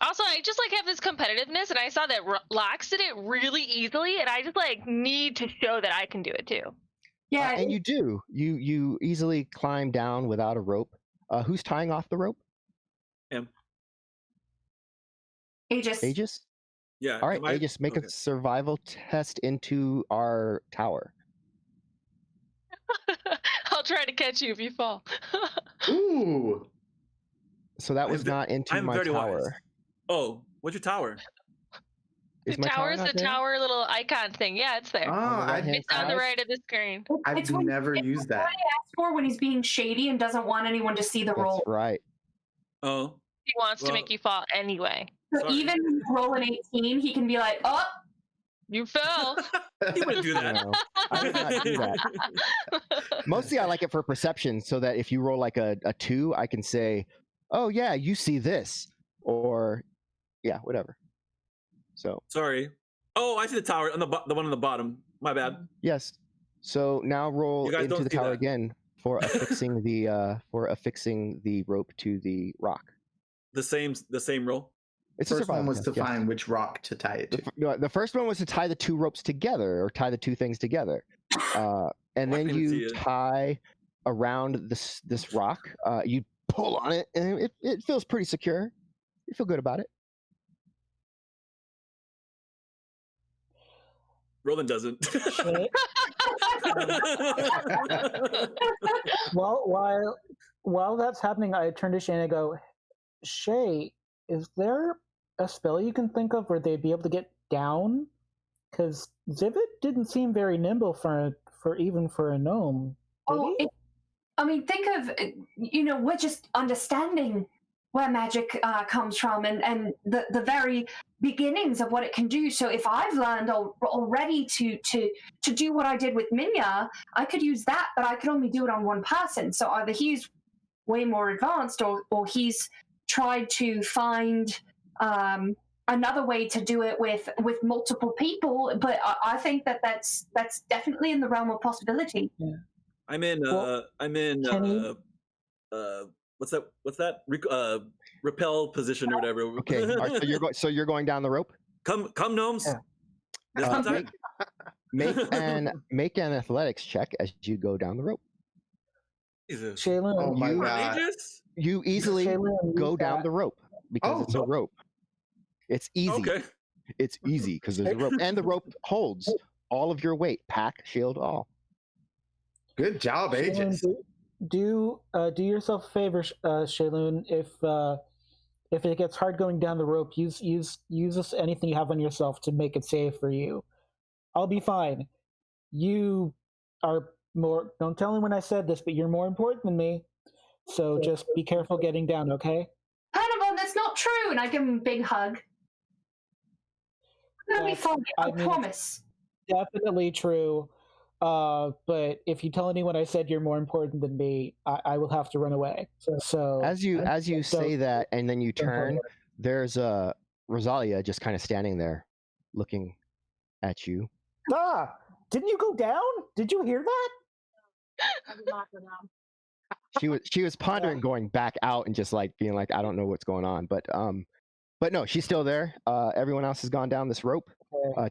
Also, I just like have this competitiveness, and I saw that Locks did it really easily, and I just like need to show that I can do it too. Yeah. And you do. You easily climb down without a rope. Who's tying off the rope? Him. Aegis. Aegis? Yeah. All right, am I- Aegis, make okay. a survival test into our tower. I'll try to catch you if you fall. Ooh. So that was not into I'm my very tower. wise. Oh, what's your tower? Is The my tower is not the there? tower little icon thing. Yeah, it's there. Oh, On the I, right-hand It's on the side? right of the screen. I've It's when- never it's used that. what he asks for when he's being shady and doesn't want anyone to see the That's roll. right. Oh, he wants to make you fall anyway. So Sorry. even roll an 18, he can be like, oh, You fell. He wouldn't do that. No, I would not do that. Mostly I like it for perception, so that if you roll like a 2, I can say, oh yeah, you see this, or yeah, whatever. So Sorry. Oh, I see the tower on the one on the bottom. My bad. yes. So now roll You guys into don't the see tower that. again for affixing the rope to the rock. The same roll. It's a First one survival was test, to yes. find which rock to tie it to. The first one was to tie the 2 ropes together, or tie the 2 things together, and I then didn't see you it. tie around this rock. You pull on it, and it feels pretty secure. You feel good about it. Roland doesn't. Shay, while that's happening, I turn to Shay and I go, Shay, is there a spell you can think of where they'd be able to get down? Because Zivit didn't seem very nimble for a gnome. Did oh, he? think of, we're just understanding where magic comes from and the very beginnings of what it can do. So if I've learned already to do what I did with Minya, I could use that, but I could only do it on one person. So either he's way more advanced or he's tried to find another way to do it with multiple people. But I think that's definitely in the realm of possibility. Yeah. I'm in. What's that? Repel position or whatever. Okay. All right, so you're going down the rope. Come, gnomes. Yeah. This Uh, time. Make an athletics check as you go down the rope. Jesus. Shaylin, Oh my You- god. Courageous? You easily Shaylin, go use down that. the rope because Oh, it's a oh. rope. It's easy. Okay. It's easy because there's a rope, and the rope holds all of your weight, pack, shield, all. Good job, Shaylin, Aegis. do yourself a favor, Shaylin. If it gets hard going down the rope, use anything you have on yourself to make it safe for you. I'll be fine. You are more. Don't tell anyone I said this, but you're more important than me. So just be careful getting down, okay? Panabon, that's not true. And I give him a big hug. I'm gonna be That's- fine. I I mean- promise. Definitely true. But if you tell anyone I said you're more important than me, I will have to run away. So As you say don't- that, and then you don't worry. turn, there's Rosalia just kind of standing there, looking at you. Didn't you go down? Did you hear that? She was pondering going back out and just like being like, I don't know what's going on, but no, she's still there. Everyone else has gone down this rope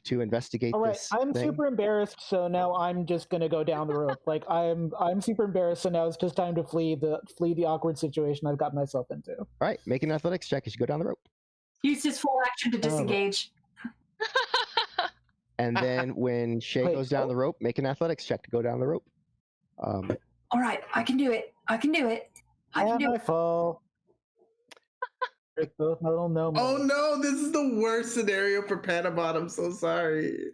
to investigate All right, this I'm thing. super embarrassed, so now I'm just gonna go down the rope. Like I'm super embarrassed, so now it's just time to flee the awkward situation I've got myself into. All right, make an athletics check as you go down the rope, Use his full action to disengage. and then when Shay Wait, goes down the rope, make an athletics check to go down the rope. All right, I can do it. I can do it. I can And do I it. fall. Break both my little gnome. Oh legs. no, this is the worst scenario for Panabot. I'm so sorry.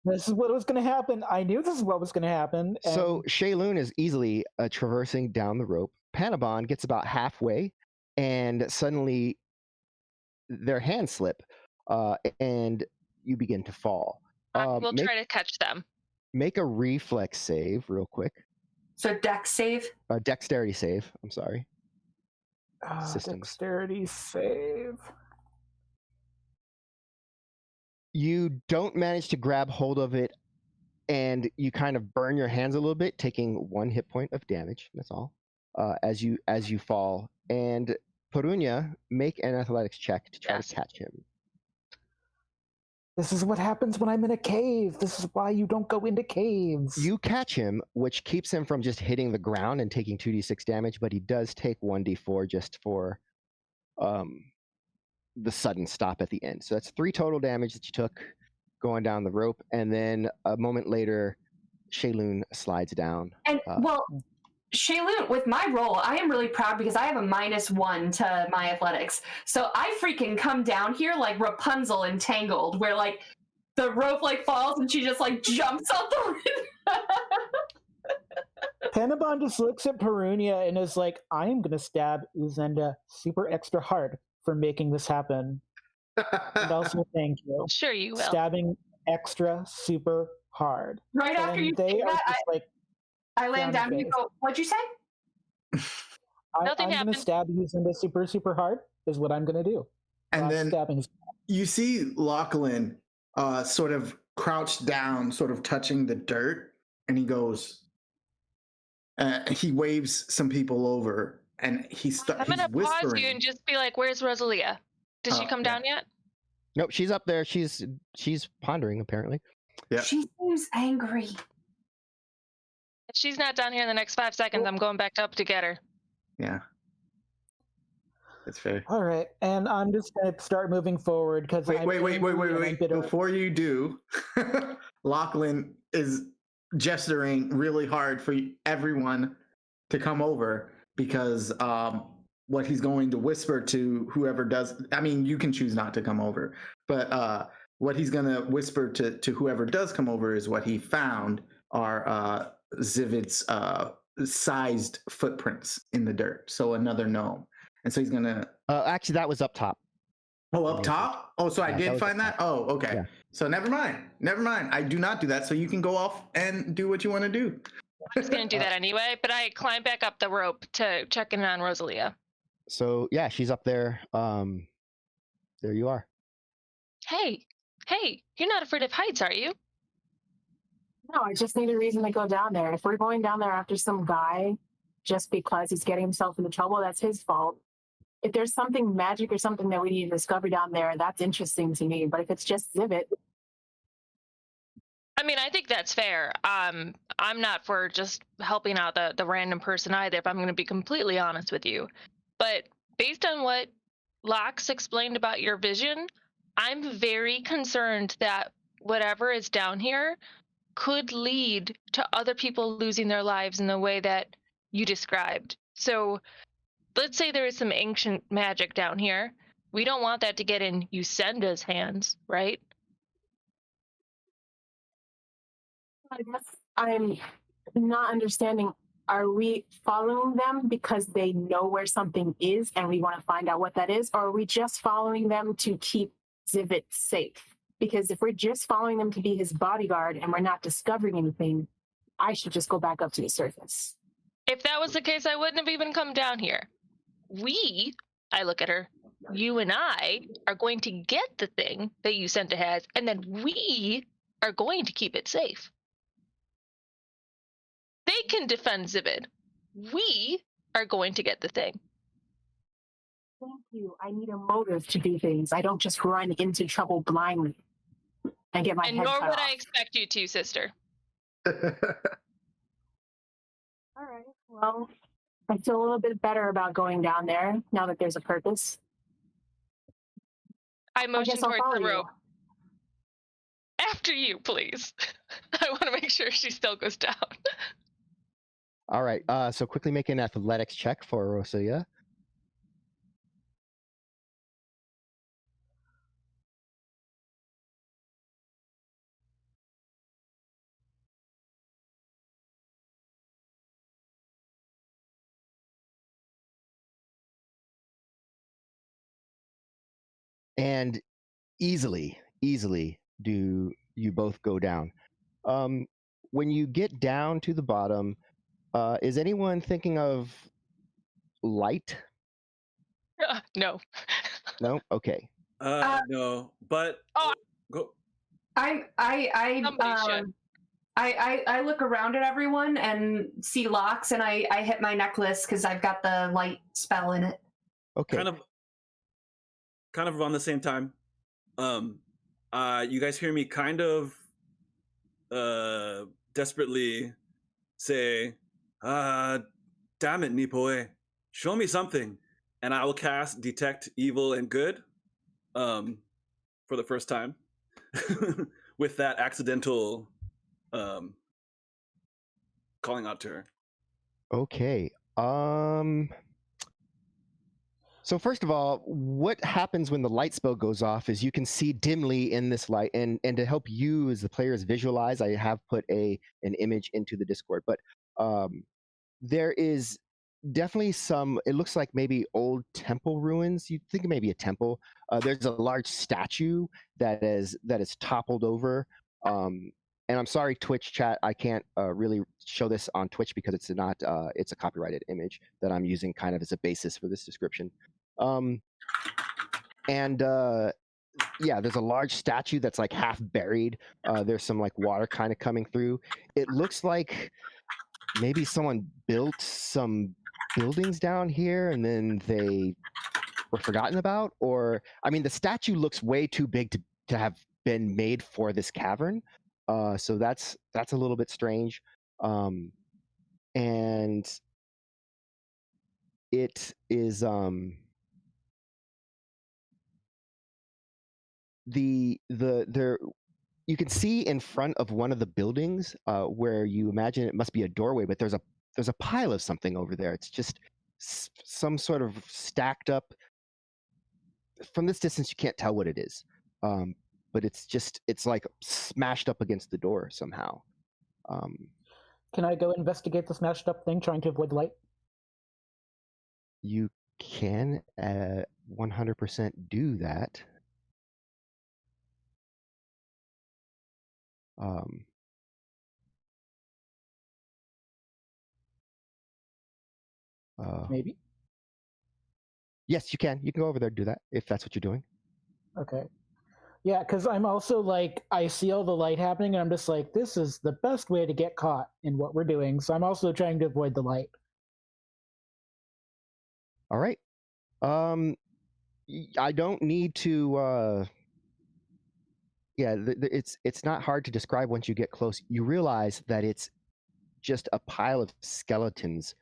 This is what was going to happen. I knew this is what was going to happen. So Shaylun is easily traversing down the rope. Panabon gets about halfway, and suddenly their hands slip, and you begin to fall. We'll try to catch them. Make a reflex save real quick. So dex save. Dexterity save. I'm sorry. systems. Dexterity save. You don't manage to grab hold of it, and you kind of burn your hands a little bit, taking 1 hit point of damage. That's all. As you fall, and Perunia, make an athletics check to try Yes. to catch him. This is what happens when I'm in a cave. This is why you don't go into caves. You catch him, which keeps him from just hitting the ground and taking 2d6 damage, but he does take 1d4 just for the sudden stop at the end. So that's 3 total damage that you took going down the rope, and then a moment later, Shaylun slides down. And well, Shaylun, with my roll, I am really proud because I have a -1 to my athletics. So I freaking come down here like Rapunzel in Tangled, where like the rope like falls and she just like jumps out the window. Panabon just looks at Perunia and is like, I am going to stab Uzenda super extra hard. for making this happen. And also thank you. Sure, you will. Stabbing extra super hard. Right after And you they say are that, just like, I land down frowny and you face. go, what'd you say? Nothing I'm going happened. to stab you into super, super hard is what I'm going to do. And then stabbing. you see Lachlan sort of crouched down, sort of touching the dirt, and he goes, he waves some people over, and he's I'm gonna pause whispering. you and just be like, "Where's Rosalia? Did she come down yet?" Nope, she's up there. She's pondering apparently. Yeah. She seems angry. If she's not down here in the next 5 seconds, I'm going back up to get her. Yeah. That's fair. All right, and I'm just going to start moving forward because Wait. Before you do, Lachlan is gesturing really hard for everyone to come over because what he's going to whisper to whoever does, I mean, you can choose not to come over, but what he's going to whisper to whoever does come over is what he found are Zivid's sized footprints in the dirt. So another gnome. And so he's going to... actually, that was up top. Oh, up top? Oh, so I did find that? Oh, okay. Yeah. So never mind. I do not do that. So you can go off and do what you want to do. I was going to do that anyway, but I climbed back up the rope to check in on Rosalia. So, yeah, she's up there. There you are. Hey, you're not afraid of heights, are you? No, I just need a reason to go down there. If we're going down there after some guy just because he's getting himself into trouble, that's his fault. If there's something magic or something that we need to discover down there, that's interesting to me. But if it's just Zivid... I mean, I think that's fair. I'm not for just helping out the random person either, if I'm going to be completely honest with you. But based on what Lox explained about your vision, I'm very concerned that whatever is down here could lead to other people losing their lives in the way that you described. So let's say there is some ancient magic down here. We don't want that to get in Yusenda's hands, right? I guess I'm not understanding. Are we following them because they know where something is and we want to find out what that is? Or are we just following them to keep Zivid safe? Because if we're just following them to be his bodyguard and we're not discovering anything, I should just go back up to the surface. If that was the case, I wouldn't have even come down here. I look at her, you and I are going to get the thing that Yusenda has, and then we are going to keep it safe. They can defend Zivid. We are going to get the thing. Thank you. I need a motive to do things. I don't just run into trouble blindly and get my head cut off. And nor would I expect you to, sister. All right. Well, I feel a little bit better about going down there now that there's a purpose. I motion guess I'll towards follow the you. rope. After you, please. I want to make sure she still goes down. All right. So quickly make an athletics check for Rosalia. And easily do you both go down. When you get down to the bottom, is anyone thinking of light? No. No? Okay. No, but Oh. go. Somebody should. I look around at everyone and see Lox, and I hit my necklace because I've got the light spell in it. Okay. Kind of around the same time. You guys hear me kind of desperately say, damn it, Nipoe, show me something. And I will cast Detect Evil and Good for the first time with that accidental calling out to her. Okay. So first of all, what happens when the light spell goes off is you can see dimly in this light, and to help you as the players visualize, I have put an image into the Discord, but there is definitely some. It looks like maybe old temple ruins. You'd think maybe a temple. There's a large statue that is toppled over. And I'm sorry, Twitch chat, I can't really show this on Twitch because it's not. It's a copyrighted image that I'm using kind of as a basis for this description. And yeah, there's a large statue that's like half buried. There's some like water kind of coming through. It looks like maybe someone built some buildings down here and then they were forgotten about. Or I mean, the statue looks way too big to have been made for this cavern. So that's a little bit strange. And it is there you can see in front of one of the buildings where you imagine it must be a doorway, but there's a pile of something over there. It's just some sort of stacked up. From this distance, you can't tell what it is, but it's like smashed up against the door somehow. Can I go investigate the smashed up thing, trying to avoid the light? You can 100% do that. Maybe. Yes, you can. You can go over there and do that if that's what you're doing. Okay. Yeah, because I'm also like, I see all the light happening, and I'm just like, this is the best way to get caught in what we're doing. So I'm also trying to avoid the light. All right. I don't need to. Yeah, it's not hard to describe once you get close. You realize that it's just a pile of skeletons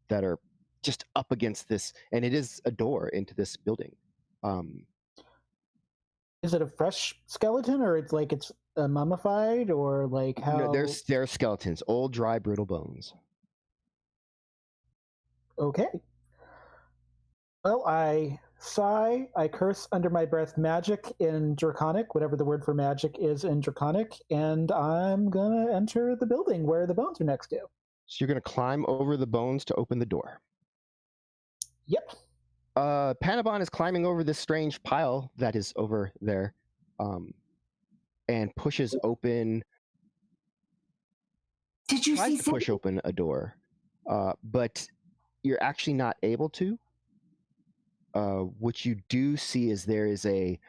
that are just up against this, and it is a door into this building. Is it a fresh skeleton, or it's like it's mummified, or like how? No, they're skeletons, old, dry, brittle bones. Okay. Well, I sigh, I curse under my breath magic in Draconic, whatever the word for magic is in Draconic, and I'm gonna enter the building where the bones are next to. So you're gonna climb over the bones to open the door. Yep. Panabon is climbing over this strange pile that is over there, and pushes open. Did you see? Push open a door, but you're actually not able to. What you do see is there is the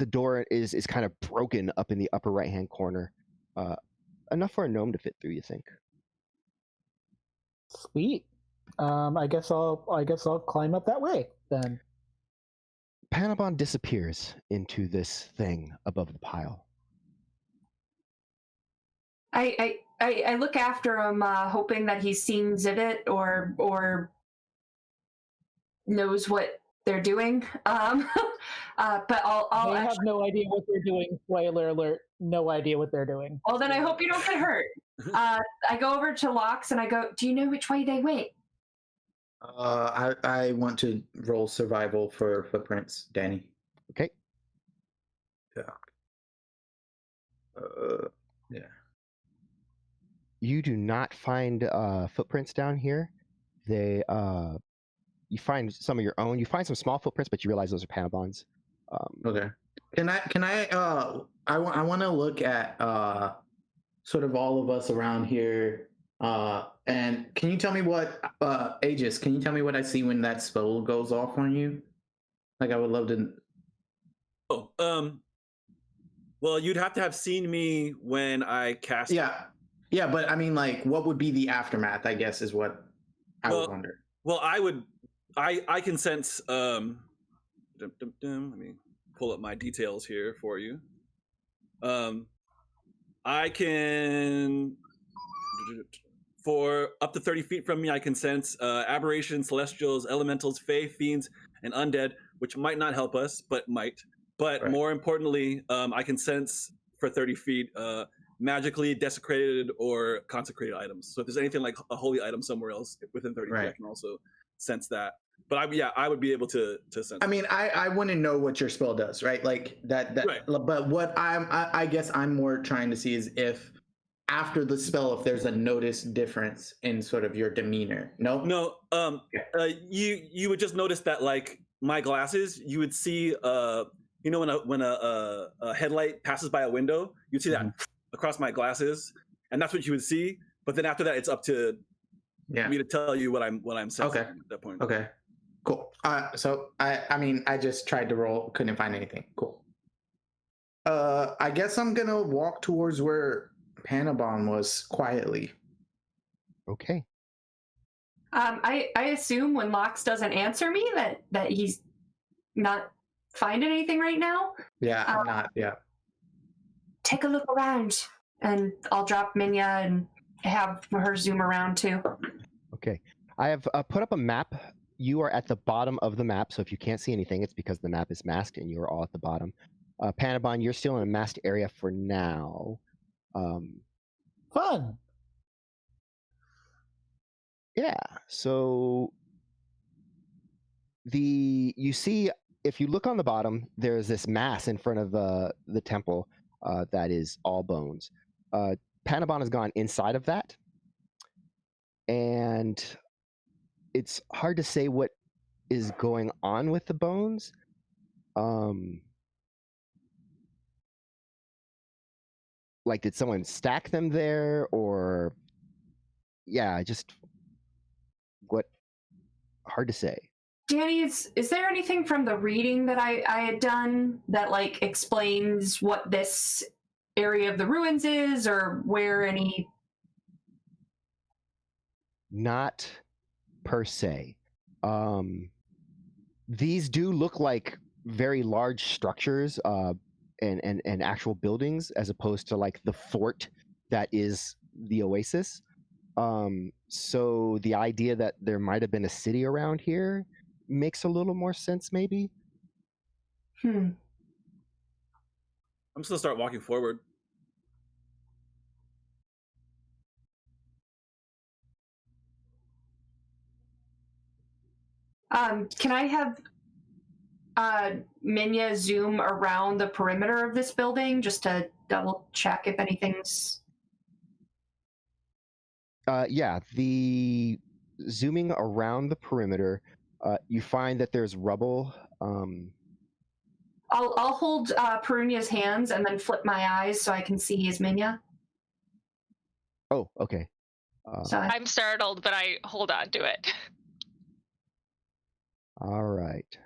door is kind of broken up in the upper right hand corner, enough for a gnome to fit through. You think? Sweet. I guess I'll climb up that way then. Panabon disappears into this thing above the pile. I look after him, hoping that he's seen Zivit or knows what they're doing. But I'll have no idea what they're doing. Spoiler alert: no idea what they're doing. Well, then I hope you don't get hurt. I go over to Lox and I go, "Do you know which way they went?" I want to roll survival for footprints, Danny. Okay. Yeah. Yeah. You do not find footprints down here. They you find some of your own. You find some small footprints, but you realize those are Panabon's. Okay. Can I want to look at sort of all of us around here. And can you tell me what Aegis? Can you tell me what I see when that spell goes off on you? Like, I would love to. Oh, well, you'd have to have seen me when I cast. Yeah, but I mean, like, what would be the aftermath? I guess is what I would wonder. Well, I can sense. Let me pull up my details here for you. I can. For up to 30 feet from me, I can sense aberrations, celestials, elementals, fae, fiends, and undead, which might not help us, but might. But right. More importantly, I can sense for 30 feet magically desecrated or consecrated items. So if there's anything like a holy item somewhere else within 30 feet, I can also sense that. But I would be able to sense. I mean, I wouldn't know what your spell does, right? Like that. Right. But what I guess I'm more trying to see is if after the spell if there's a noticed difference in sort of your demeanor. No? No, you would just notice that like my glasses, you would see you know when a headlight passes by a window, you'd see that across my glasses, and that's what you would see. But then after that, it's up to me to tell you what I'm sensing at that point. Okay. Cool. So I mean I just tried to roll, couldn't find anything. Cool. I guess I'm gonna walk towards where Panabon was quietly. Okay. I assume when Lox doesn't answer me that he's not finding anything right now. Yeah, I'm not. Yeah. Take a look around, and I'll drop Minya and have her zoom around too. Okay. I have put up a map. You are at the bottom of the map, so if you can't see anything, it's because the map is masked and you are all at the bottom. Panabon, you're still in a masked area for now. Fun. Yeah. So you see, if you look on the bottom, there's this mass in front of the temple that is all bones. Panabon has gone inside of that, and it's hard to say what is going on with the bones. Like, did someone stack them there, or just what? Hard to say. Danny, is there anything from the reading that I had done that like explains what this area of the ruins is, or where any? Not per se. These do look like very large structures and actual buildings, as opposed to like the fort that is the oasis. So the idea that there might have been a city around here makes a little more sense, maybe. I'm just gonna start walking forward. Can I have Minya zoom around the perimeter of this building just to double check if anything's? Yeah, the zooming around the perimeter, you find that there's rubble. I'll hold Perunia's hands and then flip my eyes so I can see his Minya. Oh, okay. I'm startled, but I hold on to it. All right.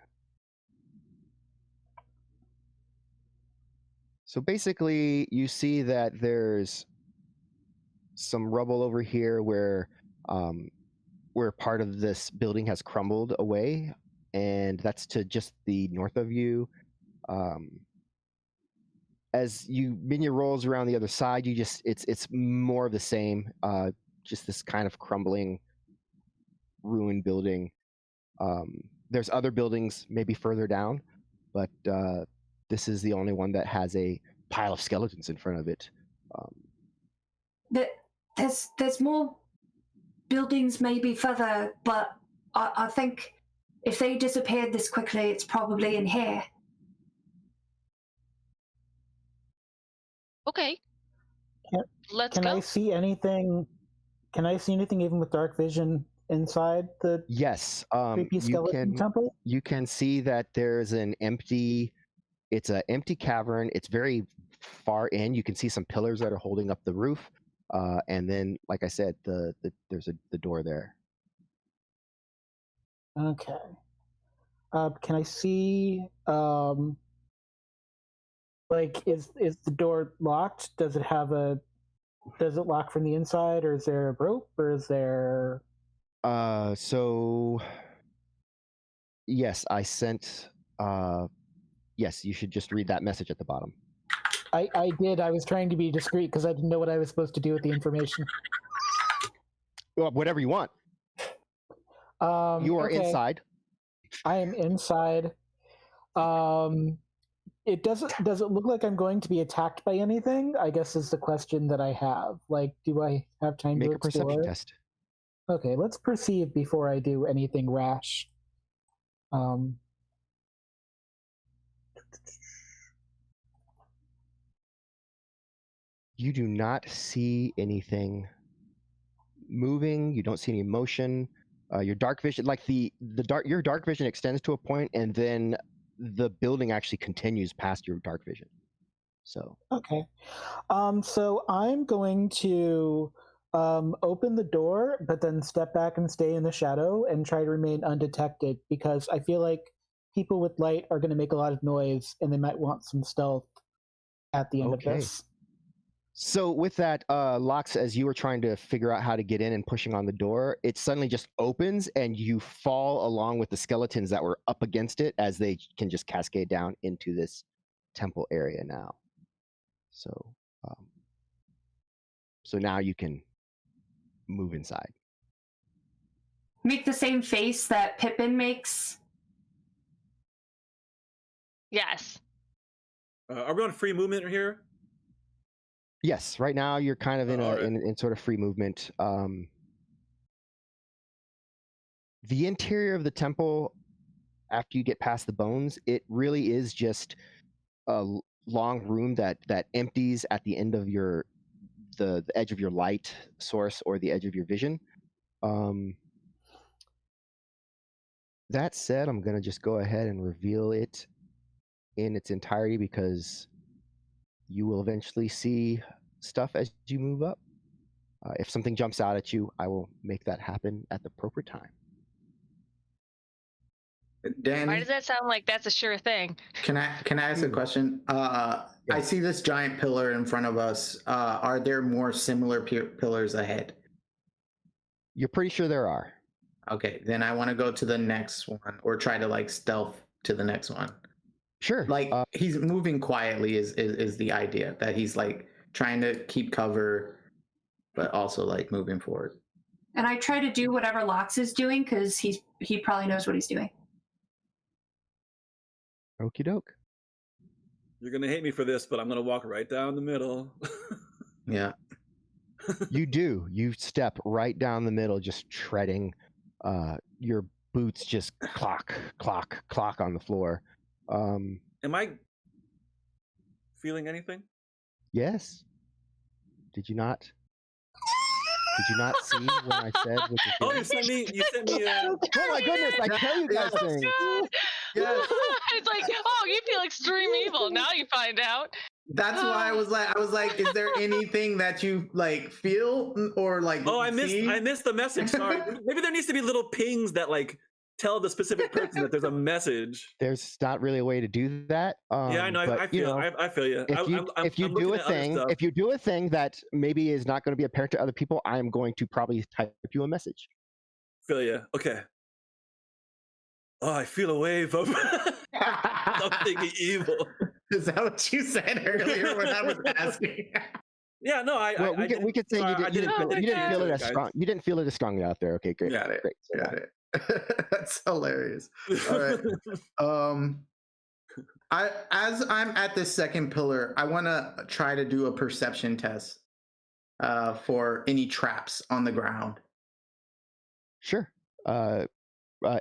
So basically, you see that there's some rubble over here where part of this building has crumbled away, and that's to just the north of you. As Minya rolls around the other side, it's more of the same. Just this kind of crumbling, ruined building. There's other buildings maybe further down, but this is the only one that has a pile of skeletons in front of it. There's more buildings maybe further, but I think if they disappeared this quickly, it's probably in here. Okay. Let's Can go. I see anything? Can I see anything even with dark vision inside the Yes, creepy skeleton temple? You can see that there's an empty. It's an empty cavern. It's very far in. You can see some pillars that are holding up the roof, and then, like I said, there's the door there. Okay. Can I see? Like, is the door locked? Does it lock from the inside, or is there a rope, or is there? So yes, I sent. Yes, you should just read that message at the bottom. I did. I was trying to be discreet because I didn't know what I was supposed to do with the information. Well, whatever you want. You are okay. inside. I am inside. Does it look like I'm going to be attacked by anything? I guess is the question that I have. Like, do I have time Make to a perception explore? test. Okay, let's perceive before I do anything rash. You do not see anything moving. You don't see any motion. Your dark vision, like your dark vision extends to a point, and then the building actually continues past your dark vision. So Okay. So I'm going to open the door, but then step back and stay in the shadow and try to remain undetected, because I feel like people with light are going to make a lot of noise and they might want some stealth at the end of Okay. this. So with that, Lox, as you were trying to figure out how to get in and pushing on the door, it suddenly just opens and you fall along with the skeletons that were up against it, as they can just cascade down into this temple area now. So, so now you can move inside. Make the same face that Pippin makes. Yes. Are we on free movement here? Yes, right now you're kind of in all right. in sort of free movement. The interior of the temple, after you get past the bones, it really is just a long room that empties at the end of the edge of your light source or the edge of your vision. That said, I'm going to just go ahead and reveal it in its entirety, because you will eventually see stuff as you move up. If something jumps out at you, I will make that happen at the appropriate time. Danny, Why does that sound like that's a sure thing? can I ask a question? I see this giant pillar in front of us. Are there more similar pillars ahead? You're pretty sure there are. Okay, then I want to go to the next one, or try to like stealth to the next one. Sure. Like he's moving quietly is the idea, that he's like trying to keep cover, but also like moving forward. And I try to do whatever Lox is doing, because he probably knows what he's doing. Okie doke. You're gonna hate me for this, but I'm gonna walk right down the middle. Yeah. You do. You step right down the middle, just treading. Your boots just clock, clock, clock on the floor. Am I feeling anything? Yes. Did you not? Did you not see when I said what you Oh, you sent me. Oh my goodness! I tell you guys things. Yes. It's like, oh, you feel extreme evil. Now you find out. That's why I was like, is there anything that you like feel or like? Oh, I see? missed the message. Sorry. Maybe there needs to be little pings that like tell the specific person that there's a message. There's not really a way to do that. Yeah, I know. But, I feel you. If you do a thing that maybe is not going to be apparent to other people, I am going to probably type you a message. Feel you. Okay. Oh, I feel a wave of something evil. Is that what you said earlier when I was asking? Yeah, no, we could say you didn't feel it as strong. You didn't feel it as strongly out there. Okay, great. Got it. Great. Got it. That's hilarious. All right. As I'm at this second pillar, I want to try to do a perception test for any traps on the ground. Sure.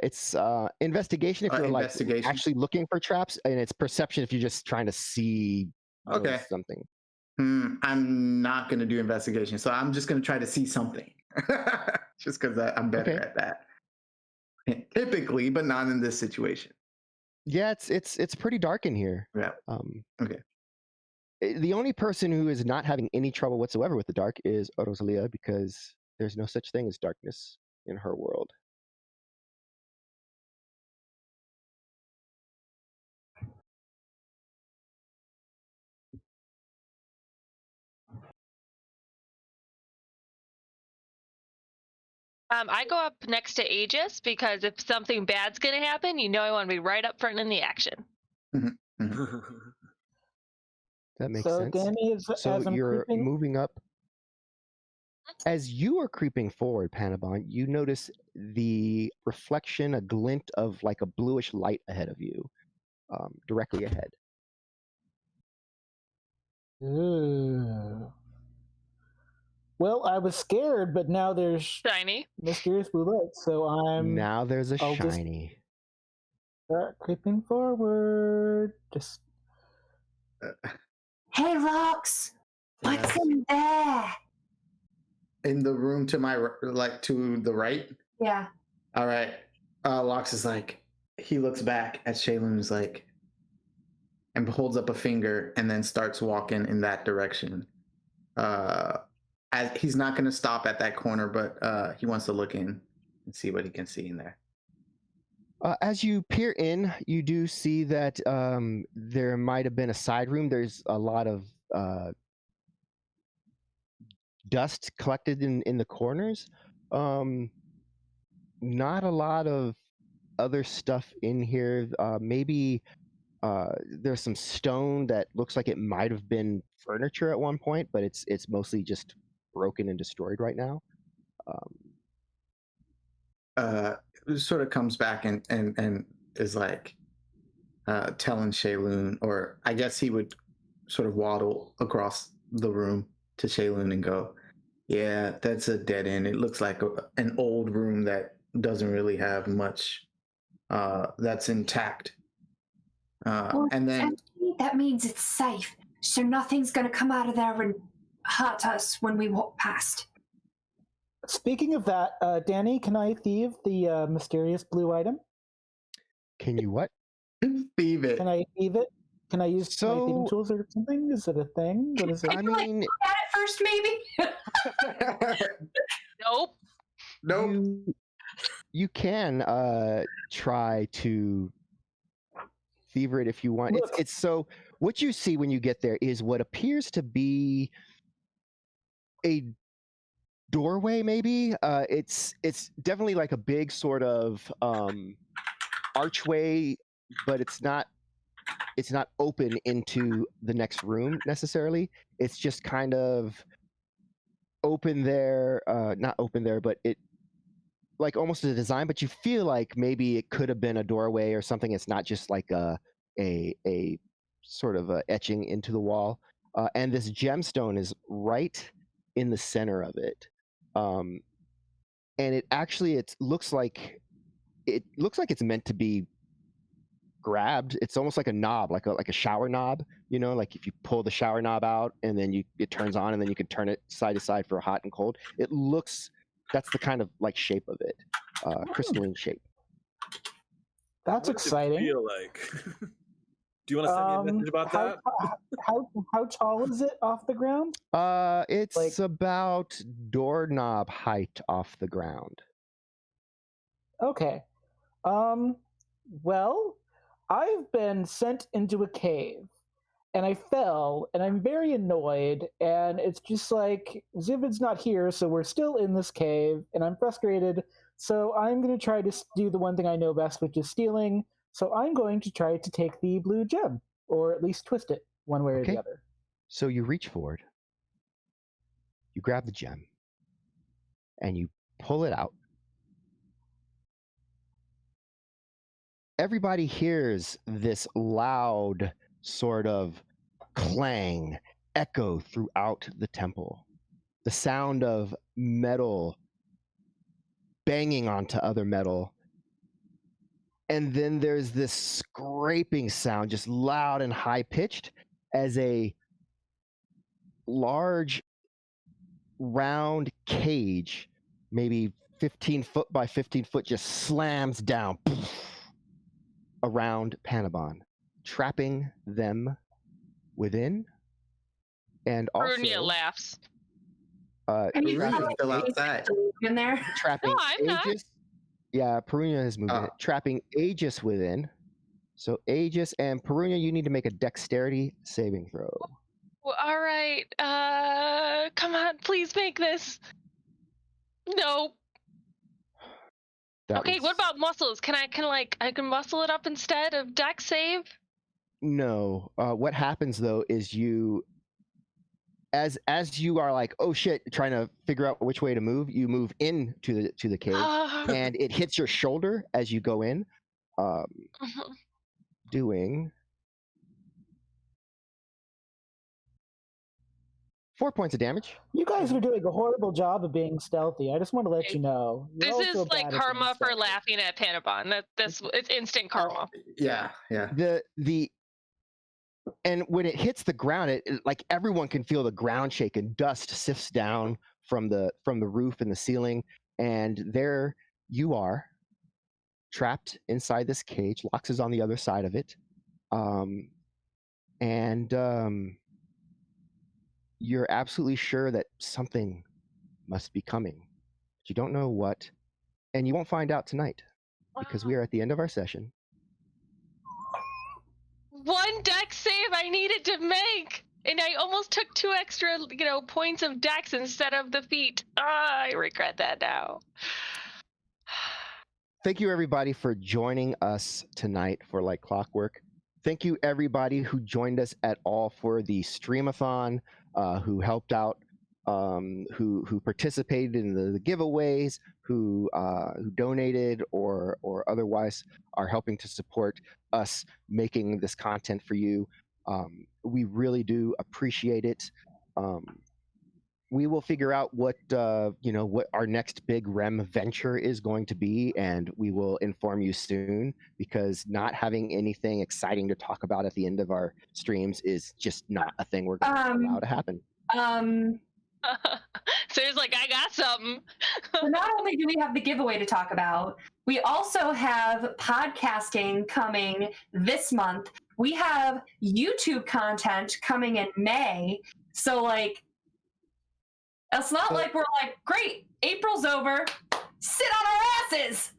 It's investigation if you're like actually looking for traps, and it's perception if you're just trying to see something. I'm not going to do investigation, so I'm just going to try to see something, just because I'm better at that. Typically, but not in this situation. Yeah, it's pretty dark in here. Yeah. Okay. The only person who is not having any trouble whatsoever with the dark is Rosalia, because there's no such thing as darkness in her world. I go up next to Aegis, because if something bad's going to happen, you know I want to be right up front in the action. That makes sense. Danny, So you're moving up. As you are creeping forward, Panabon, you notice the reflection, a glint of like a bluish light ahead of you, directly ahead. Ooh. Well, I was scared, but now there's shiny mysterious blue light, so now there's a I'll shiny. Just start creeping forward. Just Hey, Lox! What's in there? In the room to my to the right. Yeah. All right. Lox is like, he looks back at Shaylin, is like, and holds up a finger, and then starts walking in that direction. He's not going to stop at that corner, but he wants to look in and see what he can see in there. As you peer in, you do see that there might have been a side room. There's a lot of dust collected in the corners. Not a lot of other stuff in here. Maybe there's some stone that looks like it might have been furniture at one point, but it's mostly just broken and destroyed right now. Sort of comes back and is like telling Shaylin, or I guess he would sort of waddle across the room to Shaylin and go, yeah, that's a dead end. It looks like an old room that doesn't really have much that's intact. And then that means it's safe, so nothing's going to come out of there and hurt us when we walk past. Speaking of that, Danny, can I thieve the mysterious blue item? Can you what? thieve it. Can I thieve it? Can I use my thieving tools or something? Is it a thing? What is it? I mean, at it first, maybe. Nope. You can try to thiever it if you want. It's so what you see when you get there is what appears to be a doorway, maybe. It's definitely like a big sort of archway, but it's not open into the next room necessarily. It's just kind of open there, not open there, but it like almost a design, but you feel like maybe it could have been a doorway or something. It's not just like a sort of a etching into the wall. And this gemstone is right in the center of it. And it looks like it's meant to be grabbed. It's almost like a knob, like a shower knob, like if you pull the shower knob out and then it turns on and then you can turn it side to side for hot and cold. That's the kind of like shape of it, crystalline shape. That's exciting. Feel like? Do you want to send me a message about that? How tall is it off the ground? It's about doorknob height off the ground. Okay. Well, I've been sent into a cave, and I fell, and I'm very annoyed, and it's just like, Zivid's not here, so we're still in this cave, and I'm frustrated, so I'm going to try to do the one thing I know best, which is stealing, so I'm going to try to take the blue gem, or at least twist it one way or the other. So you reach forward, you grab the gem, and you pull it out. Everybody hears this loud sort of clang echo throughout the temple. The sound of metal banging onto other metal. And then there's this scraping sound, just loud and high-pitched, as a large round cage, maybe 15 foot by 15 foot, just slams down around Panabon, trapping them within, and also Brunia laughs. Still outside. In there. Trapping No, I'm not. Aegis. Yeah, Perunia has moved in. Trapping Aegis within. So Aegis and Perunia, you need to make a dexterity saving throw. Well, all right. Come on, please make this. No. Okay, what about muscles? Can I muscle it up instead of dex save? No. What happens though is you, as you are like, oh shit, trying to figure out which way to move, you move into the cave, and it hits your shoulder as you go in, doing 4 points of damage. You guys are doing a horrible job of being stealthy. I just want to let you know. This is like karma for laughing at Panabon. It's instant karma. Yeah. The and when it hits the ground, like everyone can feel the ground shake and dust sifts down from the roof and the ceiling, and there you are, trapped inside this cage. Lox is on the other side of it, and you're absolutely sure that something must be coming, but you don't know what, and you won't find out tonight because we are at the end of our session. One dex save I needed to make, and I almost took 2 extra, points of dex instead of the feat. I regret that now. Thank you, everybody, for joining us tonight for Like Clockwork. Thank you, everybody who joined us at all for the streamathon, who helped out, who participated in the giveaways, who donated or otherwise are helping to support us making this content for you. We really do appreciate it. We will figure out what what our next big REM venture is going to be, and we will inform you soon, because not having anything exciting to talk about at the end of our streams is just not a thing we're going to allow to happen. So it's like, I got something. So not only do we have the giveaway to talk about, we also have podcasting coming this month. We have YouTube content coming in May. So like, it's not like we're like, great, April's over, sit on our asses.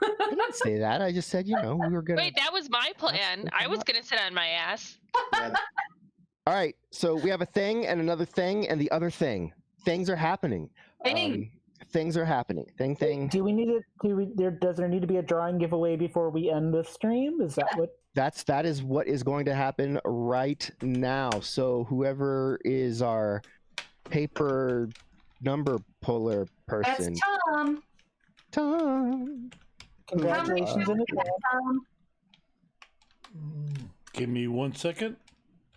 I didn't say that. I just said, we were going to... Wait, that was my plan. I was going to sit on my ass. Yeah. All right, so we have a thing and another thing and the other thing. Things are happening. Things are happening. Thing. Do we need it? Does there need to be a drawing giveaway before we end the stream? Is that what? That is what is going to happen right now. So whoever is our paper number puller person. That's Tom. Tom. Congratulations in advance. Tom. Give me 1 second.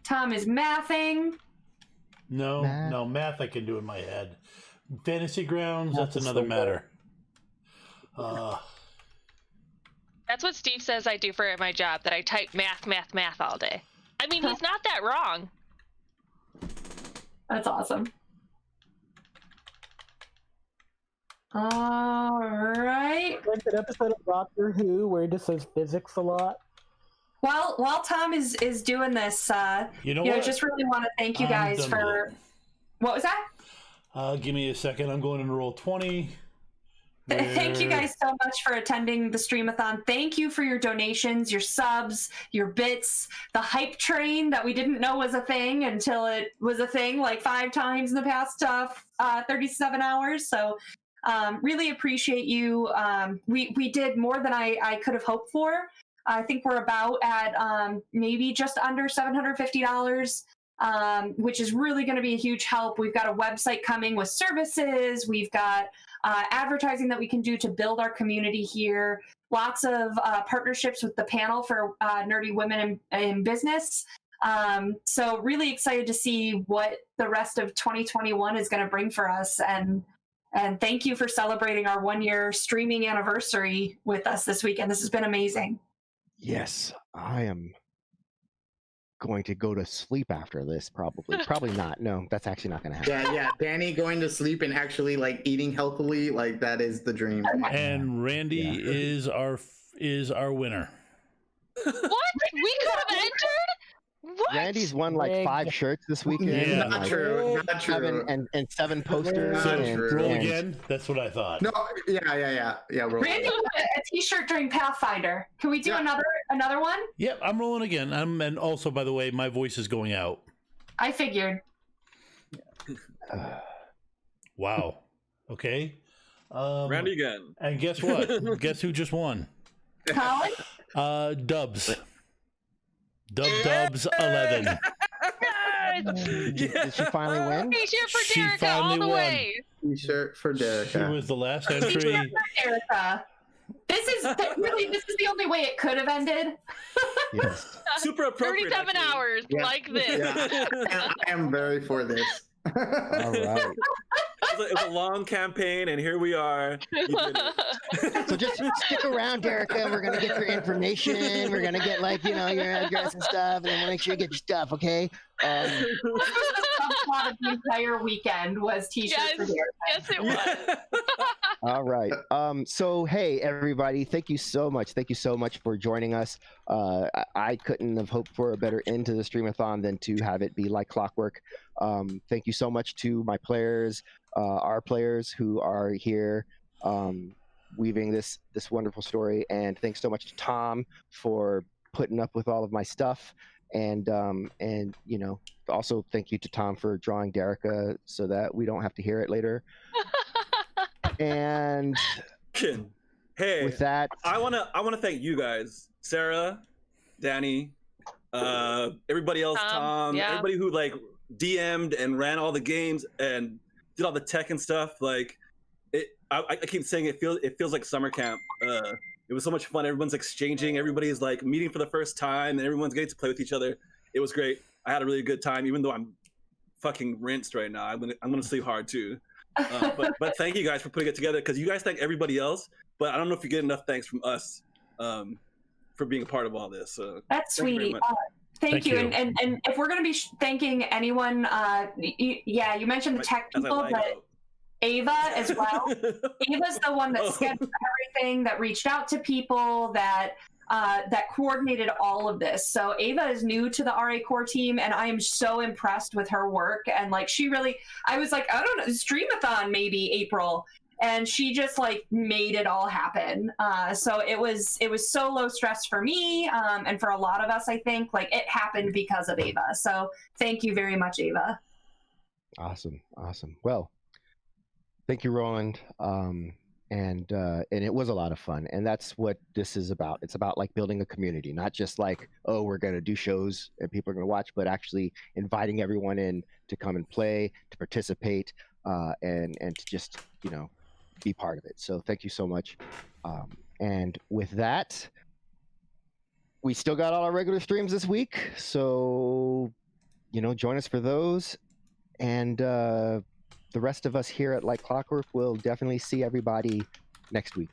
Tom is mathing. No, math I can do in my head. Fantasy grounds, that's another matter. That's what Steve says I do for my job, that I type math all day. I mean, he's not that wrong. That's awesome. All right. Like that episode of Doctor Who where he just says physics a lot. Well, while Tom is doing this, just really want to thank you guys for... What was that? Give me a second. I'm going into roll 20. Thank you guys so much for attending the streamathon. Thank you for your donations, your subs, your bits, the hype train that we didn't know was a thing until it was a thing like 5 times in the past 37 hours. So really appreciate you. We did more than I could have hoped for. I think we're about at maybe just under $750, which is really going to be a huge help. We've got a website coming with services. We've got advertising that we can do to build our community here. Lots of partnerships with the panel for nerdy women in business. So really excited to see what the rest of 2021 is going to bring for us. And thank you for celebrating our 1-year streaming anniversary with us this weekend. This has been amazing. Yes, I am going to go to sleep after this, probably. Probably not. No, that's actually not going to happen. Yeah. Danny going to sleep and actually like eating healthily, like that is the dream. And Randy is our winner. What? We could have entered? What? Randy's won like 5 shirts this weekend. Yeah. Not true. Not true. And 7 posters. So roll and again. That's what I thought. No. Yeah. Roll. Randy won a T-shirt during Pathfinder. Can we do another one? Yep, I'm rolling again. And also, by the way, my voice is going out. I figured. Wow. Okay. Randy again. And guess what? Guess who just won? Colin? Dubs. Dubs 11. Did she finally win? T-shirt for She Derica finally all the won. way. T-shirt for Derek. She was the last entry. Erica. This is the only way it could have ended. Yes. Super appropriate. 37 actually. hours like this. Yeah. I am very for this. All right. It was a long campaign, and here we are. You did it. So just stick around, Derica. We're gonna get your information. We're gonna get like your address and stuff, and then we'll make sure you get your stuff. Okay. This was the subplot of the entire weekend was t-shirts for Derek. Yes, it was. All right. So hey, everybody, thank you so much. Thank you so much for joining us. I couldn't have hoped for a better end to the streamathon than to have it be like Clockwork. Thank you so much to my players, our players who are here, weaving this wonderful story, and thanks so much to Tom for putting up with all of my stuff, and also thank you to Tom for drawing Derica so that we don't have to hear it later. And hey, with that, I wanna thank you guys, Sarah, Danny, everybody else, Tom, yeah. everybody who like DM'd and ran all the games and did all the tech and stuff. Like I keep saying it feels like summer camp. It was so much fun. Everyone's exchanging. Everybody's like meeting for the first time, and everyone's getting to play with each other. It was great. I had a really good time, even though I'm fucking rinsed right now. I'm gonna sleep hard too. But thank you guys for putting it together, because you guys thank everybody else, but I don't know if you get enough thanks from us for being a part of all this. So that's sweet. Thank you. And if we're going to be thanking anyone, you mentioned the tech people, but Ava as well. Ava's the one that scheduled everything, that reached out to people, that coordinated all of this. So Ava is new to the RA core team, and I am so impressed with her work. And like, I was like, I don't know, streamathon maybe April, and she just like made it all happen. So it was so low stress for me, and for a lot of us. I think like it happened because of Ava. So thank you very much, Ava. Awesome. Well, thank you, Roland. And it was a lot of fun, and that's what this is about. It's about like building a community, not just like, oh, we're going to do shows and people are going to watch, but actually inviting everyone in to come and play, to participate, and to just be part of it. So thank you so much. And with that, we still got all our regular streams this week, so join us for those, and the rest of us here at Like Clockwork will definitely see everybody next week.